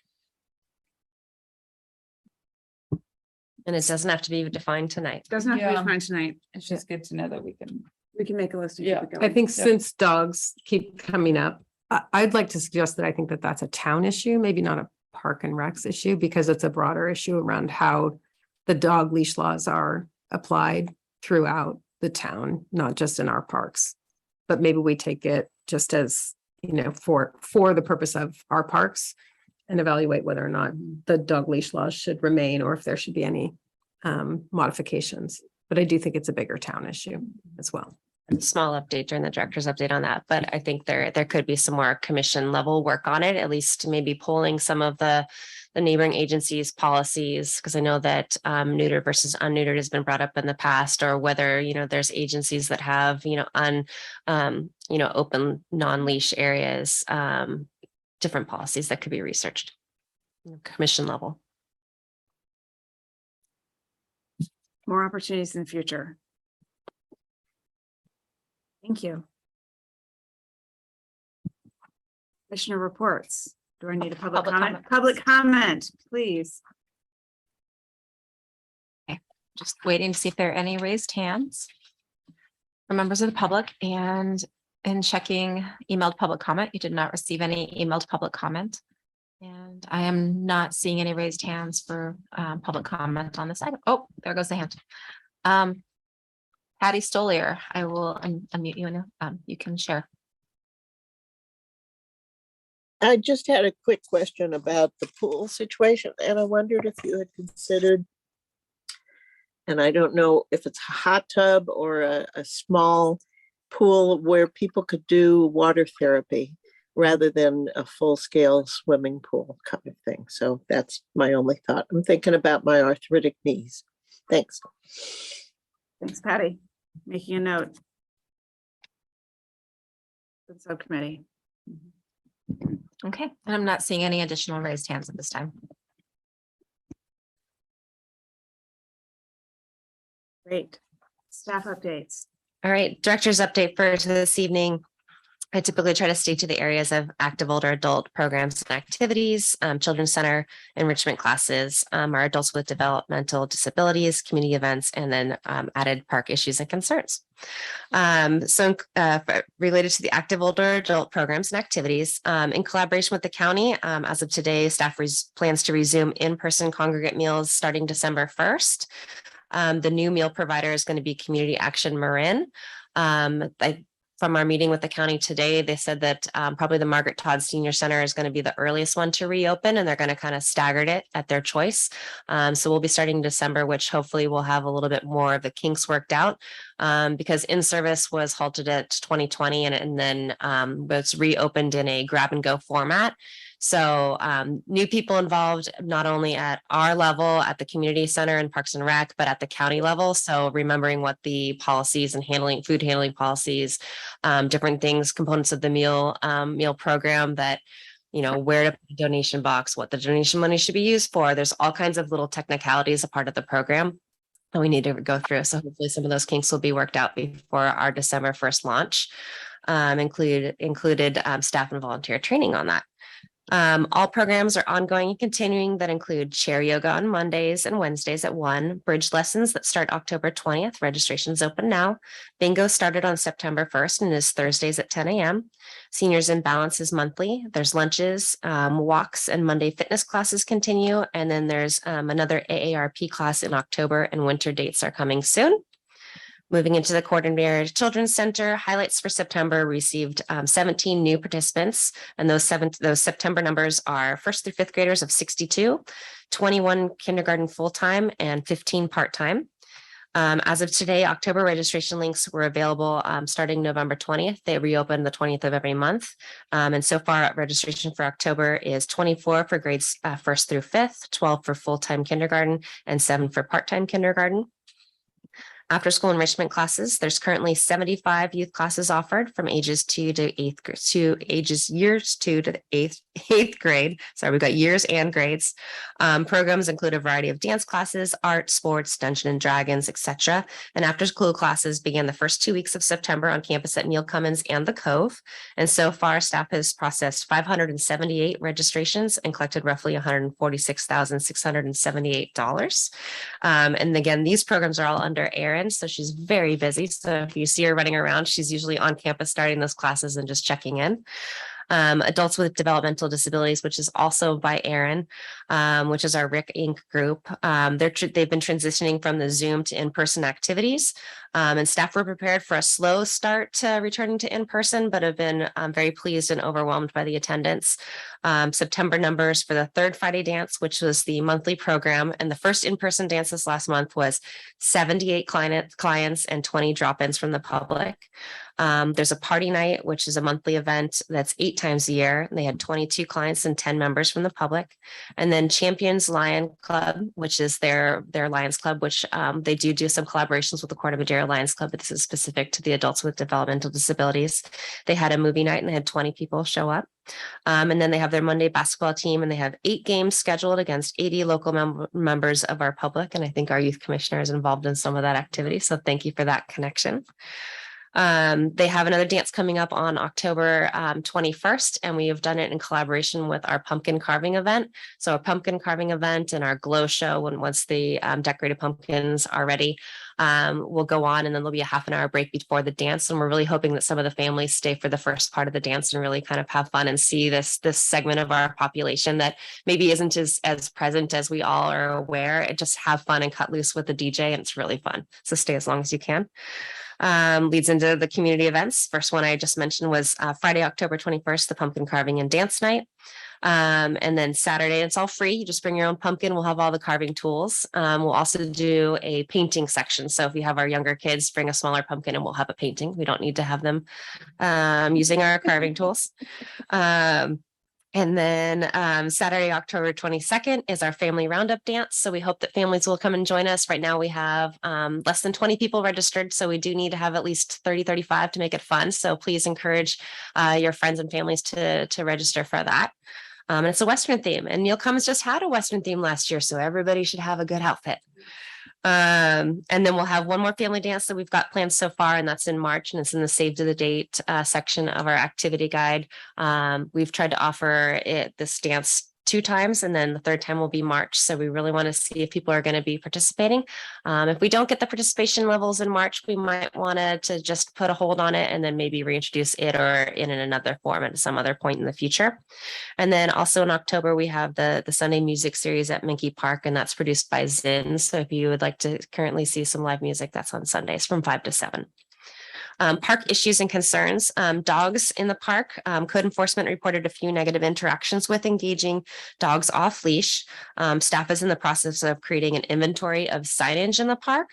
And it doesn't have to be defined tonight. Doesn't have to Yeah. be defined tonight. It's just good to know that we can. We can make a list. And Yeah. keep it I going. think since dogs keep coming up, I'd like to suggest that I think that that's a town issue, maybe not a park and recs issue, because it's a broader issue around how the dog leash laws are applied throughout the town, not just in our parks. But maybe we take it just as, for the purpose of our parks and evaluate whether or not the dog leash laws should remain or if there should be any modifications. But I do think it's a bigger town issue as well. Small update during the director's update on that, but I think there could be some more commission level work on it, at least maybe polling some of the neighboring agencies' policies, because I know that neutered versus unneutered has been brought up in the past, or whether there's agencies that have open non-leash areas, different policies that could be researched, commission level. More opportunities in the future. Thank you. Commissioner reports. Do I need a public comment? Public comment, please. Just waiting to see if there are any raised hands from members of the public, and in checking emailed public comment, you did not receive any emailed public comment. And I am not seeing any raised hands for public comment on this item. Oh, there goes the hand. Patty Stolier, I will unmute you and you can share. I just had a quick question about the pool situation, and I wondered if you had considered, and I don't know if it's a hot tub or a small pool where people could do water therapy rather than a full-scale swimming pool kind of thing. So that's my only thought. I'm thinking about my arthritic knees. Thanks. Thanks, Patty. Making a note. The subcommittee. Okay, and I'm not seeing any additional raised hands at this time. Great. Staff updates. All right, director's update for this evening. I typically try to stay to the areas of active older adult programs and activities, children's center, enrichment classes, our adults with developmental disabilities, community events, and then added park issues and concerns. Related to the active older adult programs and activities, in collaboration with the county, as of today, staff plans to resume in-person congregate meals starting December 1st. The new meal provider is going to be Community Action Marin. From our meeting with the county today, they said that probably the Margaret Todd Senior Center is going to be the earliest one to reopen, and they're going to kind of stagger it at their choice. So we'll be starting in December, which hopefully we'll have a little bit more of the kinks worked out, because in-service was halted at 2020 and then was reopened in a grab and go format. So new people involved, not only at our level at the community center and Parks and Rec, but at the county level. So remembering what the policies and food handling policies, different things, components of the meal program that, where to put the donation box, what the donation money should be used for. There's all kinds of little technicalities a part of the program that we need to go through. So hopefully some of those kinks will be worked out before our December 1st launch. Included staff and volunteer training on that. All programs are ongoing and continuing that include chair yoga on Mondays and Wednesdays at 1, bridge lessons that start October 20th. Registration's open now. Bingo started on September 1st and is Thursdays at 10 a.m. Seniors in Balance is monthly. There's lunches, walks, and Monday fitness classes continue. And then there's another AARP class in October, and winter dates are coming soon. Moving into the Corte Madera Children's Center, highlights for September received 17 new participants, and those September numbers are 1st through 5th graders of 62, 21 kindergarten full-time, and 15 part-time. As of today, October registration links were available starting November 20th. They reopened the 20th of every month. And so far, registration for October is 24 for grades 1st through 5th, 12 for full-time kindergarten, and 7 for part-time kindergarten. After school enrichment classes, there's currently 75 youth classes offered from ages 2 to 8th years 2 to 8th grade. Sorry, we've got years and grades. Programs include a variety of dance classes, art, sports, Dungeons and Dragons, etc. And after school classes began the first 2 weeks of September on campus at Neil Cummins and the Cove. And so far, staff has processed 578 registrations and collected roughly $146,678. And again, these programs are all under Erin. So she's very busy. So if you see her running around, she's usually on campus starting those classes and just checking in. Adults with developmental disabilities, which is also by Erin, which is our RIC Inc. group. They've been transitioning from the Zoom to in-person activities, and staff were prepared for a slow start to returning to in-person, but have been very pleased and overwhelmed by the attendance. September numbers for the third Friday dance, which was the monthly program, and the first in-person dance this last month was 78 clients and 20 drop-ins from the public. There's a party night, which is a monthly event that's 8 times a year. They had 22 clients and 10 members from the public. And then Champions Lion Club, which is their Lions Club, which they do some collaborations with the Corte Madera Lions Club, but this is specific to the adults with developmental disabilities. They had a movie night and they had 20 people show up. And then they have their Monday basketball team, and they have 8 games scheduled against 80 local members of our public. And I think our youth commissioner is involved in some of that activity. So thank you for that connection. They have another dance coming up on October 21st, and we have done it in collaboration with our pumpkin carving event. So a pumpkin carving event and our glow show, once the decorated pumpkins are ready, will go on, and then there'll be a half an hour break before the dance. And we're really hoping that some of the families stay for the first part of the dance and really kind of have fun and see this segment of our population that maybe isn't as present as we all are aware, and just have fun and cut loose with the DJ, and it's really fun. So stay as long as you can. leads into the community events. First one I just mentioned was Friday, October 21st, the pumpkin carving and dance night. And then Saturday, it's all free. You just bring your own pumpkin. We'll have all the carving tools. We'll also do a painting section. So if you have our younger kids, bring a smaller pumpkin and we'll have a painting. We don't need to have them using our carving tools. And then Saturday, October 22nd is our family roundup dance. So we hope that families will come and join us. Right now we have less than 20 people registered. So we do need to have at least 30, 35 to make it fun. So please encourage your friends and families to register for that. And it's a Western theme, and Neil Cummins just had a Western theme last year. So everybody should have a good outfit. And then we'll have one more family dance that we've got planned so far, and that's in March, and it's in the Save to the Date section of our activity guide. We've tried to offer this dance 2 times, and then the 3rd time will be March. So we really want to see if people are going to be participating. If we don't get the participation levels in March, we might want to just put a hold on it and then maybe reintroduce it or in another form at some other point in the future. And then also in October, we have the Sunday music series at Minky Park, and that's produced by Zinn. So if you would like to currently see some live music, that's on Sundays from 5 to 7. Park issues and concerns, dogs in the park. Code enforcement reported a few negative interactions with engaging dogs off leash. Staff is in the process of creating an inventory of signage in the park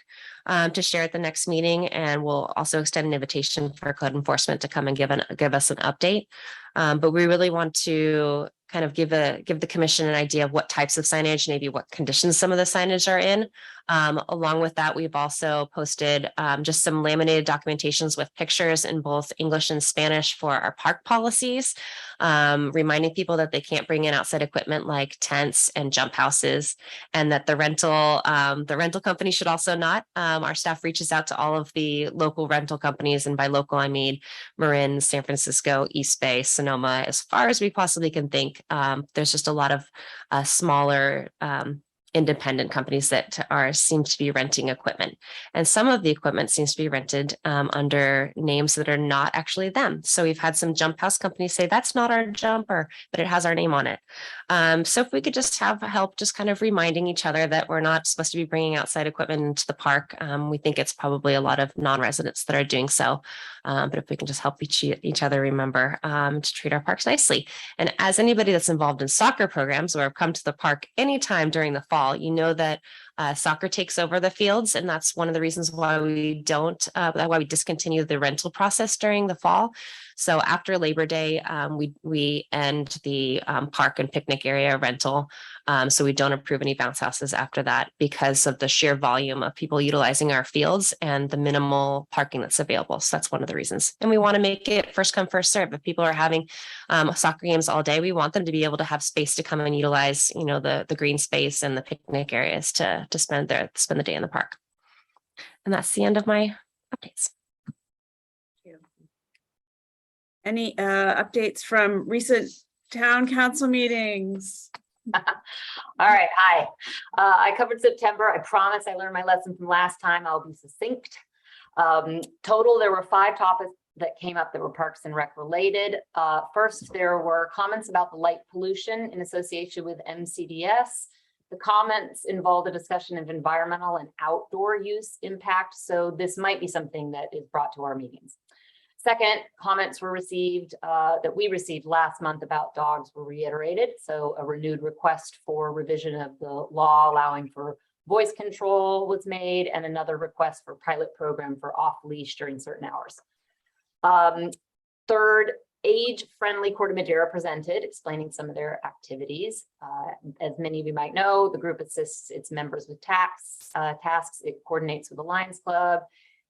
to share at the next meeting, and we'll also extend an invitation for code enforcement to come and give us an update. But we really want to kind of give the commission an idea of what types of signage, maybe what conditions some of the signage are in. Along with that, we've also posted just some laminated documentations with pictures in both English and Spanish for our park policies, reminding people that they can't bring in outside equipment like tents and jump houses, and that the rental company should also not. Our staff reaches out to all of the local rental companies, and by local I mean Marin, San Francisco, East Bay, Sonoma, as far as we possibly can think. There's just a lot of smaller independent companies that seem to be renting equipment, and some of the equipment seems to be rented under names that are not actually them. So we've had some jump house companies say that's not our jumper, but it has our name on it. So if we could just have help just kind of reminding each other that we're not supposed to be bringing outside equipment into the park. We think it's probably a lot of non-residents that are doing so, but if we can just help each other remember to treat our parks nicely. And as anybody that's involved in soccer programs or have come to the park anytime during the fall, you know that soccer takes over the fields, and that's one of the reasons why we discontinue the rental process during the fall. So after Labor Day, we end the park and picnic area rental. So we don't approve any bounce houses after that because of the sheer volume of people utilizing our fields and the minimal parking that's available. So that's one of the reasons. And we want to make it first come, first serve. If people are having soccer games all day, we want them to be able to have space to come and utilize, the green space and the picnic areas to spend the day in the park. And that's the end of my updates. Any updates from recent town council meetings? All right, hi. I covered September. I promise I learned my lesson from last time. I'll be succinct. Total, there were 5 topics that came up that were Parks and Rec related. First, there were comments about the light pollution in association with MCDS. The comments involved a discussion of environmental and outdoor use impact. So this might be something that is brought to our meetings. Second, comments were received that we received last month about dogs were reiterated. So a renewed request for revision of the law allowing for voice control was made, and another request for pilot program for off leash during certain hours. Third, age-friendly Corte Madera presented, explaining some of their activities. As many of you might know, the group assists its members with tasks. It coordinates with the Lions Club.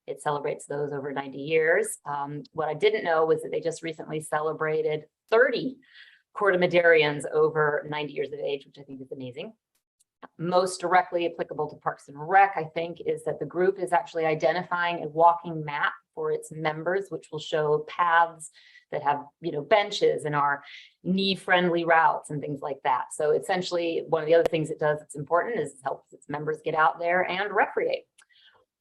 It celebrates those over 90 years. What I didn't know was that they just recently celebrated 30 Corte Maderans over 90 years of age, which I think is amazing. Most directly applicable to Parks and Rec, I think, is that the group is actually identifying a walking map for its members, which will show paths that have, benches and are knee-friendly routes and things like that. So essentially, one of the other things it does that's important is it helps its members get out there and recreate.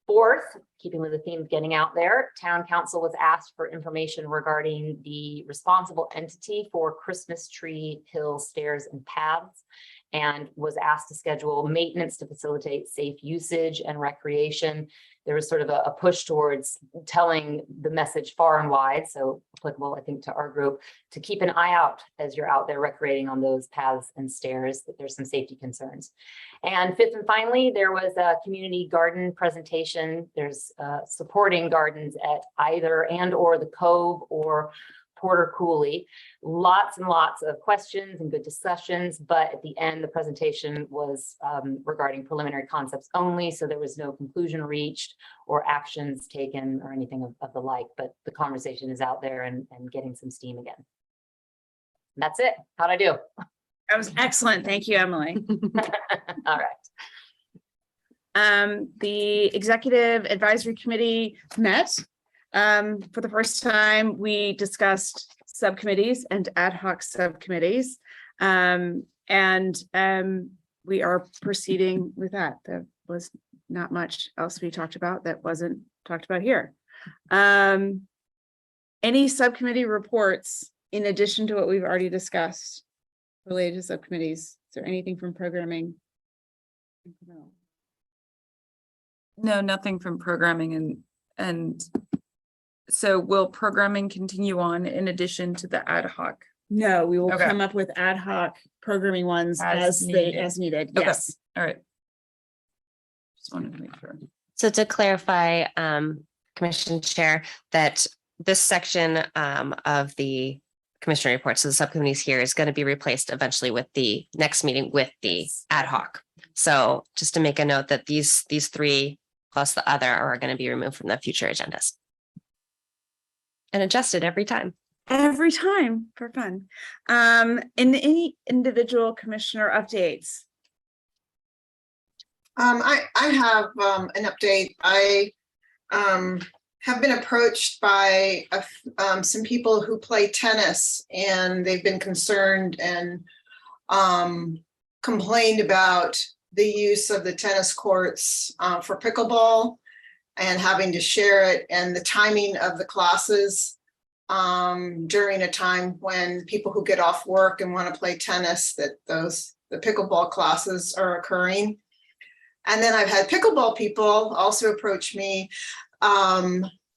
Fourth, keeping with the theme of getting out there, town council was asked for information regarding the responsible entity for Christmas tree, hills, stairs, and paths. and was asked to schedule maintenance to facilitate safe usage and recreation. There was sort of a push towards telling the message far and wide, so applicable, I think, to our group, to keep an eye out as you're out there recreating on those paths and stairs, that there's some safety concerns. And fifth and finally, there was a community garden presentation. There's supporting gardens at either and or the Cove or Porter Cooley. Lots and lots of questions and good discussions, but at the end, the presentation was regarding preliminary concepts only, so there was no conclusion reached or actions taken or anything of the like, but the conversation is out there and getting some steam again. That's it. How'd I do? That was excellent. Thank you, Emily. All right. The Executive Advisory Committee met. For the first time, we discussed subcommittees and ad hoc subcommittees. We are proceeding with that. There was not much else we talked about that wasn't talked about here. Any subcommittee reports in addition to what we've already discussed related to subcommittees? Is there anything from programming? No, nothing from programming, and so will programming continue on in addition to the ad hoc? No, we will Okay. come up with ad hoc programming ones As as needed. needed. Okay. Yes. All right. Just wanted to make sure. So to clarify, Commission Chair, that this section of the commissioner reports, so the subcommittees here, is going to be replaced eventually with the next meeting with the ad hoc. So just to make a note that these three plus the other are going to be removed from the future agendas and adjusted every time. Every time for fun. In any individual commissioner updates? I have an update. I have been approached by some people who play tennis, and they've been concerned and complained about the use of the tennis courts for pickleball and having to share it, and the timing of the classes during a time when people who get off work and want to play tennis, that the pickleball classes are occurring. And then I've had pickleball people also approach me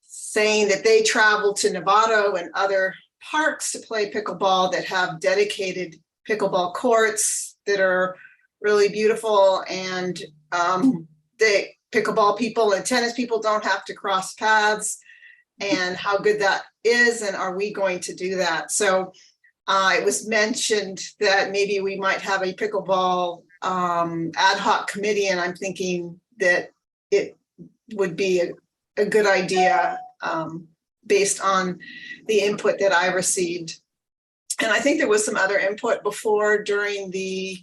saying that they travel to Novato and other parks to play pickleball that have dedicated pickleball courts that are really beautiful, and the pickleball people and tennis people don't have to cross paths, and how good that is, and are we going to do that? So it was mentioned that maybe we might have a pickleball ad hoc committee, and I'm thinking that it would be a good idea based on the input that I received. And I think there was some other input before during the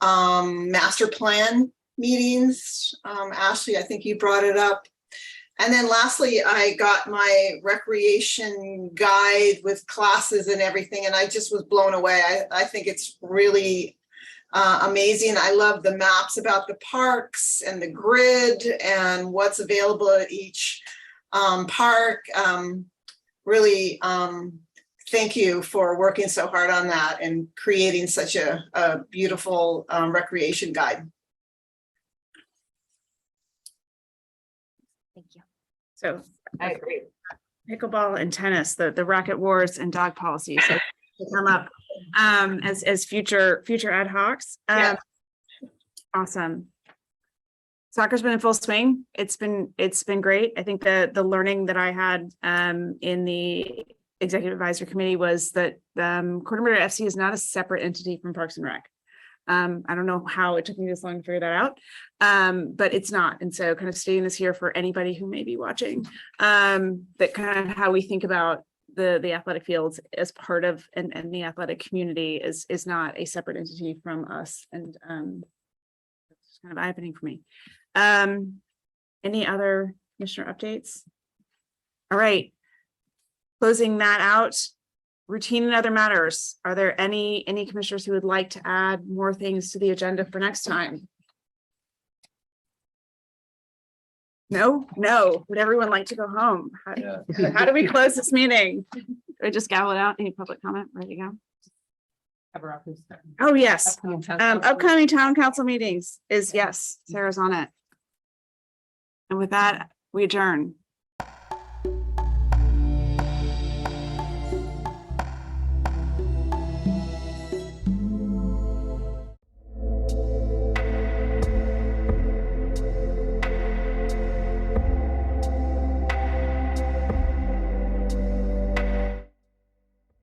master plan meetings. Ashley, I think you brought it up. And then lastly, I got my recreation guide with classes and everything, and I just was blown away. I think it's really amazing. I love the maps about the parks and the grid and what's available at each park. Really, thank you for working so hard on that and creating such a beautiful recreation guide. Thank you. So I agree. pickleball and tennis, the racket wars and dog policies so to come up as future ad hocs. Yeah. Awesome. Soccer's been in full swing. It's been great. I think the learning that I had in the Executive Advisory Committee was that Corte Madera FC is not a separate entity from Parks and Rec. I don't know how it took me this long to figure that out, but it's not. And so kind of stating this here for anybody who may be watching, that kind of how we think about the athletic fields as part of and the athletic community is not a separate entity from us. And it's kind of eye-opening for me. Any other commissioner updates? All right. Closing that out. Routine and other matters. Are there any commissioners who would like to add more things to the agenda for next time? No. Would everyone like to go home? How do we close this meeting? Do I just gavel it out? Any public comment? Ready to go? cover up who's. Oh, yes. Upcoming town council meetings is, yes, Sarah's on it. And with that, we adjourn.